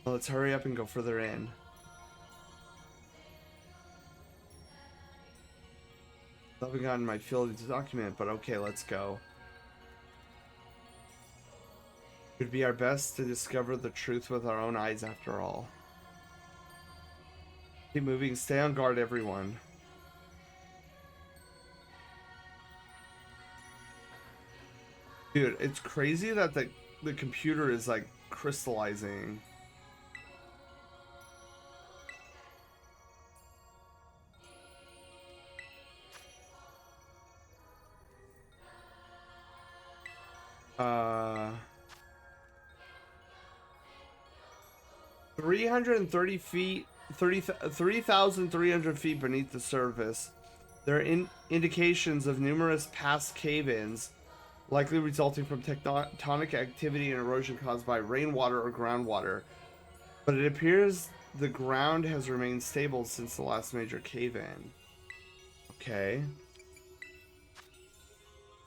Well, let's hurry up and go further in. Haven't gotten my field document, but okay, let's go. It would be our best to discover the truth with our own eyes after all. Keep moving, stay on guard, everyone. Dude, it's crazy that the computer is like crystallizing. Uh 330 feet, 3,300 feet beneath the surface. There are indications of numerous past cave-ins, likely resulting from tectonic activity and erosion caused by rainwater or groundwater. But it appears the ground has remained stable since the last major cave-in. Okay.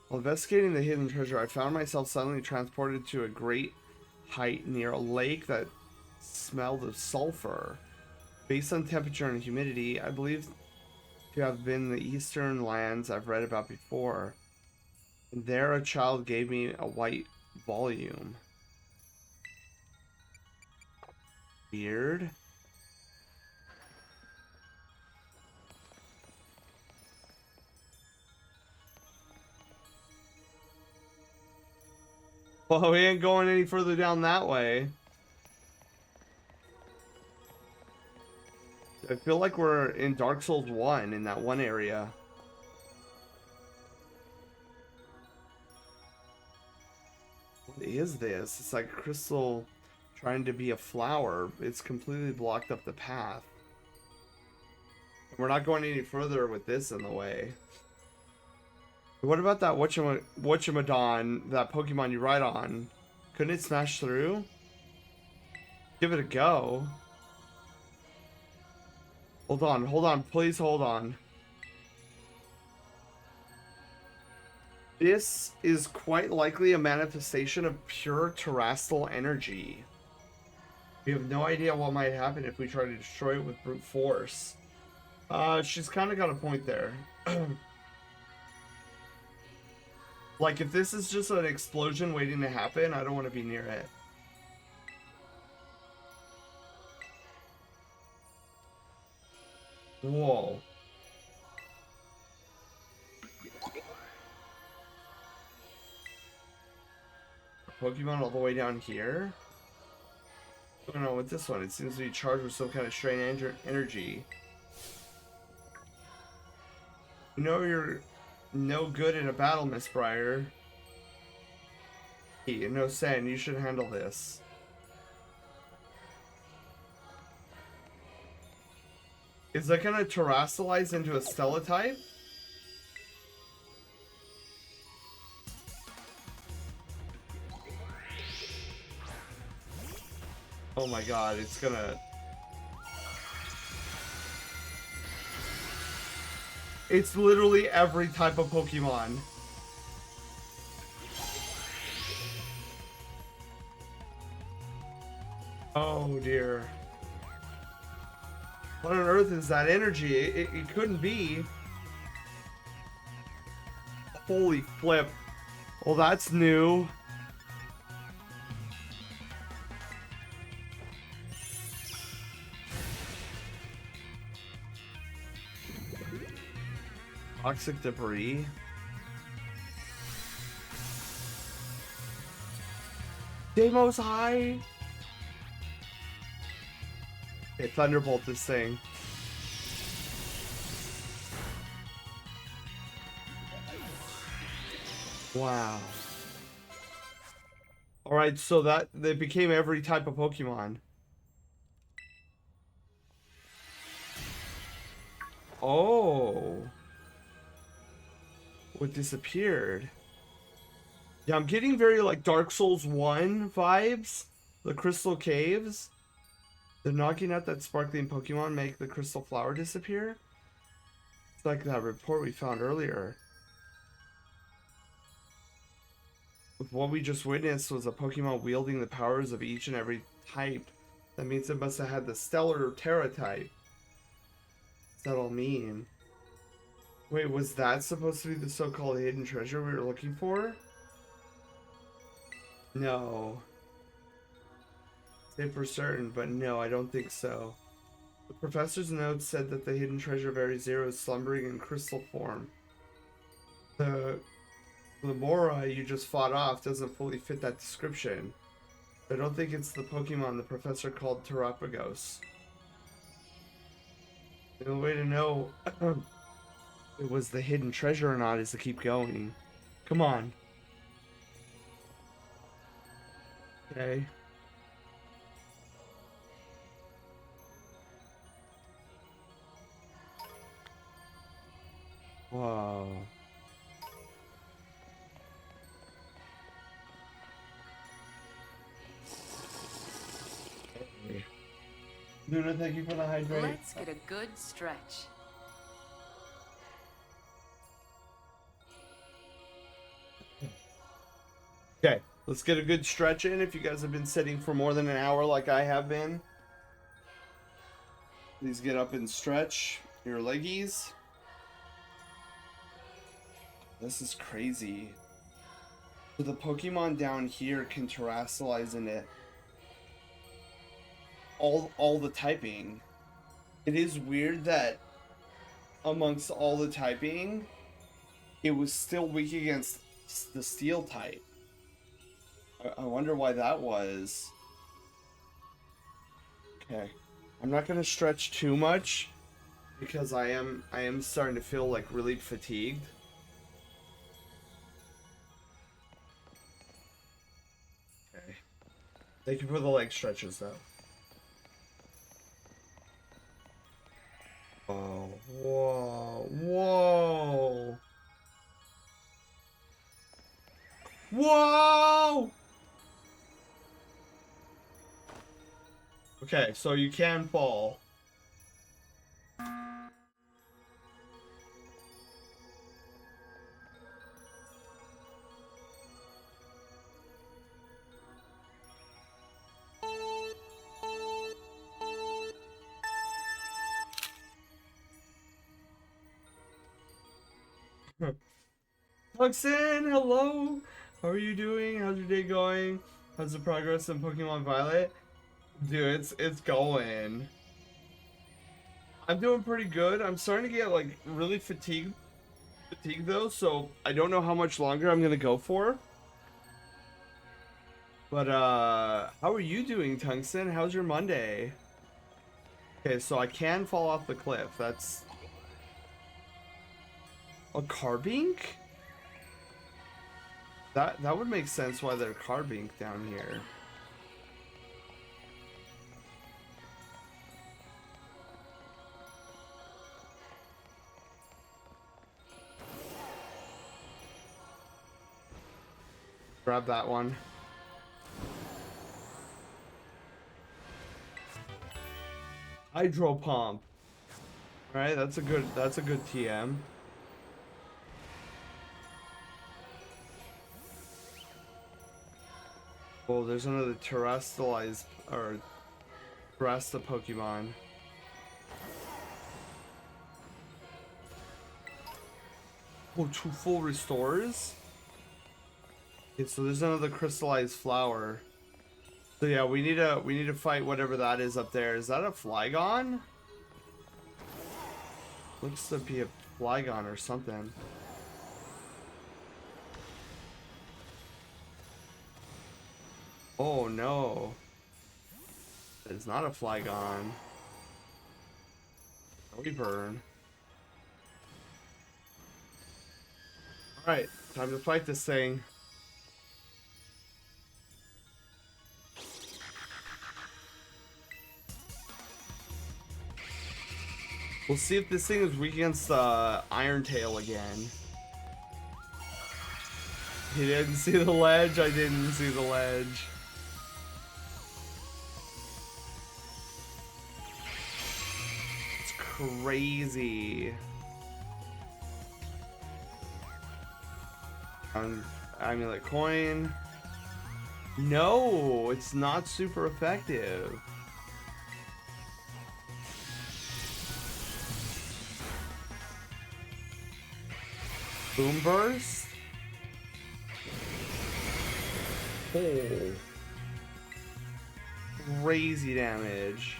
While investigating the hidden treasure, I found myself suddenly transported to a great height near a lake that smelled of sulfur. Based on temperature and humidity, I believe to have been the eastern lands I've read about before. And there a child gave me a white volume. Weird. Well, we ain't going any further down that way. I feel like we're in Dark Souls 1 in that one area. What is this? It's like crystal trying to be a flower. It's completely blocked up the path. We're not going any further with this in the way. What about that Whatchamadon, that Pokemon you ride on? Couldn't it smash through? Give it a go. Hold on, please hold on. This is quite likely a manifestation of pure terrestrial energy. We have no idea what might happen if we try to destroy it with brute force. She's kind of got a point there. Like, if this is just an explosion waiting to happen, I don't want to be near it. Whoa. Pokemon all the way down here? I don't know with this one. It seems to be charged with some kind of strange energy. You know you're no good in a battle, Miss Briar. Hey, no Sen, you should handle this. Is that gonna terrestrialize into a Stella type? Oh my god, it's gonna... It's literally every type of Pokemon. Oh dear. What on earth is that energy? It couldn't be. Holy flip. Well, that's new. Toxic debris. Deimos high. Okay, Thunderbolt this thing. Wow. Alright, so that they became every type of Pokemon. Oh. What disappeared? Yeah, I'm getting very like Dark Souls 1 vibes. The Crystal Caves. They're knocking out that sparkling Pokemon make the crystal flower disappear. It's like that report we found earlier. With what we just witnessed was a Pokemon wielding the powers of each and every type. That means it must have had the Stellar Terra type. What's that all mean? Wait, was that supposed to be the so-called hidden treasure we were looking for? No. Say for certain, but no, I don't think so. The professor's notes said that the hidden treasure of Area Zero is slumbering in crystal form. The Mora you just fought off doesn't fully fit that description. I don't think it's the Pokemon the professor called Terapagos. The only way to know it was the hidden treasure or not is to keep going. Come on. Okay. Whoa. Hey. Luna, thank you for the hydrate. Let's get a good stretch. Okay, let's get a good stretch in. If you guys have been sitting for more than an hour like I have been, please get up and stretch your leggies. This is crazy. So the Pokemon down here can terrestrialize in it. All the typing. It is weird that amongst all the typing, it was still weak against the steel type. I wonder why that was. Okay. I'm not gonna stretch too much because I am starting to feel like really fatigued. Okay. Thank you for the leg stretches though. Whoa, whoa, whoa. Whoa! Okay, so you can fall. Tuxin, hello! How are you doing? How's your day going? How's the progress in Pokemon Violet? Dude, it's going. I'm doing pretty good. I'm starting to get like really fatigued though, so I don't know how much longer I'm gonna go for. But how are you doing, Tungsten? How's your Monday? Okay, so I can fall off the cliff. That's a Carbink? That would make sense why they're Carbink down here. Grab that one. Hydro Pump. Alright, that's a good TM. Oh, there's another terrestrialized or Terresta Pokemon. Oh, 2 full restores? Okay, so there's another crystallized flower. So yeah, we need to fight whatever that is up there. Is that a Flygon? Looks to be a Flygon or something. Oh no. It's not a Flygon. Burn. Alright, time to fight this thing. We'll see if this thing is weak against Iron Tail again. He didn't see the ledge, I didn't see the ledge. It's crazy. Amulet coin. No, it's not super effective. Boom burst. Oh. Crazy damage.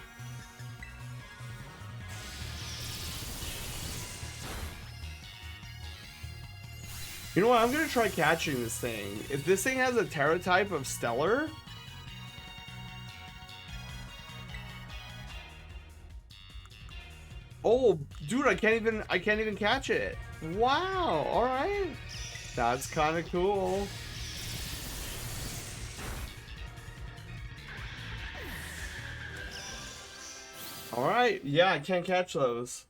You know what? I'm gonna try catching this thing. If this thing has a Terra type of Stellar. Oh, dude, I can't even catch it. Wow, alright. That's kinda cool. Alright, yeah, I can't catch those.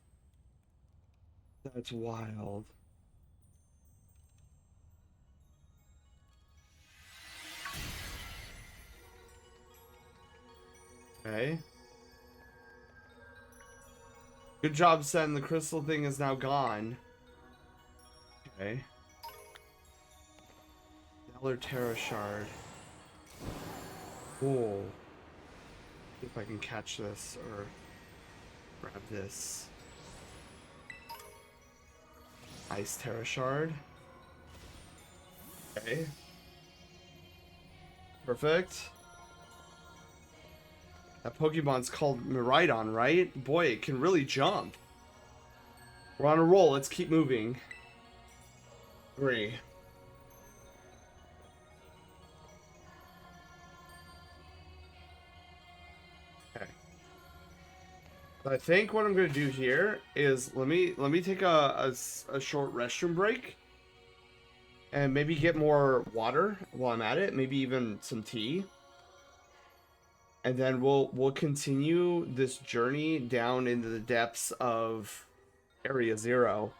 That's wild. Okay. Good job, Sen. The crystal thing is now gone. Okay. Stellar Terra Shard. Cool. See if I can catch this or grab this. Ice Terra Shard. Okay. Perfect. That Pokemon's called Miraidon, right? Boy, it can really jump. We're on a roll. Let's keep moving. 3. Okay. I think what I'm gonna do here is let me take a short restroom break and maybe get more water while I'm at it, maybe even some tea. And then we'll continue this journey down into the depths of Area Zero.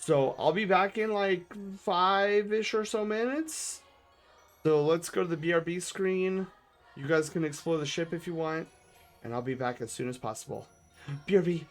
So I'll be back in like 5-ish or so minutes. So let's go to the BRB screen. You guys can explore the ship if you want, and I'll be back as soon as possible. BRB.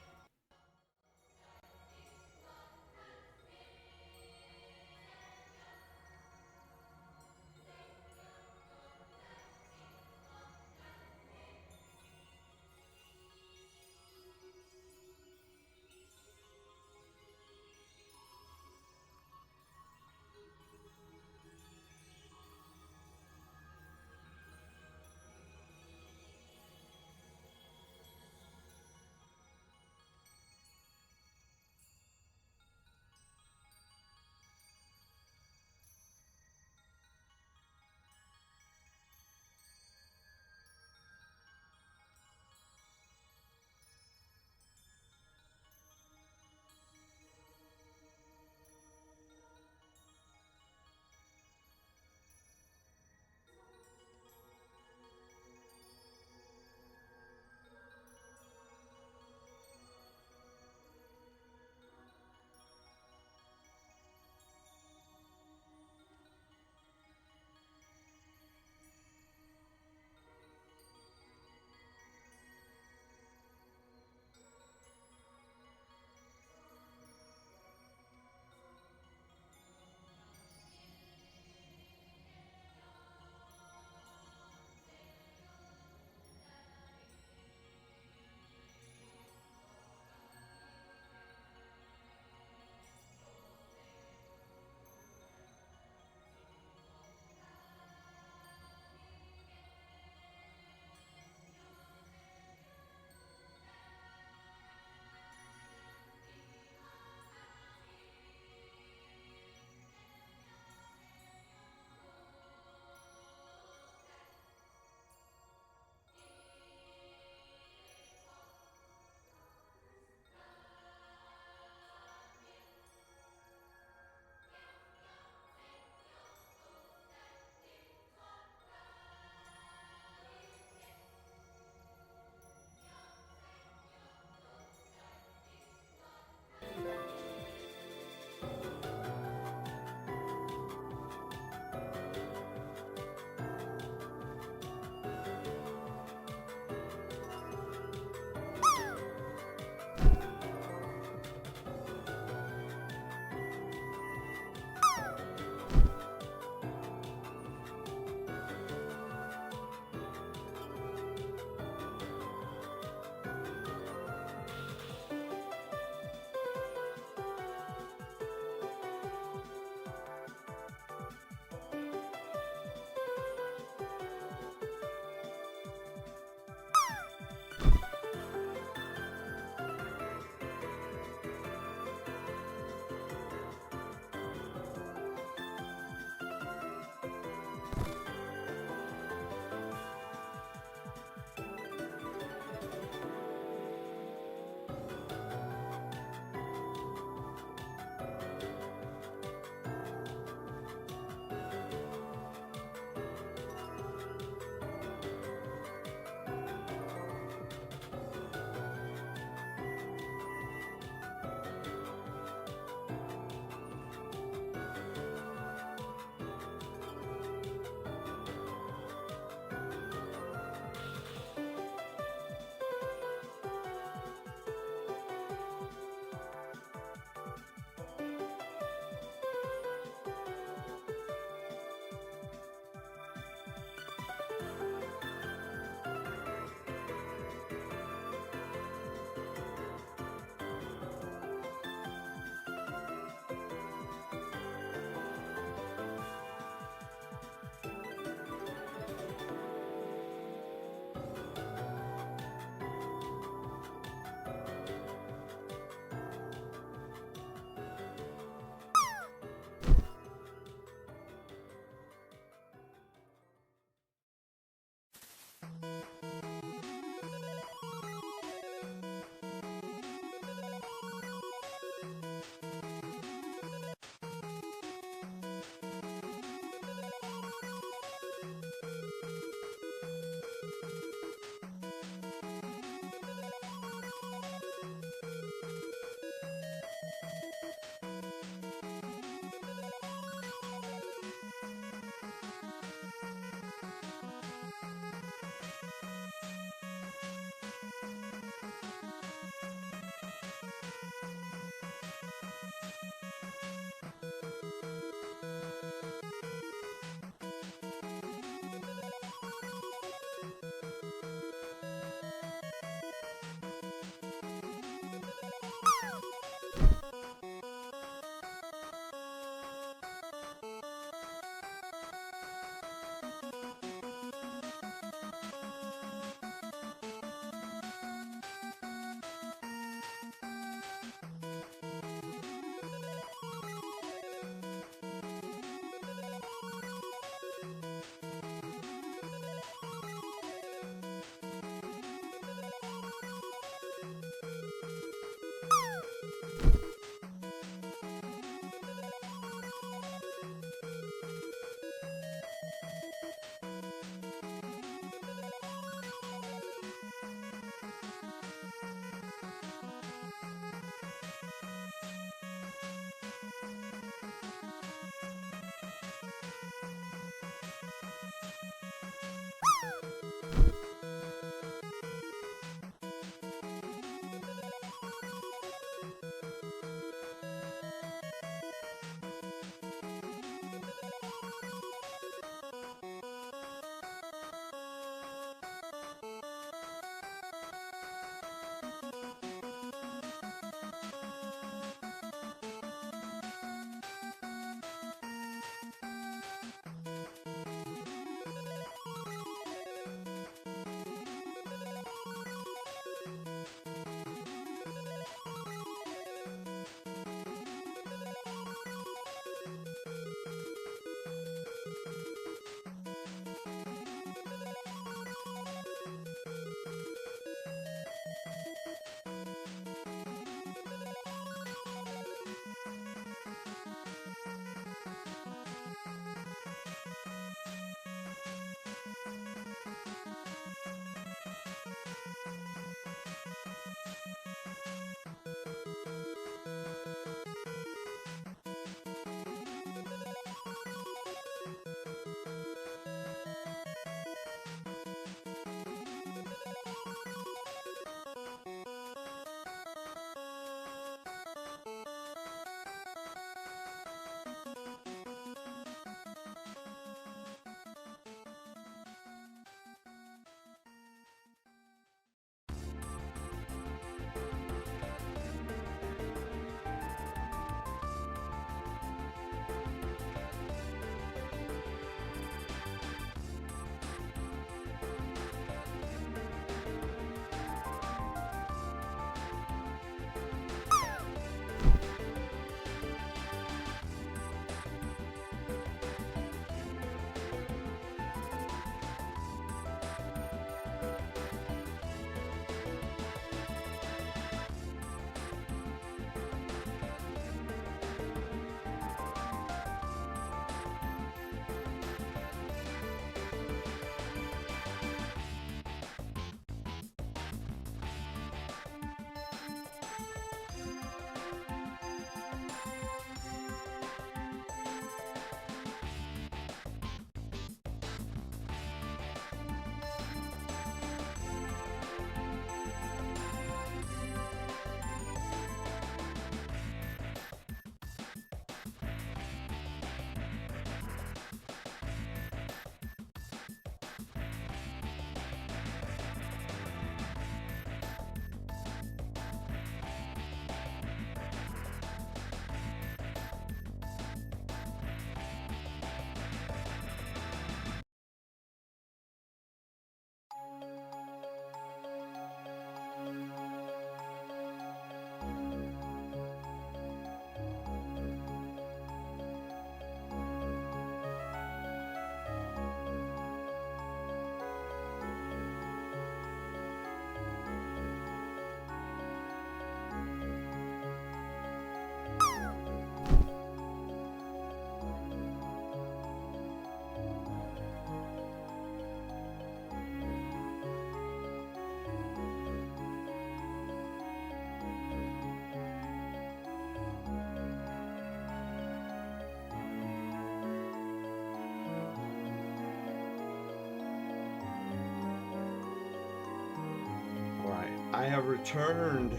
have returned.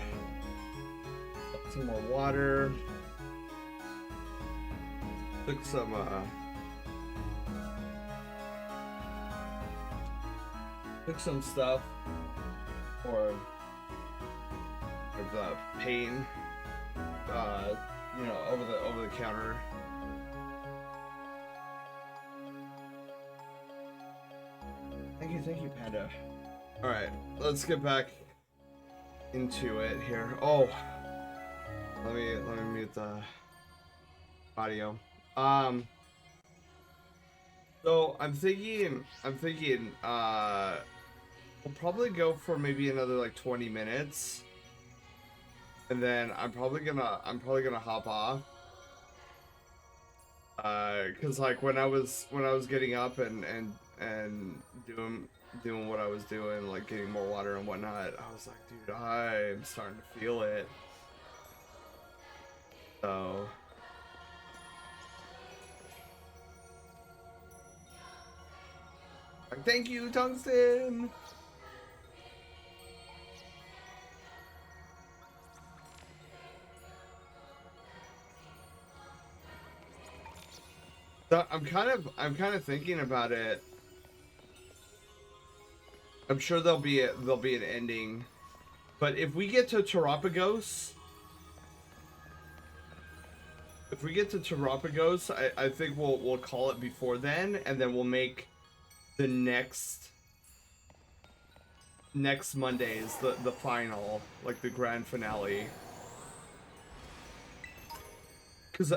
Some more water. Took some stuff for the pain, you know, over the counter. Thank you, Panda. All right, let's get back into it here. Oh, let me mute the audio. So I'm thinking, we'll probably go for maybe another like 20 minutes, and then I'm probably gonna hop off. Cause like when I was getting up and doing what I was doing, like getting more water and whatnot, I was like, dude, I'm starting to feel it. So. Thank you, Tungsten! So I'm kind of thinking about it. I'm sure there'll be an ending, but if we get to Terapagos, I think we'll call it before then, and then we'll make the next Monday is the final, like the grand finale. Because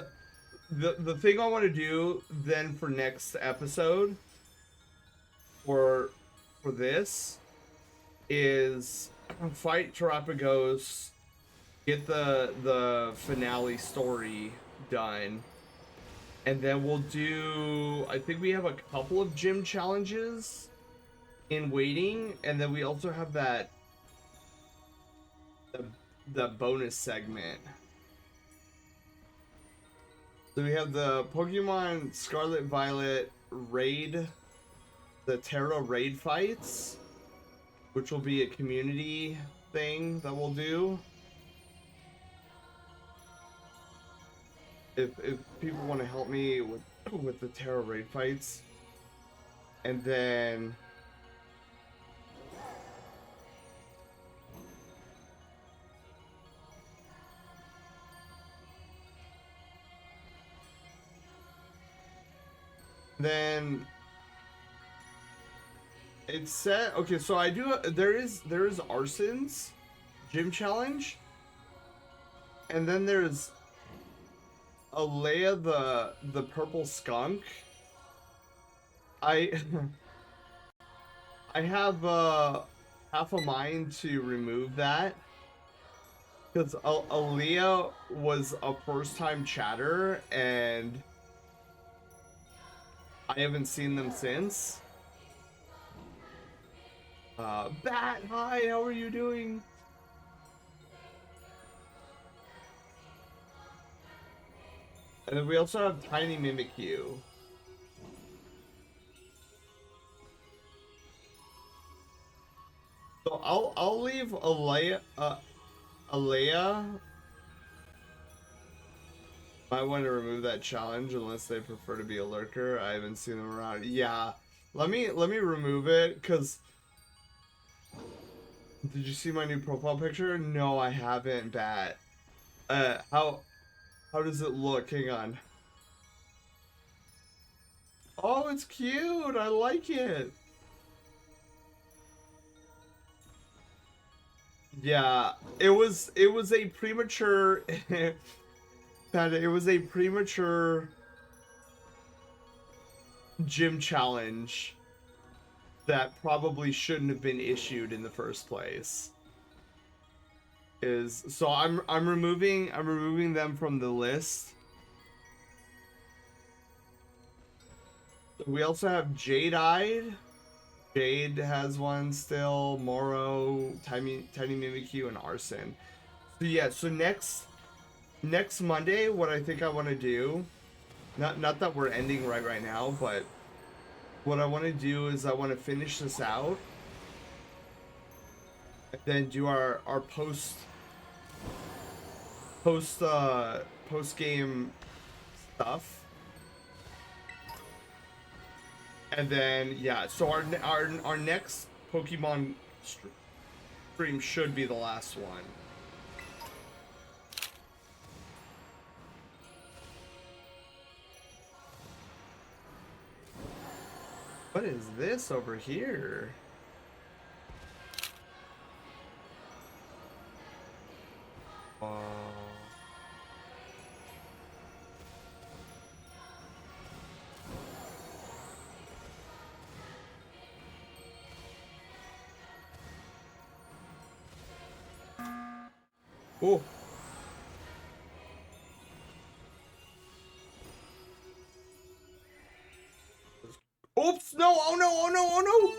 the thing I want to do then for next episode, for this, is fight Terapagos, get the finale story done, and then we'll do, I think we have a couple of gym challenges in waiting, and then we also have the bonus segment. So we have the Pokemon Scarlet Violet raid, the Terra raid fights, which will be a community thing that we'll do. If people want to help me with the Terra raid fights, and then it's set. Okay, so I do. There is Arson's gym challenge, and then there's Alea the purple skunk. I have half a mind to remove that, because Alea was a first time chatter and I haven't seen them since. Bat, hi, how are you doing? And then we also have Tiny Mimikyu. So I'll leave Alea. Might want to remove that challenge unless they prefer to be a lurker. I haven't seen them around. Yeah, let me remove it, because. Did you see my new profile picture? No, I haven't, Bat. How does it look? Hang on. Oh, it's cute. I like it. Yeah, it was a premature Panda, it was a premature gym challenge that probably shouldn't have been issued in the first place. So I'm removing them from the list. We also have Jade-Eyed. Jade has one still. Moro, Tiny Mimikyu, and Arson. So yeah, so next Monday, what I think I want to do, not that we're ending right now, but what I want to do is I want to finish this out. And then do our post game stuff. And then yeah, so our next Pokemon stream should be the last one. What is this over here? Oh. Oops, no, oh no, oh no, oh no.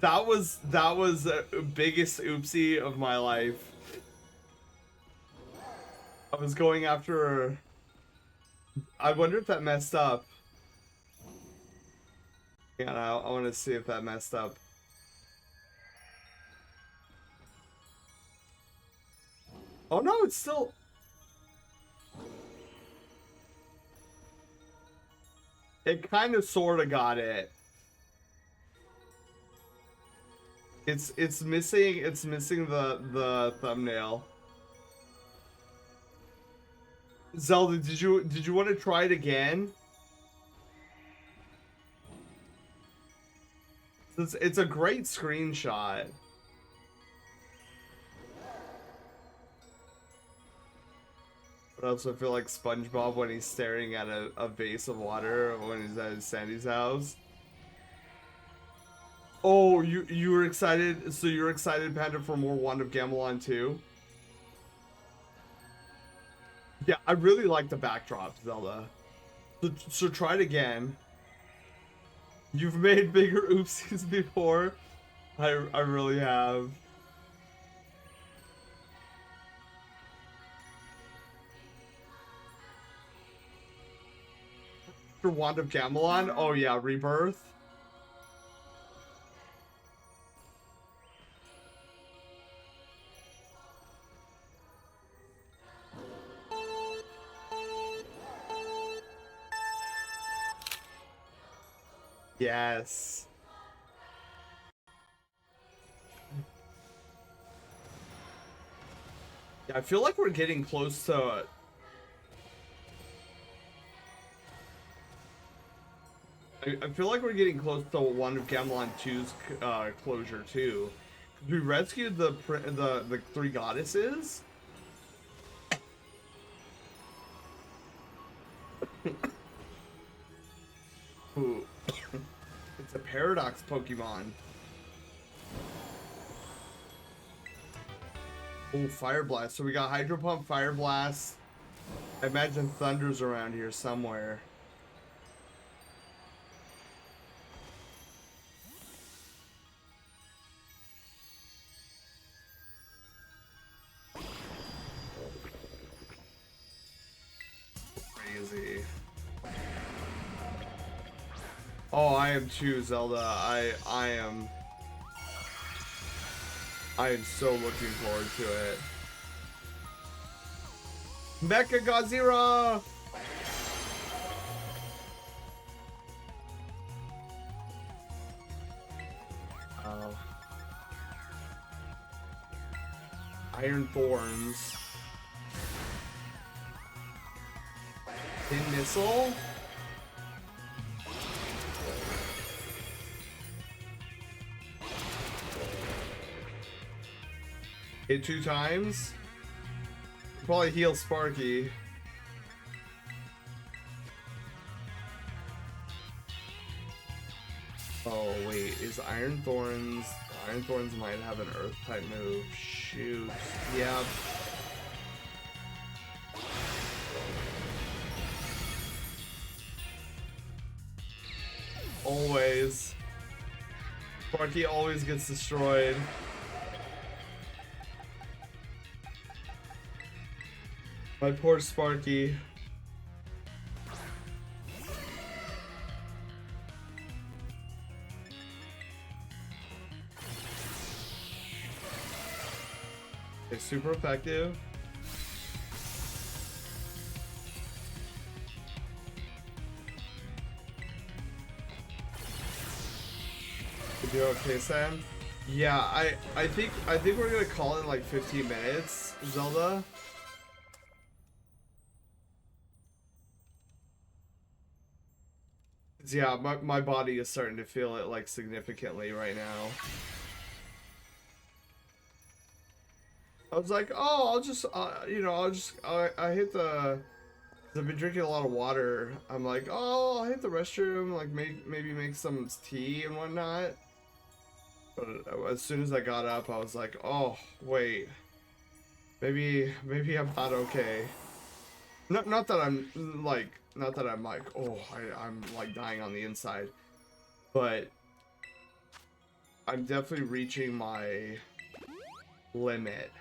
That was the biggest oopsie of my life. I was going after, I wonder if that messed up. Yeah, I want to see if that messed up. Oh no, it's still... It kind of sorta got it. It's missing the thumbnail. Zelda, did you want to try it again? It's a great screenshot. But I also feel like SpongeBob when he's staring at a vase of water when he's at Sandy's house. Oh, you were excited? So you're excited, Panda, for more Wand of Gamelon 2? Yeah, I really like the backdrop, Zelda. So try it again. You've made bigger oopsies before. I really have. For Wand of Gamelon? Oh yeah, Rebirth. Yes. Yeah, I feel like we're getting close to... I feel like we're getting close to Wand of Gamelon 2's closure too. We rescued the three goddesses. Ooh. It's a Paradox Pokemon. Oh, Fire Blast. So we got Hydro Pump, Fire Blast. I imagine Thunder's around here somewhere. Crazy. Oh, I am too, Zelda. I am so looking forward to it. Mecha Godzilla! Oh. Iron Thorns. Tin Missile? Hit 2 times? Probably heal Sparky. Oh wait, is Iron Thorns... Iron Thorns might have an Earth type move. Shoot. Yep. Always. Sparky always gets destroyed. My poor Sparky. It's super effective. You doing okay, Sam? Yeah, I think we're gonna call it like 15 minutes, Zelda. Yeah, my body is starting to feel it like significantly right now. I was like, oh, I'll just, you know, I hit the, I've been drinking a lot of water. I'm like, oh, I'll hit the restroom, like maybe make some tea and whatnot. But as soon as I got up, I was like, oh, wait, maybe I'm not okay. Not that I'm like, oh, I'm like dying on the inside, but I'm definitely reaching my limit.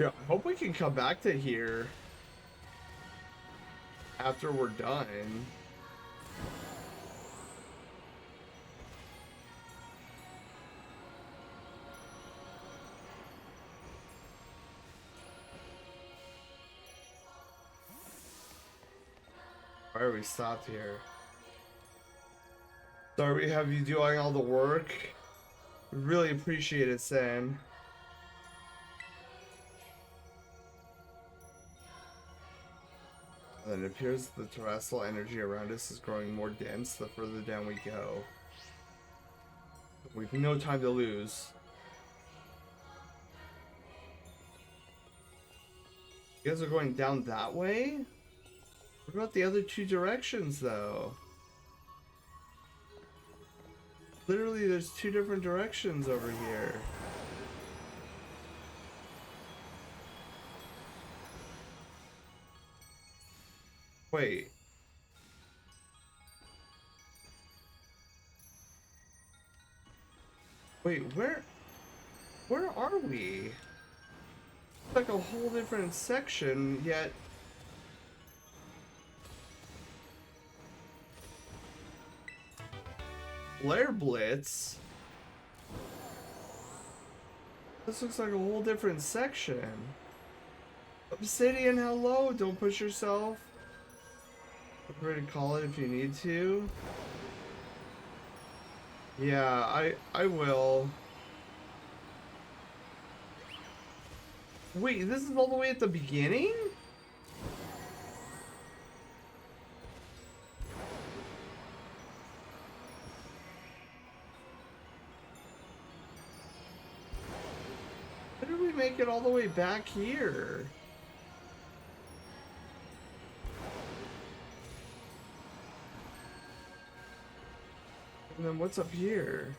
Yeah, I hope we can come back to here after we're done. Why are we stopped here? Sorry we have you doing all the work. Really appreciate it, Sam. And it appears the terrestrial energy around us is growing more dense the further down we go. We've no time to lose. You guys are going down that way? What about the other two directions, though? Literally, there's two different directions over here. Wait. Wait, where are we? It's like a whole different section, yet... Flare Blitz? This looks like a whole different section. Obsidian, hello, don't push yourself. I'm ready to call it if you need to. Yeah, I will. Wait, this is all the way at the beginning? How did we make it all the way back here? And then what's up here?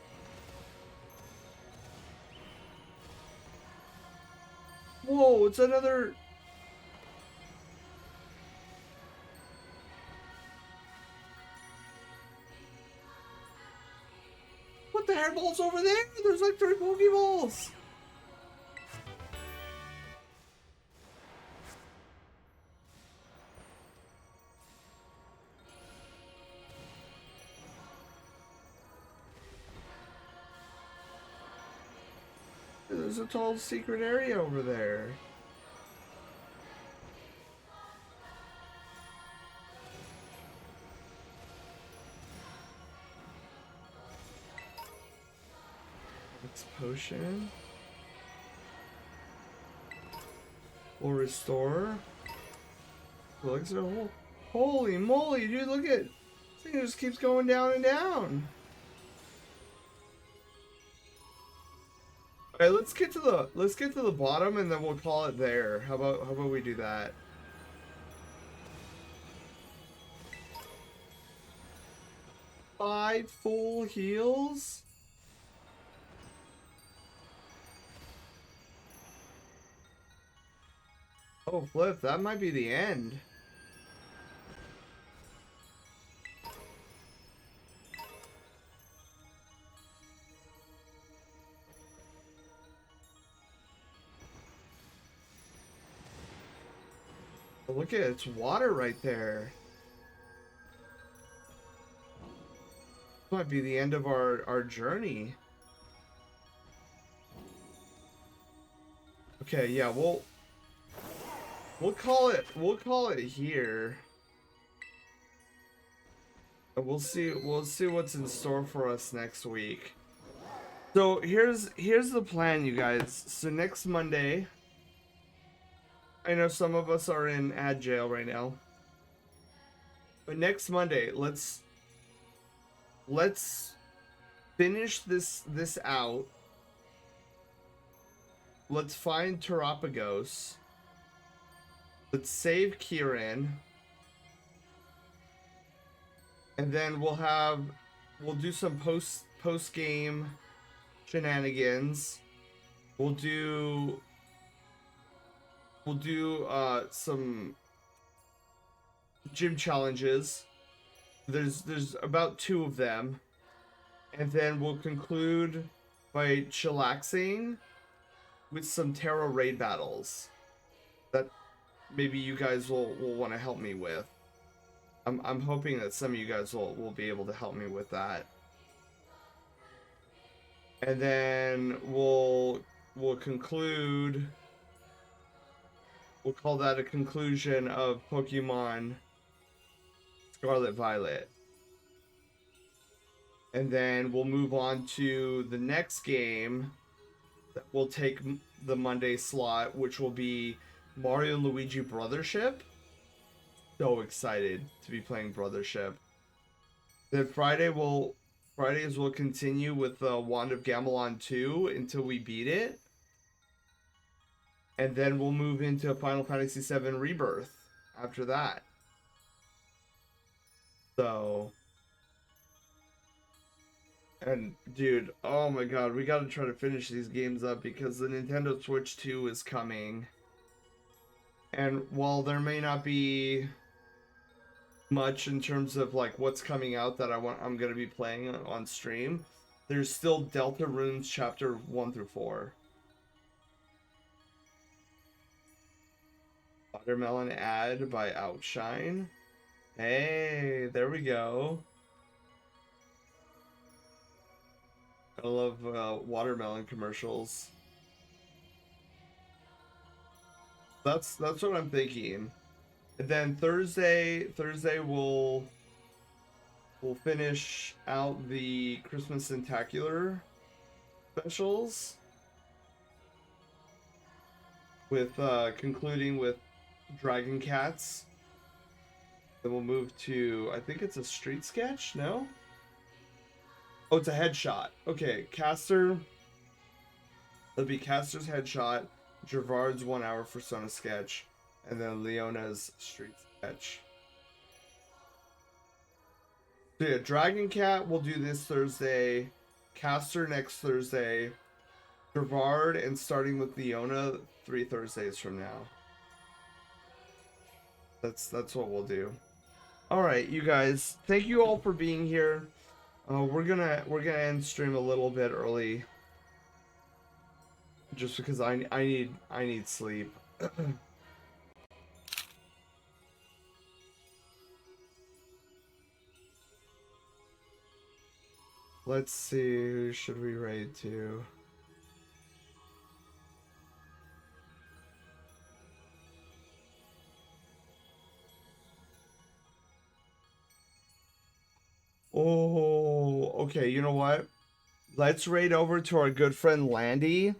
Whoa, it's another... What the hairball's over there? There's like 3 Pokeballs! There's a total secret area over there. It's potion. Will restore. Looks a whole. Holy moly, dude! Look at. This thing just keeps going down and down. All right, let's get to the bottom and then we'll call it there. How about we do that? Five full heals. Oh, flip! That might be the end. Oh, look at it, it's water right there. This might be the end of our journey. Okay, yeah, we'll call it here. And we'll see what's in store for us next week. So here's the plan, you guys. So next Monday, I know some of us are in ad jail right now. But next Monday, let's finish this out. Let's find Terapagos. Let's save Kieran. And then we'll do some post game shenanigans. We'll do some gym challenges. There's about 2 of them. And then we'll conclude by chillaxing with some tarot raid battles that maybe you guys will want to help me with. I'm hoping that some of you guys will be able to help me with that. And then we'll conclude. We'll call that a conclusion of Pokemon Scarlet Violet. And then we'll move on to the next game that will take the Monday slot, which will be Mario and Luigi Brothership. So excited to be playing Brothership. Then Fridays will continue with Wand of Gamelon 2 until we beat it. And then we'll move into Final Fantasy VII Rebirth after that. So... And dude, oh my god, we gotta try to finish these games up because the Nintendo Switch 2 is coming. And while there may not be much in terms of like what's coming out that I'm gonna be playing on stream, there's still Deltarunes chapter 1 through 4. Watermelon ad by Outshine. Hey, there we go. I love watermelon commercials. That's what I'm thinking. And then Thursday we'll finish out the Christmas Spectacular specials with concluding with Dragon Cats. Then we'll move to, I think it's a street sketch, no? Oh, it's a headshot. Okay, Caster. It'll be Caster's headshot, Gervard's 1 hour Persona sketch, and then Leona's street sketch. So yeah, Dragon Cat will do this Thursday, Caster next Thursday, Gervard, and starting with Leona 3 Thursdays from now. That's what we'll do. All right, you guys. Thank you all for being here. We're gonna end stream a little bit early, just because I need sleep. Let's see, who should we raid to? Oh, okay, you know what? Let's raid over to our good friend Landy.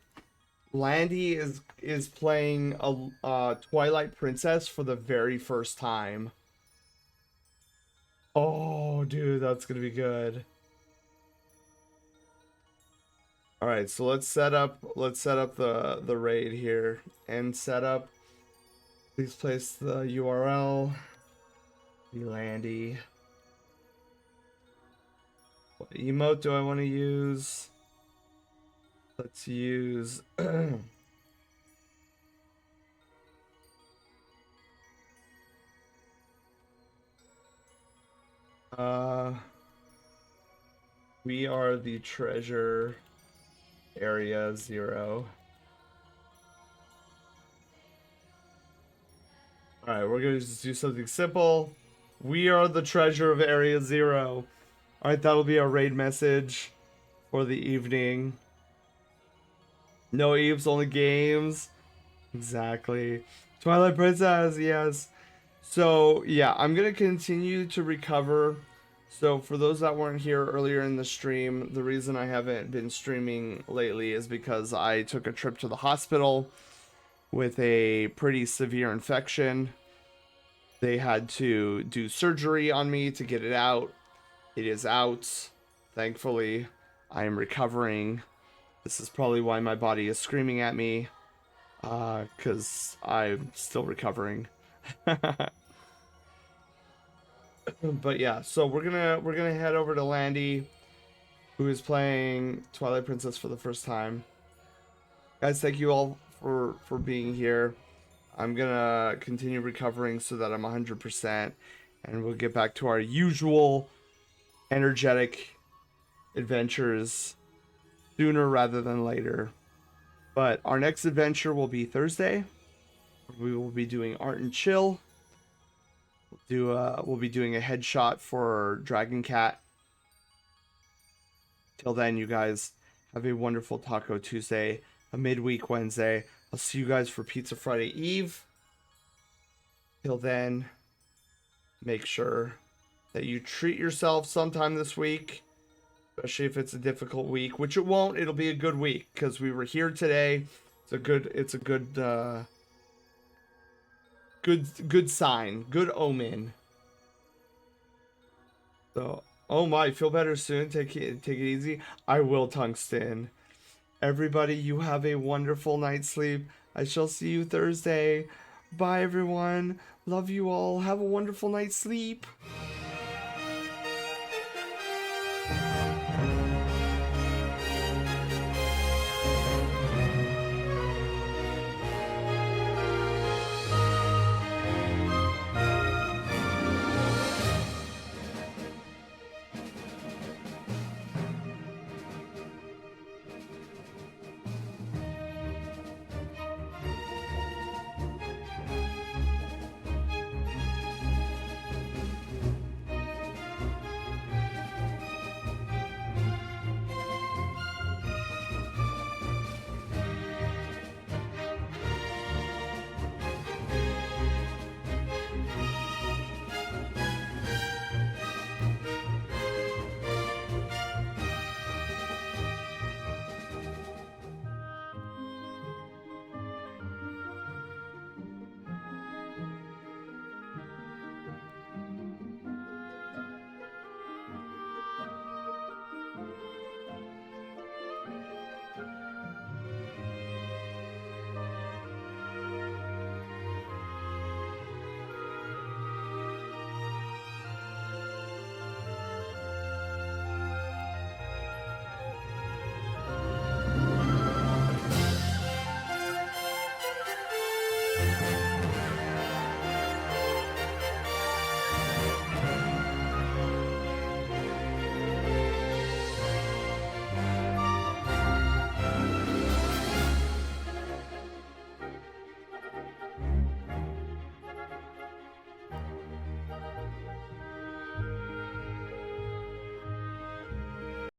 Landy is playing a Twilight Princess for the very first time. Oh, dude, that's gonna be good. All right, so let's set up the raid here and set up. Please place the URL. Landy. What emote do I want to use? Let's use we are the treasure area 0. Alright, we're gonna just do something simple. We are the treasure of Area Zero. Alright, that'll be our raid message for the evening. No Eves, only games. Exactly. Twilight Princess, yes. So, yeah, I'm gonna continue to recover. So, for those that weren't here earlier in the stream, the reason I haven't been streaming lately is because I took a trip to the hospital with a pretty severe infection. They had to do surgery on me to get it out. It is out. Thankfully, I am recovering. This is probably why my body is screaming at me. Because I'm still recovering. But yeah, so we're gonna head over to Landy, who is playing Twilight Princess for the first time. Guys, thank you all for being here. I'm gonna continue recovering so that I'm 100%, and we'll get back to our usual energetic adventures sooner rather than later. But our next adventure will be Thursday. We will be doing Art and Chill. We'll be doing a headshot for Dragon Cat. Till then, you guys have a wonderful Taco Tuesday, a midweek Wednesday. I'll see you guys for Pizza Friday Eve. Till then, make sure that you treat yourself sometime this week, especially if it's a difficult week, which it won't. It'll be a good week because we were here today. It's a good sign, good omen. So, oh my, feel better soon. Take it easy. I will, Tungsten. Everybody, you have a wonderful night's sleep. I shall see you Thursday. Bye, everyone. Love you all. Have a wonderful night's sleep.